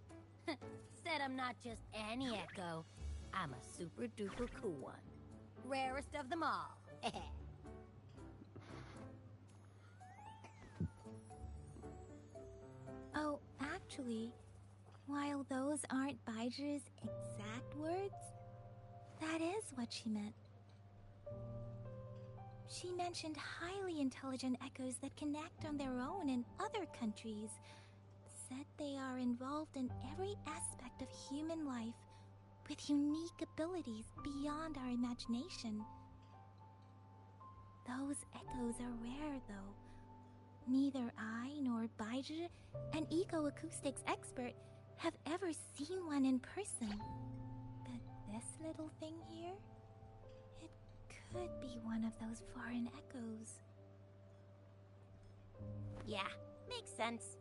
Said I'm not just any echo. I'm a super duper cool one. Rarest of them all. Oh, actually, while those aren't BEAVR's exact words, that is what she meant. She mentioned highly intelligent echoes that can act on their own in other countries. Said they are involved in every aspect of human life with unique abilities beyond our imagination. Those echoes are rare, though. Neither I nor BEAVR, an eco-acoustics expert, have ever seen one in person. But this little thing here, it could be one of those foreign echoes. Yeah, makes sense.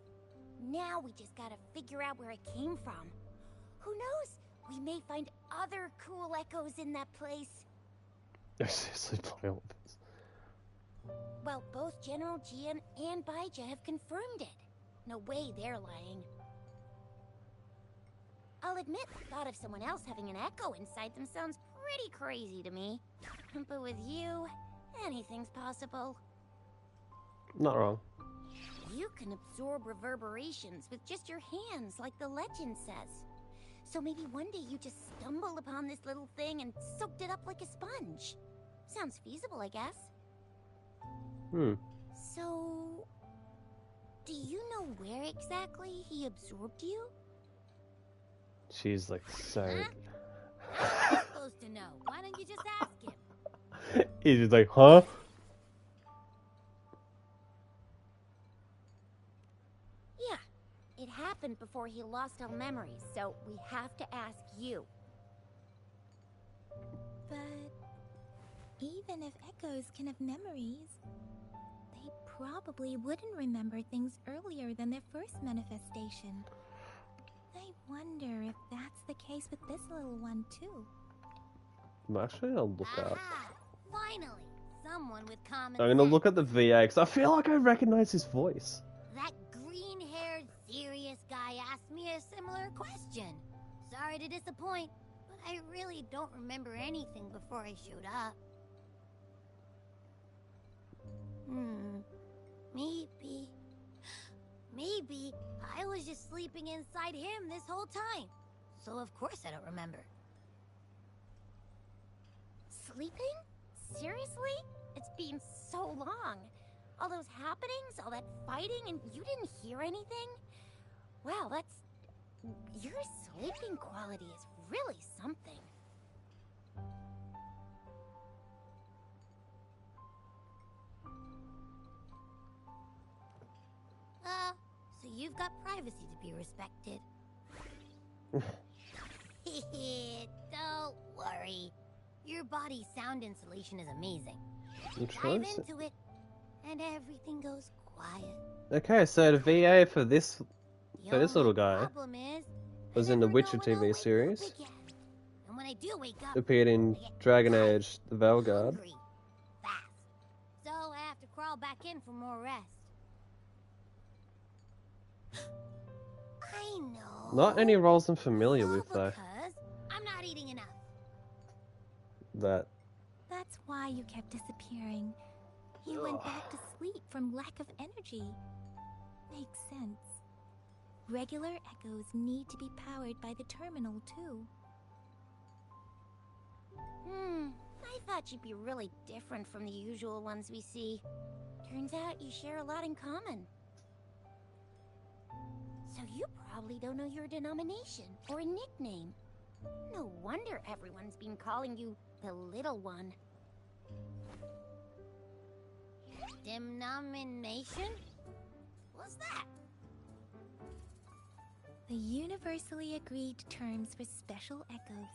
Now we just gotta figure out where it came from. Who knows? We may find other cool echoes in that place. I seriously play all this. Well, both General Jian and BEAVR have confirmed it. No way they're lying. I'll admit, the thought of someone else having an echo inside them sounds pretty crazy to me. But with you, anything's possible. Not wrong. You can absorb reverberations with just your hands, like the legend says. So maybe one day you just stumbled upon this little thing and soaked it up like a sponge. Sounds feasible, I guess. So, do you know where exactly he absorbed you? She's like so... I'm supposed to know. Why don't you just ask him? He's just like, huh? Yeah, it happened before he lost all memories, so we have to ask you. But even if echoes can have memories, they probably wouldn't remember things earlier than their first manifestation. I wonder if that's the case with this little one too. I'm actually gonna look up. Finally, someone with common I'm gonna sense. look at the VA because I feel like I recognize his voice. That green-haired, serious guy asked me a similar question. Sorry to disappoint, but I really don't remember anything before I showed up. Maybe I was just sleeping inside him this whole time. So of course I don't remember. Sleeping? Seriously? It's been so long. All those happenings, all that fighting, and you didn't hear anything? Wow, that's... Your sleeping quality is really something. So you've got privacy to be respected. Don't worry. Your body's sound insulation is amazing. Dive into it, and everything goes quiet. Okay, so the VA for this So this little guy was in the Witcher TV series. And when I do wake up, Appeared in Dragon Age: The Veilguard. fast. So I have to crawl back in for more rest. I know. Not any roles I'm familiar with though. Because I'm not eating enough. That. That's why you kept disappearing. You went back to sleep from lack of energy. Makes sense. Regular echoes need to be powered by the terminal, too. I thought you'd be really different from the usual ones we see. Turns out you share a lot in common. So you probably don't know your denomination or a nickname. No wonder everyone's been calling you the Little One. Denomination? What's that? The universally agreed terms for special echoes,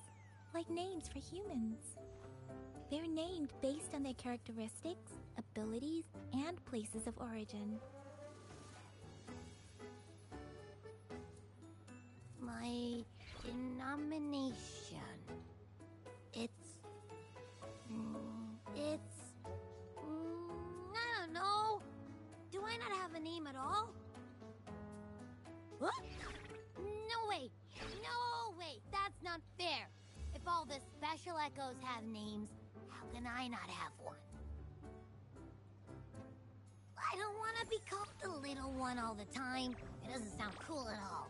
like names for humans. They're named based on their characteristics, abilities, and places of origin. My denomination. I don't know. Do I not have a name at all? What? No way. No way. That's not fair. If all the special echoes have names, how can I not have one? I don't want to be called the Little One all the time. It doesn't sound cool at all.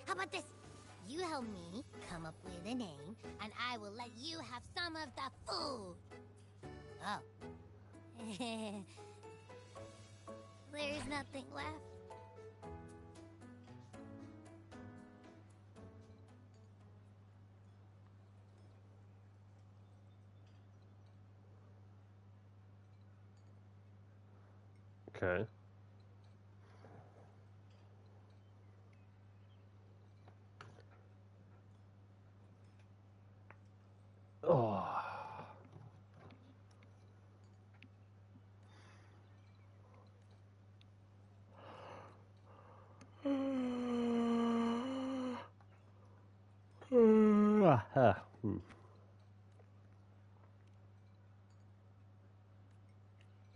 How about this? You help me come up with a name, and I will let you have some of the food. Oh. There's nothing left. Okay. Oh.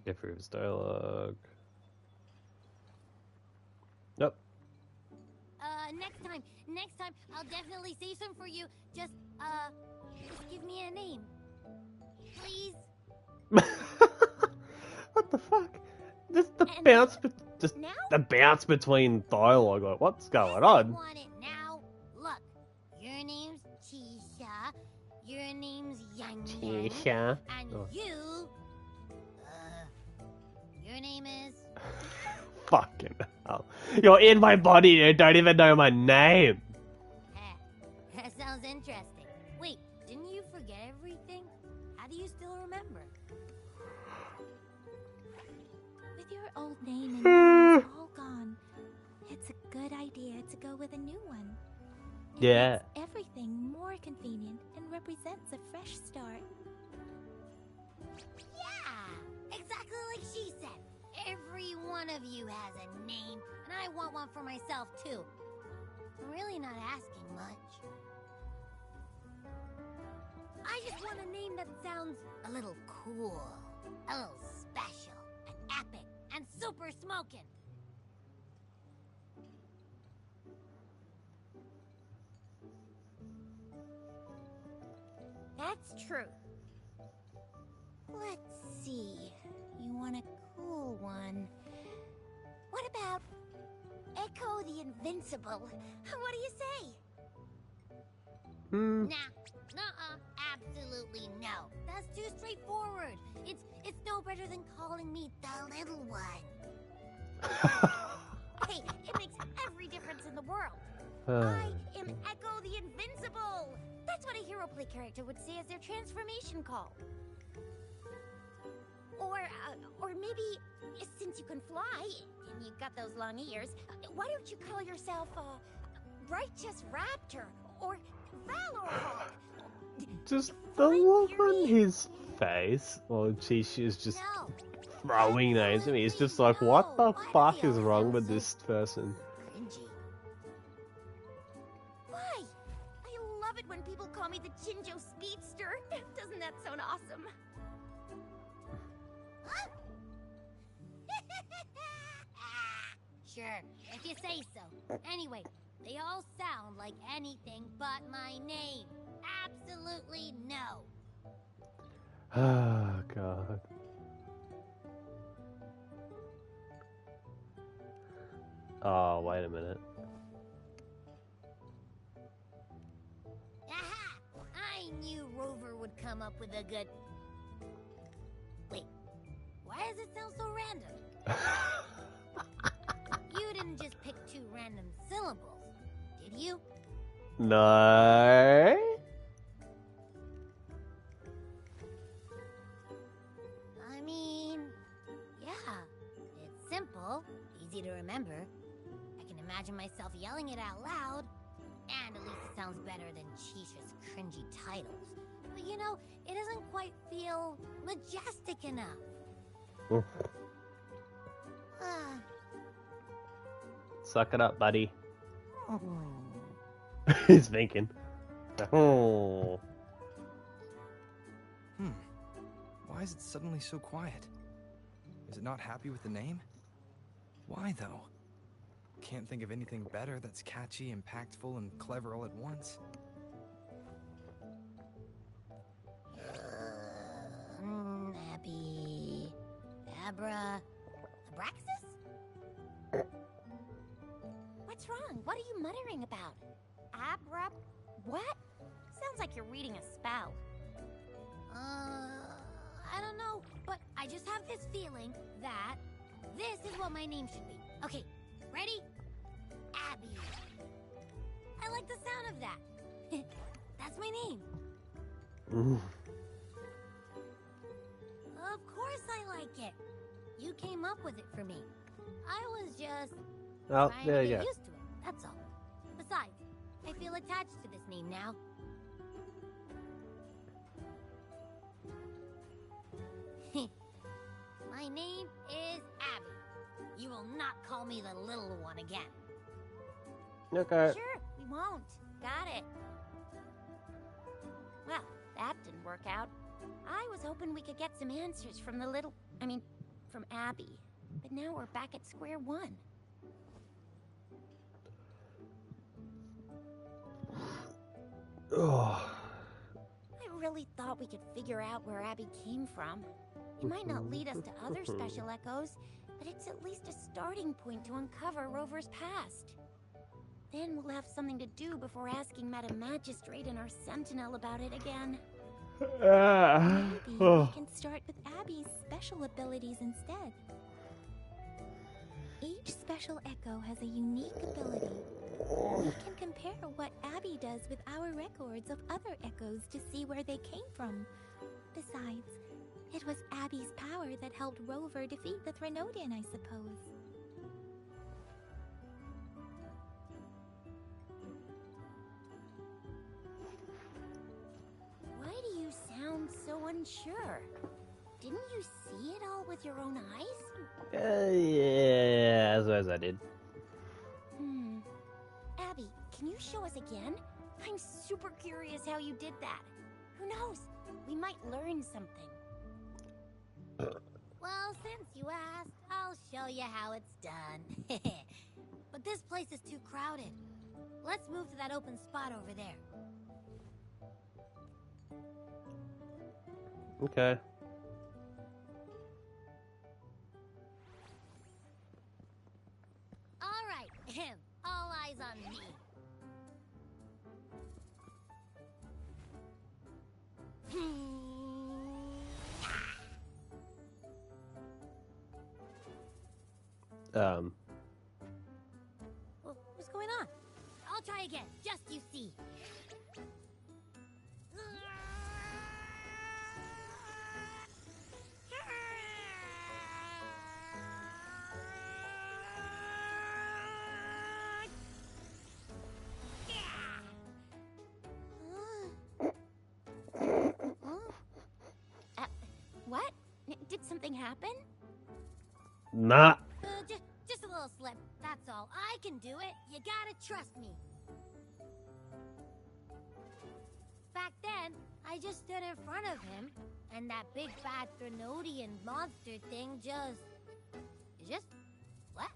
Get through his dialogue. Yep. Next time, I'll definitely say some for you. Just give me a name. Please? What the fuck? Just the bounce, the bounce between dialogue. Like, what's going on? I want it now. Look, your name's Tisha. Your name's Yang Yang. Tisha. And you, your name is... Fucking hell. You're in my body, you don't even know my name. That sounds interesting. Wait, didn't you forget everything? How do you still remember? With your old name and memories all gone, it's a good idea to go with a new one. It makes everything more convenient and represents a fresh start. Yeah, exactly like she said. Every one of you has a name, and I want one for myself too. I'm really not asking much. I just want a name that sounds a little cool, a little special, and epic, and super smoking. That's true. Let's see. You want a cool one. What about Echo the Invincible? What do you say? Nah, absolutely no. That's too straightforward. It's no better than calling me the Little One. Hey, it makes every difference in the world. I am Echo the Invincible. That's what a hero play character would say as their transformation call. Or maybe, since you can fly, and you've got those long ears, why don't you call yourself, Righteous Raptor, or Valor Hawk? Just the look on his face. Well, she's just throwing names at me. It's just like, what the fuck is wrong with this person? Cringy. Why? I love it when people call me the Chinjo Speedster. Doesn't that sound awesome? Huh? Sure, if you say so. Anyway, they all sound like anything but my name. Absolutely no. Oh, God. Oh, wait a minute. Aha! I knew Rover would come up with a good... Wait, why does it sound so random? You didn't just pick 2 random syllables, did you? No. I mean, yeah, it's simple, easy to remember. I can imagine myself yelling it out loud, and at least it sounds better than Chisha's cringy titles. But you know, it doesn't quite feel majestic enough. Suck it up, buddy. He's thinking. Oh. Why is it suddenly so quiet? Is it not happy with the name? Why, though? Can't think of anything better that's catchy, impactful, and clever all at once. Abby... Abra... Abraxas? What's wrong? What are you muttering about? Abra... What? Sounds like you're reading a spell. I don't know, but I just have this feeling that this is what my name should be. Okay, ready? Abby. I like the sound of that. That's my name. Of course I like it. You came up with it for me. I was just trying to get used to it, that's all. Besides, I feel attached to this name now. My name is Abby. You will not call me the little one again. Okay. Sure, we won't. Got it. Well, that didn't work out. I was hoping we could get some answers from from Abby. But now we're back at square one. Oh. I really thought we could figure out where Abby came from. It might not lead us to other special echoes, but it's at least a starting point to uncover Rover's past. Then we'll have something to do before asking Madam Magistrate and our Sentinel about it again. Maybe we can start with Abby's special abilities instead. Each special echo has a unique ability. We can compare what Abby does with our records of other echoes to see where they came from. Besides, it was Abby's power that helped Rover defeat the Threnodian, I suppose. Why do you sound so unsure? Didn't you see it all with your own eyes? Yeah, as well as I did. Abby, can you show us again? I'm super curious how you did that. Who knows? We might learn something. Well, since you asked, I'll show you how it's done. But this place is too crowded. Let's move to that open spot over there. Okay. All right, all eyes on me. What's going on? I'll try again, just you see. What? Did something happen? Nah. Just a little slip. That's all. I can do it. You gotta trust me. Back then, I just stood in front of him, and that big fat Threnodian monster thing just left.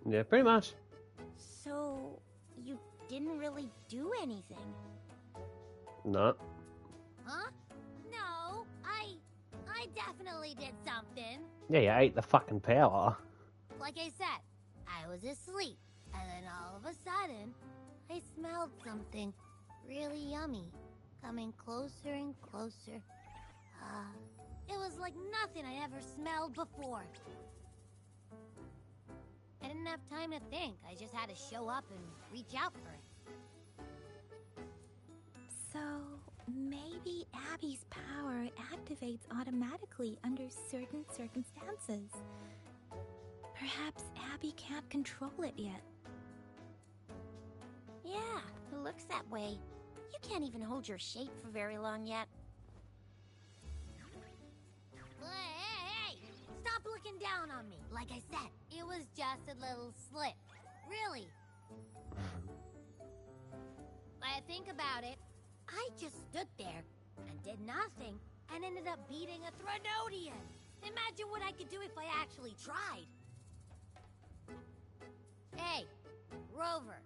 Yeah, pretty much. So, you didn't really do anything? No. Huh? No, I definitely did something. Yeah, you ate the fucking power. Like I said, I was asleep, and then all of a sudden, I smelled something really yummy, coming closer and closer. It was like nothing I ever smelled before. I didn't have time to think. I just had to show up and reach out for it. So, maybe Abby's power activates automatically under certain circumstances. Perhaps Abby can't control it yet. Yeah, it looks that way. You can't even hold your shape for very long yet. Hey! Stop looking down on me. Like I said, it was just a little slip. Really. When I think about it, I just stood there and did nothing and ended up beating a Threnodian. Imagine what I could do if I actually tried. Hey, Rover,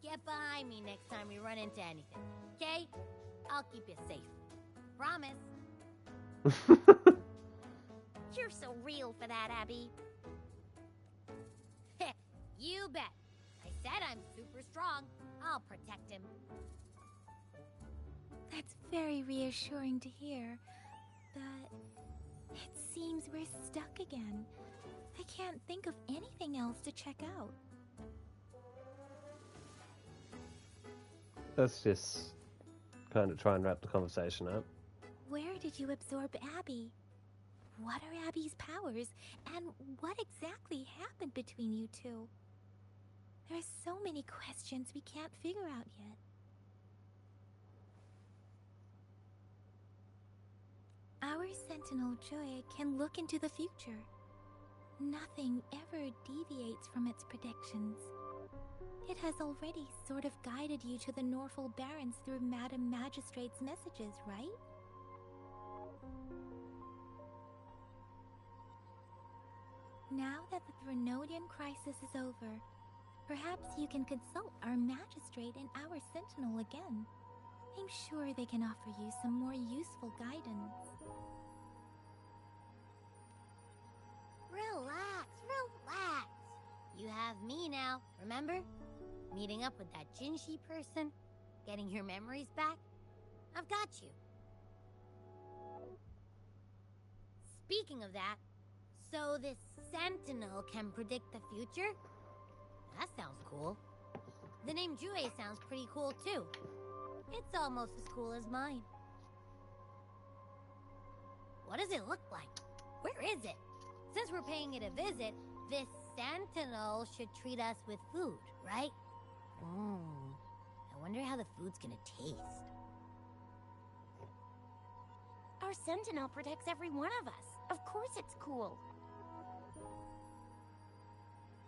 get behind me next time we run into anything, okay? I'll keep you safe. Promise. You're so real for that, Abby. You bet. I said I'm super strong. I'll protect him. That's very reassuring to hear, but it seems we're stuck again. I can't think of anything else to check out. Let's just kind of try and wrap the conversation up. Where did you absorb Abby? What are Abby's powers, and what exactly happened between you two? There are so many questions we can't figure out yet. Our Sentinel Joy can look into the future. Nothing ever deviates from its predictions. It has already sort of guided you to the Norfolk Barrens through Madam Magistrate's messages, right? Now that the Threnodian crisis is over, perhaps you can consult our Magistrate and our Sentinel again. I'm sure they can offer you some more useful guidance. Relax, relax. You have me now, remember? Meeting up with that Jinshi person, getting your memories back. I've got you. Speaking of that, so this Sentinel can predict the future? That sounds cool. The name Jue sounds pretty cool too. It's almost as cool as mine. What does it look like? Where is it? Since we're paying it a visit, this Sentinel should treat us with food, right? I wonder how the food's gonna taste. Our Sentinel protects every one of us. Of course it's cool.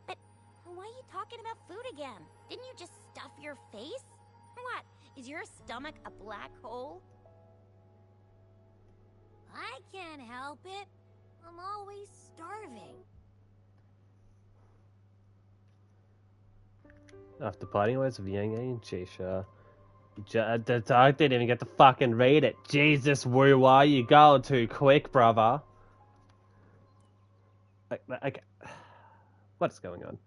But why are you talking about food again? Didn't you just stuff your face? What? Is your stomach a black hole? I can't help it. I'm always starving. After parting ways with Yang and Chisha, the dog didn't even get to fucking read it. Jesus, Wu, why are you going too quick, brother? Okay. What is going on?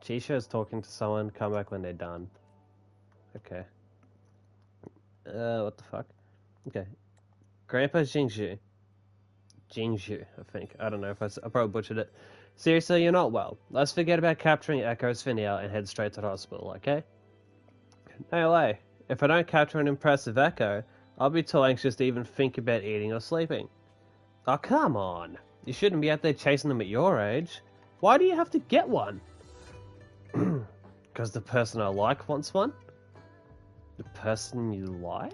Chisha is talking to someone. Come back when they're done. Okay. What the fuck? Okay. Grandpa Jingzhu. Jingzhu, I think. I don't know if I probably butchered it. Seriously, you're not well. Let's forget about capturing Echoes for now and head straight to the hospital, okay? No way. If I don't capture an impressive Echo, I'll be too anxious to even think about eating or sleeping. Oh, come on. You shouldn't be out there chasing them at your age. Why do you have to get one? Because the person I like wants one? The person you like?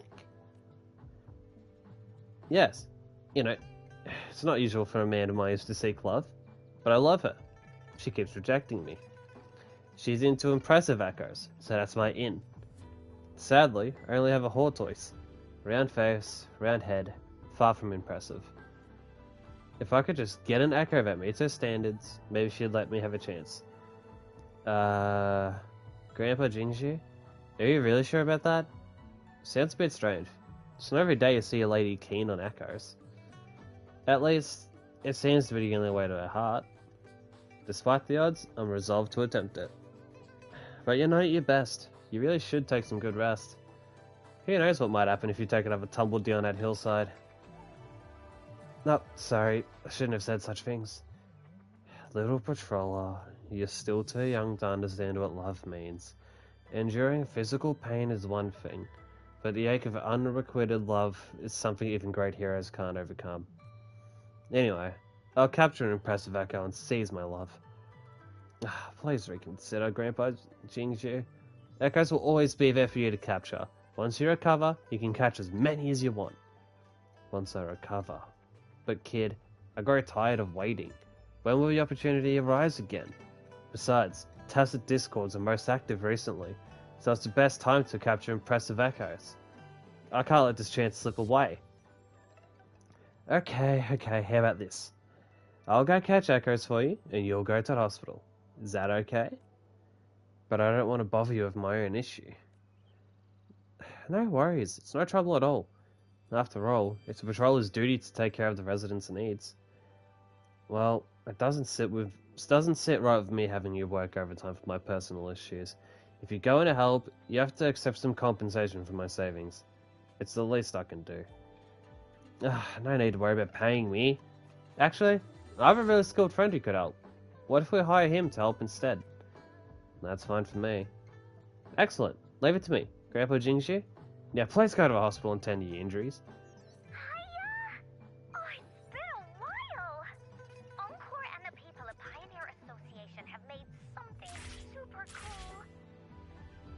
Yes. You know, It's not usual for a man of my age to seek love, but I love her. She keeps rejecting me. She's into impressive echoes, so that's my in. Sadly, I only have a tortoise. Round face, round head, far from impressive. If I could just get an echo that meets her standards, maybe she'd let me have a chance. Grandpa Jingju? Are you really sure about that? Sounds a bit strange. It's not every day you see a lady keen on echoes. At least, it seems to be the only way to her heart. Despite the odds, I'm resolved to attempt it. But you know your best. You really should take some good rest. Who knows what might happen if you take another tumble down that hillside. No, sorry, I shouldn't have said such things. Little patroller, you're still too young to understand what love means. Enduring physical pain is one thing, but the ache of unrequited love is something even great heroes can't overcome. Anyway, I'll capture an impressive echo and seize my love. Please reconsider, Grandpa Jingju. Echoes will always be there for you to capture. Once you recover, you can catch as many as you want. Once I recover. But kid, I grow tired of waiting. When will the opportunity arise again? Besides, Tacit Discords are most active recently, so it's the best time to capture impressive echoes. I can't let this chance slip away. Okay, how about this? I'll go catch echoes for you, and you'll go to the hospital. Is that okay? But I don't want to bother you with my own issue. No worries, it's no trouble at all. After all, it's a patroller's duty to take care of the residents' needs. Well, it doesn't sit right with me having you work overtime for my personal issues. If you're going to help, you have to accept some compensation for my savings. It's the least I can do. No need to worry about paying me. Actually, I have a really skilled friend who could help. What if we hire him to help instead? That's fine for me. Excellent. Leave it to me. Grandpa Jingxu? Now please go to the hospital and tend to your injuries. Hiya! Oh, it's been a while! Encore and the people of Pioneer Association have made something super cool.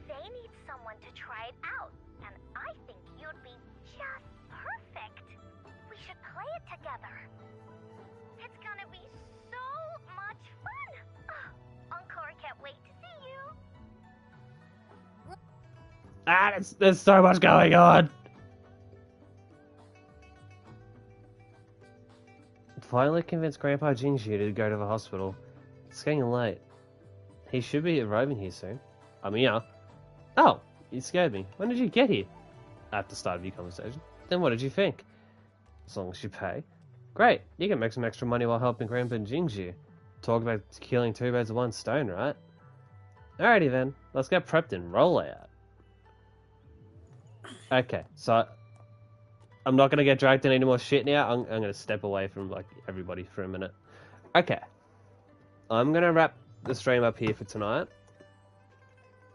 They need someone to try it out, and I think you'd be just perfect. We should play it together. It's gonna be so much fun! Encore can't wait to see you! There's so much going on! Finally convinced Grandpa Jingxu to go to the hospital. It's getting late. He should be arriving here soon. I'm here. Oh, you scared me. When did you get here? At the start of your conversation. Then what did you think? As long as you pay. Great, you can make some extra money while helping Grandpa Jingxu. Talk about killing two birds with one stone, right? Alrighty then, let's get prepped and roll out. Okay, so I'm not gonna get dragged in any more shit now. I'm gonna step away from like everybody for a minute. Okay, I'm gonna wrap the stream up here for tonight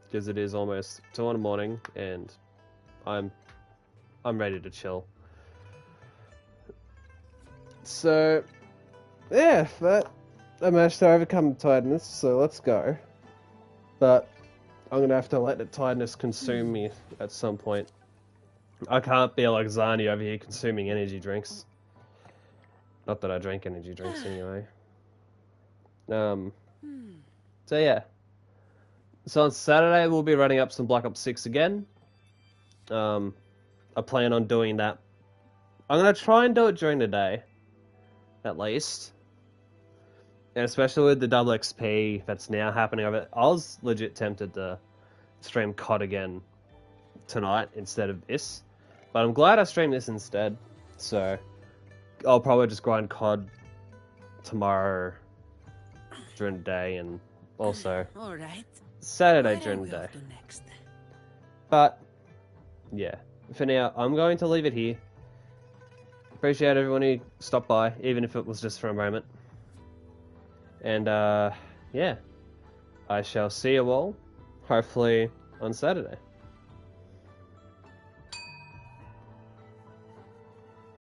because it is almost 2 in the morning and I'm ready to chill. So yeah, but I managed to overcome tiredness, so let's go. But I'm gonna have to let the tiredness consume me at some point. I can't be like Zani over here consuming energy drinks. Not that I drink energy drinks anyway. So yeah. So on Saturday we'll be running up some Black Ops 6 again. I plan on doing that. I'm gonna try and do it during the day. At least. And especially with the double XP that's now happening over it. I was legit tempted to stream COD again tonight instead of this. But I'm glad I streamed this instead. So I'll probably just grind COD tomorrow during the day and also Saturday during the day. But yeah, for now I'm going to leave it here. Appreciate everyone who stopped by, even if it was just for a moment. And yeah, I shall see you all hopefully on Saturday.